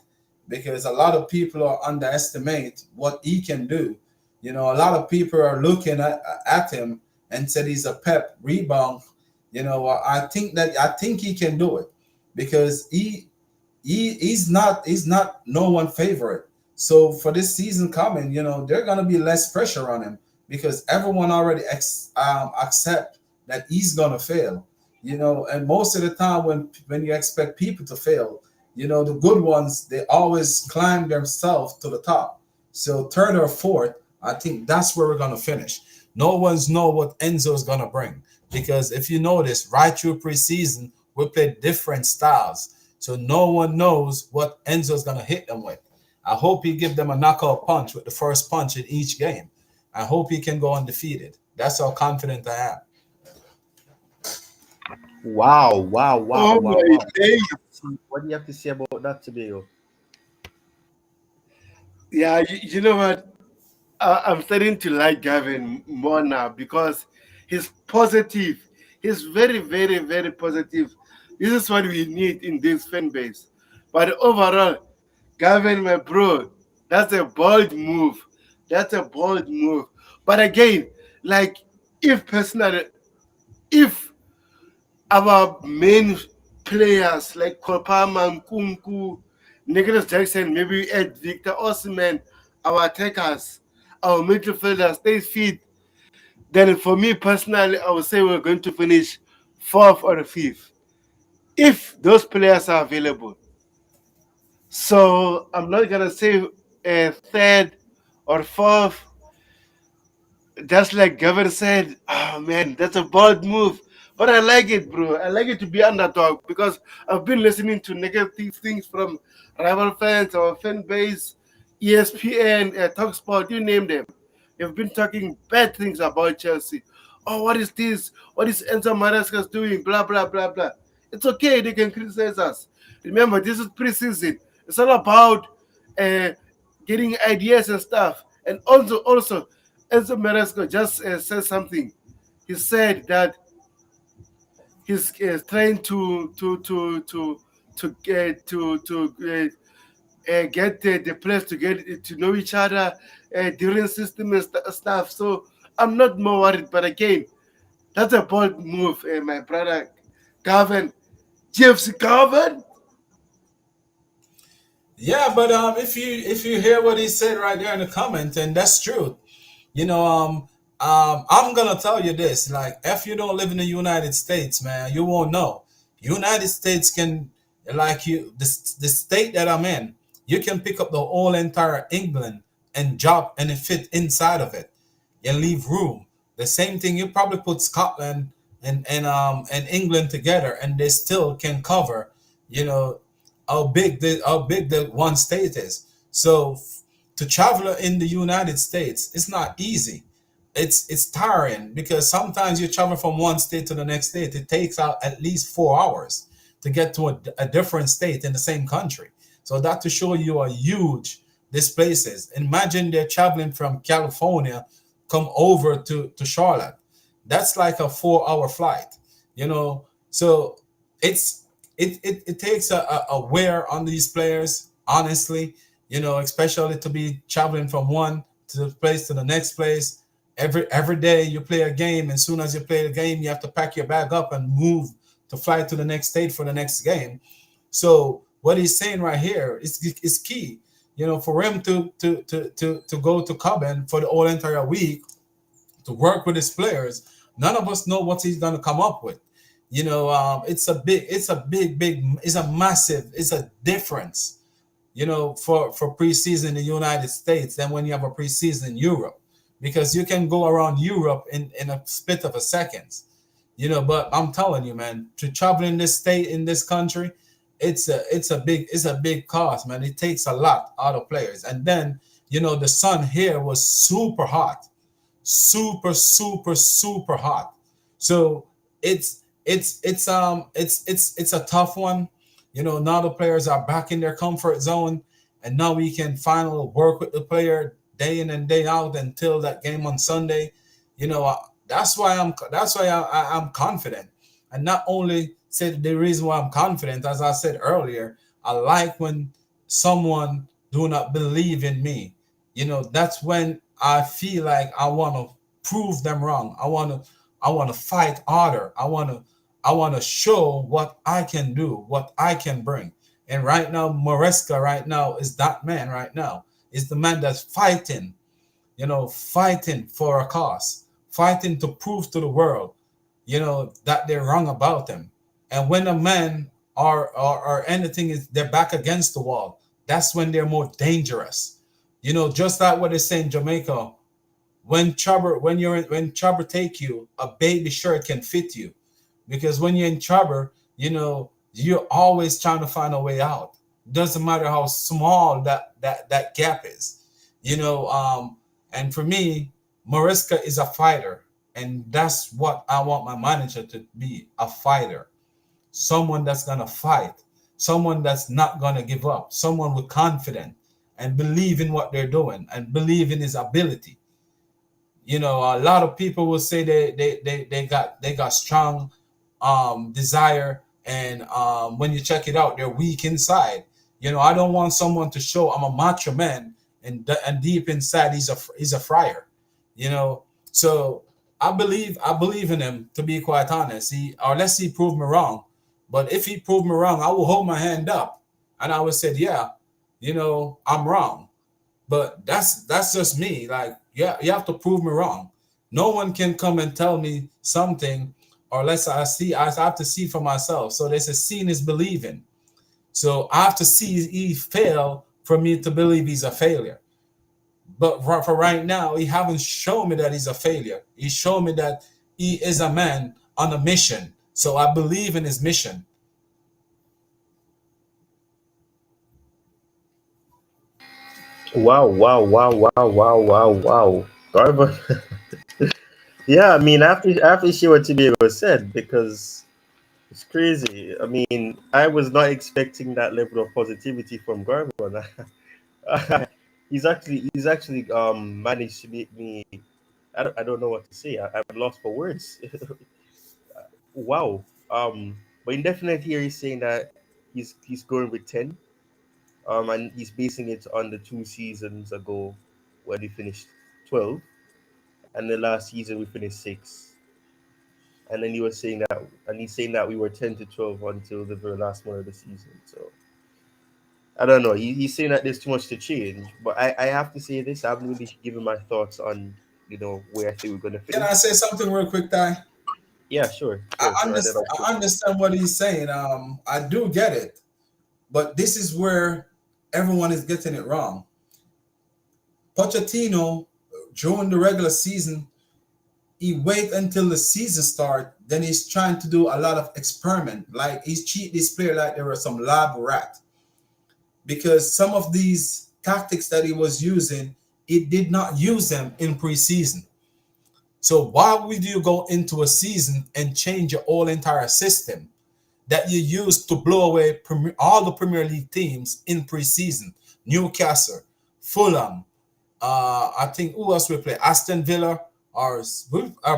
because a lot of people are underestimate what he can do. A lot of people are looking at him and said he's a Pep rebound. I think he can do it because he's not no one favorite. So for this season coming, they're gonna be less pressure on him because everyone already accept that he's gonna fail. And most of the time when you expect people to fail, the good ones they always climb themselves to the top. So third or fourth, I think that's where we're gonna finish. No one's know what Enzo is gonna bring because if you notice, right through preseason, we played different styles. So no one knows what Enzo's gonna hit them with. I hope he give them a knockout punch with the first punch in each game. I hope he can go undefeated. That's how confident I am. Wow, wow, wow, Oh wow, my wow. days. What do you have to say about that, Tobago? Yeah, you know what? I'm starting to like Gavin more now because he's positive. He's very, very, very positive. This is what we need in this fan base. But overall, Gavin, my bro, that's a bold move. That's a bold move. But again, like, if personally, if our main players like Kopama, Kunku, Nicholas Jackson, maybe Ed Victor Osimhen, our attackers, our midfielders, stay fit, then for me personally, I would say we're going to finish fourth or fifth if those players are available. So I'm not gonna say third or fourth. Just like Gavin said, oh man, that's a bold move. But I like it, bro. I like it to be underdog because I've been listening to negative things from rival fans, our fan base, ESPN, Talksport, you name them. They've been talking bad things about Chelsea. Oh, what is this? What is Enzo Maresca doing? Blah, blah, blah, blah. It's okay. They can criticize us. Remember, this is preseason. It's all about uh, getting ideas and stuff. And also, Enzo Maresca just said something. He said that he's trying to get the players to get to know each other during system and stuff. So I'm not more worried. But again, that's a bold move, my brother Gavin. GFC Gavin. Yeah, but if you hear what he said right there in the comment, and that's true. You know, I'm gonna tell you this: like, if you don't live in the United States, man, you won't know. United States can, like the state that I'm in, you can pick up the whole entire England and drop and it fit inside of it and leave room. The same thing you probably put Scotland and England together, and they still can cover. You know how big the one state is. So to travel in the United States, it's not easy. It's tiring because sometimes you travel from one state to the next state. It takes out at least 4 hours to get to a different state in the same country. So that to show you how huge this place is. Imagine they're traveling from California, come over to Charlotte. That's like a 4 hour flight, So it's it takes a wear on these players, honestly, especially to be traveling from one to the place to the next place. Every day you play a game, and as soon as you play the game, you have to pack your bag up and move to fly to the next state for the next game. So what he's saying right here is key. For him to go to Coben for the whole entire week to work with his players. None of us know what he's going to come up with. It's a massive, it's a difference, for preseason in the United States than when you have a preseason in Europe, because you can go around Europe in a split of a second. But I'm telling you, man, to travel in this state, in this country, it's a big cost, man. It takes a lot out of players. And then, the sun here was super hot, super, super, super hot. So it's a tough one. Now the players are back in their comfort zone, and now we can finally work with the player day in and day out until that game on Sunday. That's why I'm confident. And not only said the reason why I'm confident, as I said earlier, I like when someone do not believe in me. That's when I feel like I want to prove them wrong. I want to fight harder. I want to show what I can do, what I can bring. And right now, Maresca right now is that man right now. Is the man that's fighting for a cause, fighting to prove to the world, that they're wrong about them. And when a man or anything is they're back against the wall, that's when they're more dangerous. Just like what they say in Jamaica, when trouble take you, a baby shirt can fit you, because when you're in trouble, you're always trying to find a way out. Doesn't matter how small that gap is, and for me, Mariska is a fighter, and that's what I want my manager to be, a fighter, someone that's gonna fight, someone that's not gonna give up, someone with confidence and believe in what they're doing and believe in his ability. A lot of people will say they got strong desire, and when you check it out, they're weak inside. I don't want someone to show I'm a macho man, and deep inside he's a friar. You know, so I believe in him, to be quite honest. Unless he prove me wrong, but if he proved me wrong, I will hold my hand up and I would say, yeah, I'm wrong. But that's just me. Like, yeah, you have to prove me wrong. No one can come and tell me something unless I have to see for myself. So there's a seeing is believing. So I have to see he fail for me to believe he's a failure. But for right now, he haven't shown me that he's a failure. He showed me that he is a man on a mission. So I believe in his mission. Wow, wow, wow, wow, wow, wow, wow. Garba. Yeah, I mean, after see what Tibiego said, because it's crazy. I mean, I was not expecting that level of positivity from Garba. He's actually managed to make me. I don't know what to say. I'm lost for words. Wow. But indefinitely here he's saying that he's going with 10. And he's basing it on the 2 seasons ago when we finished 12th, and the last season we finished sixth. And then he was saying that, and he's saying that we were 10 to 12 until the very last one of the season. So I don't know. He's saying that there's too much to change, but I have to say this: I haven't really given my thoughts on where I think we're gonna Can finish. I say something real quick, Ty? Yeah, sure, sure, sure. And then I'll I understand what he's saying. I do get it, but this is where everyone is getting it wrong. Pochettino, during the regular season, he wait until the season start. Then he's trying to do a lot of experiment, like he's cheat this player like they were some lab rat. Because some of these tactics that he was using, it did not use them in preseason. So why would you go into a season and change your whole entire system that you used to blow away all the Premier League teams in preseason? Newcastle, Fulham, I think who else we play? Aston Villa or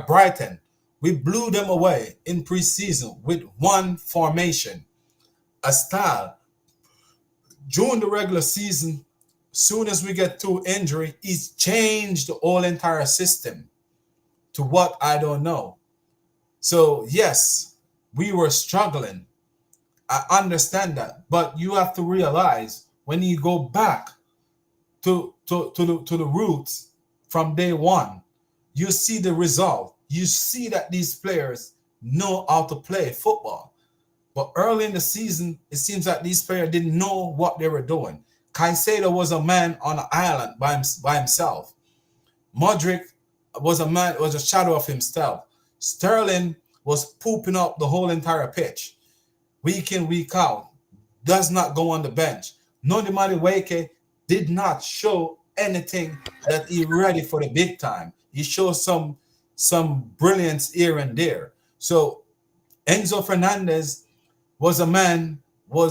Brighton. We blew them away in preseason with one formation, a style. During the regular season, soon as we get to injury, he's changed the whole entire system to what I don't know. So yes, we were struggling. I understand that, but you have to realize when you go back to the roots from day one, you see the result. You see that these players know how to play football. But early in the season, it seems like these players didn't know what they were doing. Caicedo was a man on an island by himself. Modric was a shadow of himself. Sterling was pooping up the whole entire pitch, week in, week out. Does not go on the bench. Noni Madueke did not show anything that he ready for the big time. He showed some brilliance here and there. So Enzo Fernandez was a man I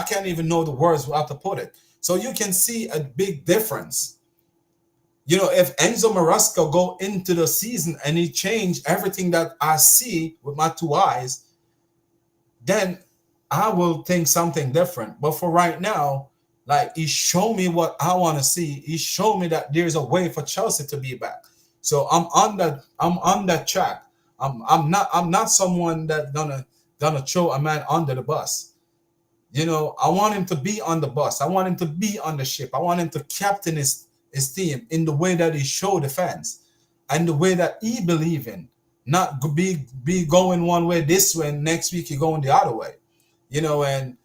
can't even know the words how to put it. So you can see a big difference. You know, if Enzo Maresca go into the season and he change everything that I see with my two eyes, then I will think something different. But for right now, like he showed me what I want to see. He showed me that there's a way for Chelsea to be back. So I'm on that track. I'm not someone that gonna throw a man under the bus. You know, I want him to be on the bus. I want him to be on the ship. I want him to captain his team in the way that he showed the fans and the way that he believe in. Not be going one way this way and next week you're going the other way. You know, and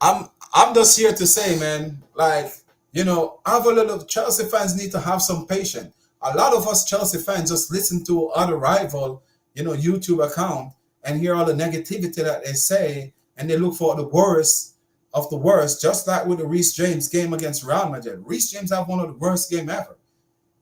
I'm just here to say, man, like, you know, have a little Chelsea fans need to have some patience. A lot of us Chelsea fans just listen to other rival, you know, YouTube account and hear all the negativity that they say, and they look for the worst of the worst, just like with the Reece James game against Real Madrid. Reece James have one of the worst game ever.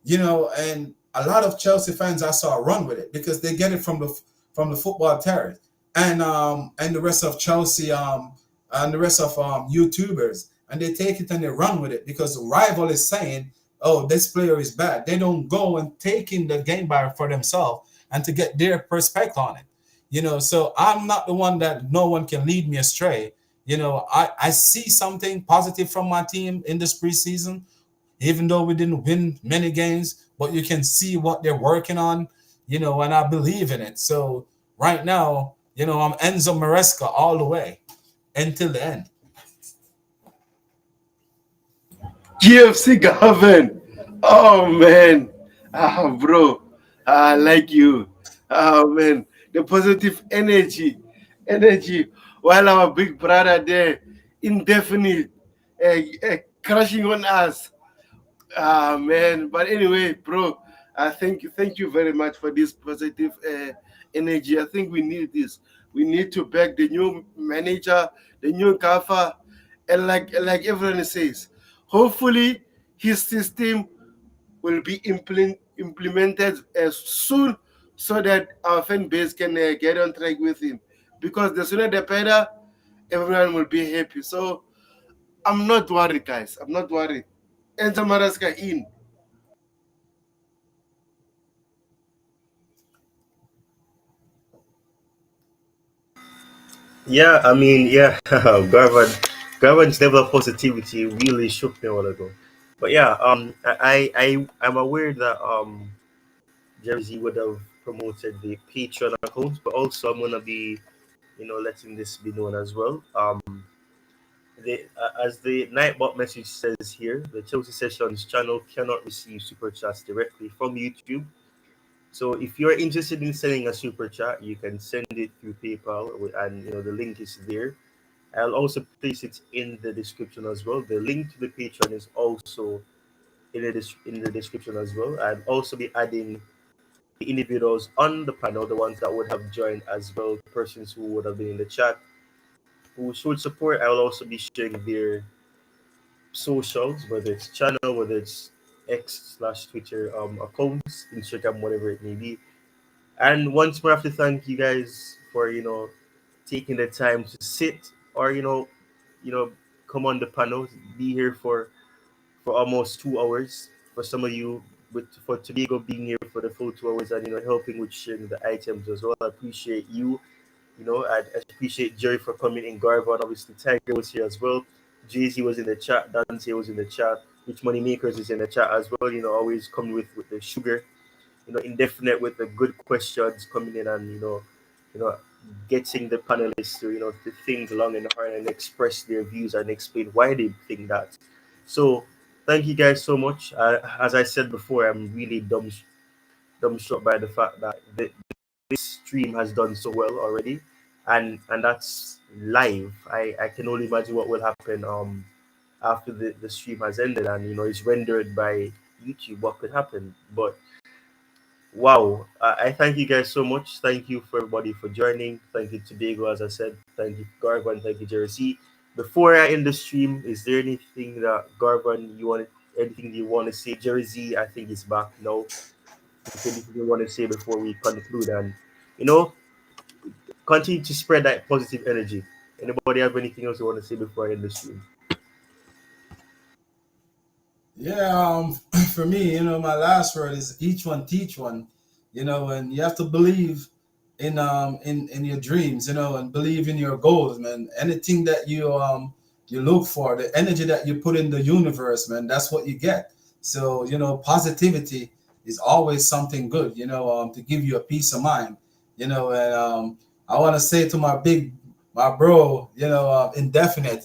You know, and a lot of Chelsea fans I saw run with it because they get it from the football terrorists and the rest of Chelsea and the rest of YouTubers, and they take it and they run with it because the rival is saying, "Oh, this player is bad." They don't go and take in the game by for themselves and to get their perspective on it. You know, so I'm not the one that no one can lead me astray. You know, I see something positive from my team in this preseason, even though we didn't win many games, but you can see what they're working on, you know, and I believe in it. So right now, you know, I'm Enzo Maresca all the way until the end. GFC Gavin. Oh man. Bro. I like you. Oh man. The positive energy. While our big brother there, indefinite, crashing on us. Ah man, but anyway, bro, thank you very much for this positive energy. I think we need this. We need to back the new manager, the new gaffer, and like everyone says, hopefully his system will be implemented as soon so that our fan base can get on track with him. Because the sooner the better, everyone will be happy. So I'm not worried, guys. I'm not worried. Enter Maraska in. Yeah, I mean, yeah, Garvan's level of positivity really shook me a while ago. But yeah, I'm aware that Jersey would have promoted the Patreon account, but also I'm gonna be, letting this be known as well. As the Nightbot message says here, the Chelsea Sessions channel cannot receive super chats directly from YouTube. So if you're interested in sending a super chat, you can send it through PayPal, and the link is there. I'll also place it in the description as well. The link to the Patreon is also in the description as well. I'll also be adding the individuals on the panel, the ones that would have joined as well, persons who would have been in the chat, who showed support. I'll also be sharing their socials, whether it's channel, whether it's X/Twitter accounts, Instagram, whatever it may be. And once more, I have to thank you guys for taking the time to sit, or you know come on the panel, be here for almost 2 hours. For some of you, for Tobago being here for the full 2 hours, and helping with sharing the items as well. I appreciate you. I appreciate Jerry for coming in. Garvan, obviously, Tiger was here as well. Jay Z was in the chat. Dante was in the chat. Rich Money Makers is in the chat as well. Always coming with the sugar. Indefinite with the good questions coming in, and you know, getting the panelists to think long and hard and express their views and explain why they think that. So, thank you guys so much. As I said before, I'm really dumbstruck by the fact that this stream has done so well already, and that's live. I can only imagine what will happen after the stream has ended, and it's rendered by YouTube. What could happen? But wow, I thank you guys so much. Thank you for everybody for joining. Thank you to Diego, as I said. Thank you, Garvan. Thank you, Jersey. Before I end the stream, is there anything that Garvan anything you want to say? Jersey, I think is back now. Is there anything you want to say before we conclude, and you know continue to spread that positive energy? Anybody have anything else you want to say before I end the stream? Yeah, for me, my last word is each one teach one, and you have to believe in your dreams, and believe in your goals, man. Anything that you look for, the energy that you put in the universe, man, that's what you get. So, positivity is always something good, to give you a peace of mind, and I want to say to my bro, indefinite,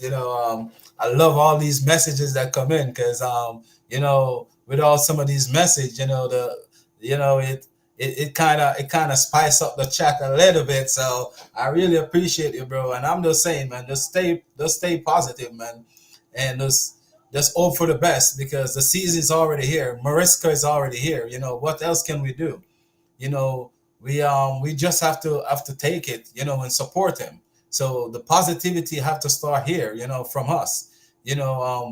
I love all these messages that come in because with all some of these messages, it kind of spice up the chat a little bit. So I really appreciate you, bro. And I'm just saying, man, just stay positive, man, and just hope for the best because the season is already here. Maresca is already here. What else can we do? you know we just have to take it, and support him. So the positivity have to start here, from us.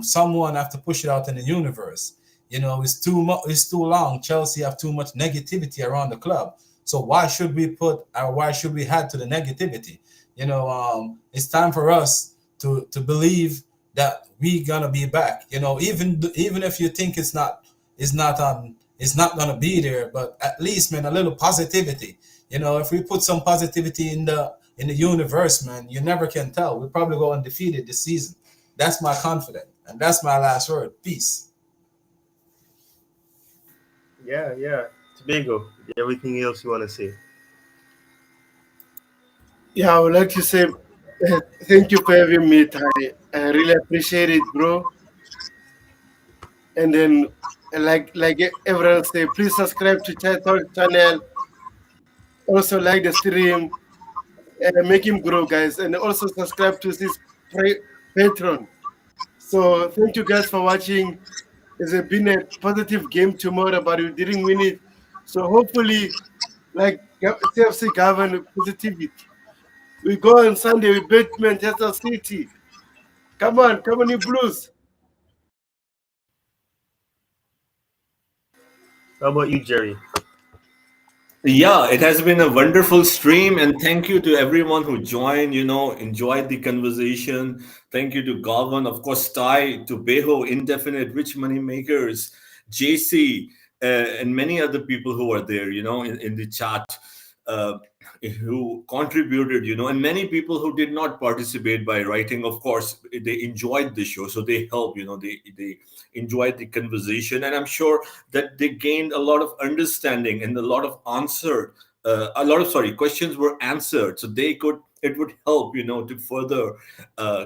Someone have to push it out in the universe. It's too long. Chelsea have too much negativity around the club. So why should we add to the negativity? It's time for us to believe that we gonna be back. Even if you think it's not gonna be there, but at least, man, a little positivity. If we put some positivity in the universe, man, you never can tell. We'll probably go undefeated this season. That's my confidence, and that's my last word. Peace. Yeah, yeah. Tobago, everything else you want to say? Yeah, I would like to say thank you for having me, Ty. I really appreciate it, bro. And then, like everyone say, please subscribe to Title channel. Also like the stream and make him grow, guys. And also subscribe to his Patreon. So thank you guys for watching. It's been a positive game tomorrow, but we didn't win it. So hopefully, like CFC govern positivity. We go on Sunday, we beat Manchester City. Come on, you Blues. How about you, Jerry? Yeah, it has been a wonderful stream, and thank you to everyone who joined. Enjoyed the conversation. Thank you to Galvan, of course, Ty, to Beho, Indefinite, Rich Money Makers, JC, and many other people who are there. In the chat. Uh, who contributed, and many people who did not participate by writing. Of course, they enjoyed the show, so they help. They enjoyed the conversation, and I'm sure that they gained a lot of understanding and a lot of answered. A lot of sorry questions were answered, so they could. It would help, to further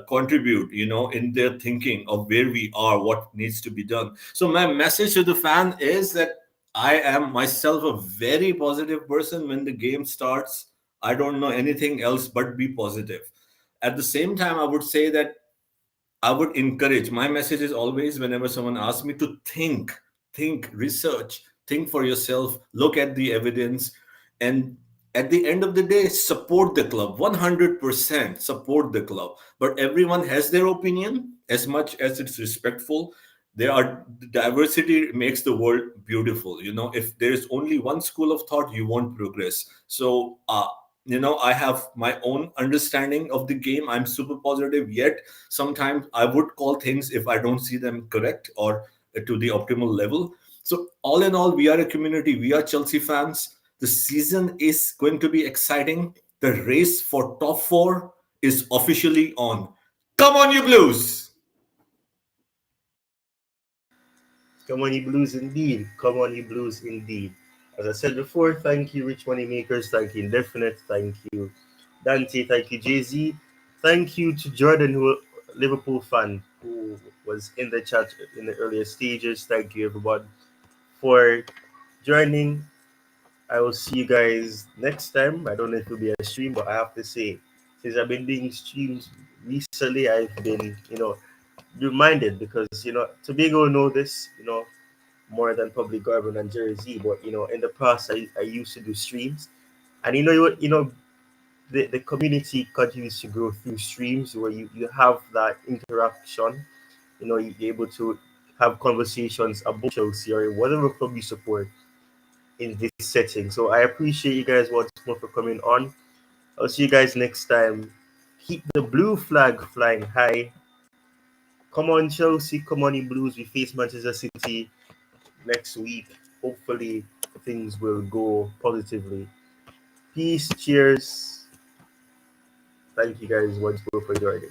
contribute, in their thinking of where we are, what needs to be done. So my message to the fan is that I am myself a very positive person when the game starts. I don't know anything else but be positive. At the same time, I would say that I would encourage, my message is always whenever someone asks me to think, research, think for yourself, look at the evidence, and at the end of the day, support the club. 100% support the club. But everyone has their opinion as much as it's respectful. There are diversity makes the world beautiful. If there is only one school of thought, you won't progress. So, I have my own understanding of the game. I'm super positive, yet sometimes I would call things if I don't see them correct or to the optimal level. So all in all, we are a community. We are Chelsea fans. The season is going to be exciting. The race for top four is officially on. Come on, you Blues! Come on, you blues, indeed. Come on, you blues, indeed. As I said before, thank you, Rich Money Makers. Thank you, Indefinite. Thank you, Dante. Thank you, Jay Z. Thank you to Jordan, who Liverpool fan who was in the chat in the earlier stages. Thank you, everyone, for joining. I will see you guys next time. I don't know if it'll be a stream, but I have to say, since I've been doing streams recently, I've been, reminded because, Tobago know this, more than probably Garvin and Jersey. But in the past, I used to do streams, and the community continues to grow through streams where you have that interaction. You're able to have conversations about Chelsea or whatever club you support in this setting. So I appreciate you guys once more for coming on. I'll see you guys next time. Keep the blue flag flying high. Come on, Chelsea. Come on, you Blues. We face Manchester City next week. Hopefully, things will go positively. Peace. Cheers. Thank you guys once more for joining.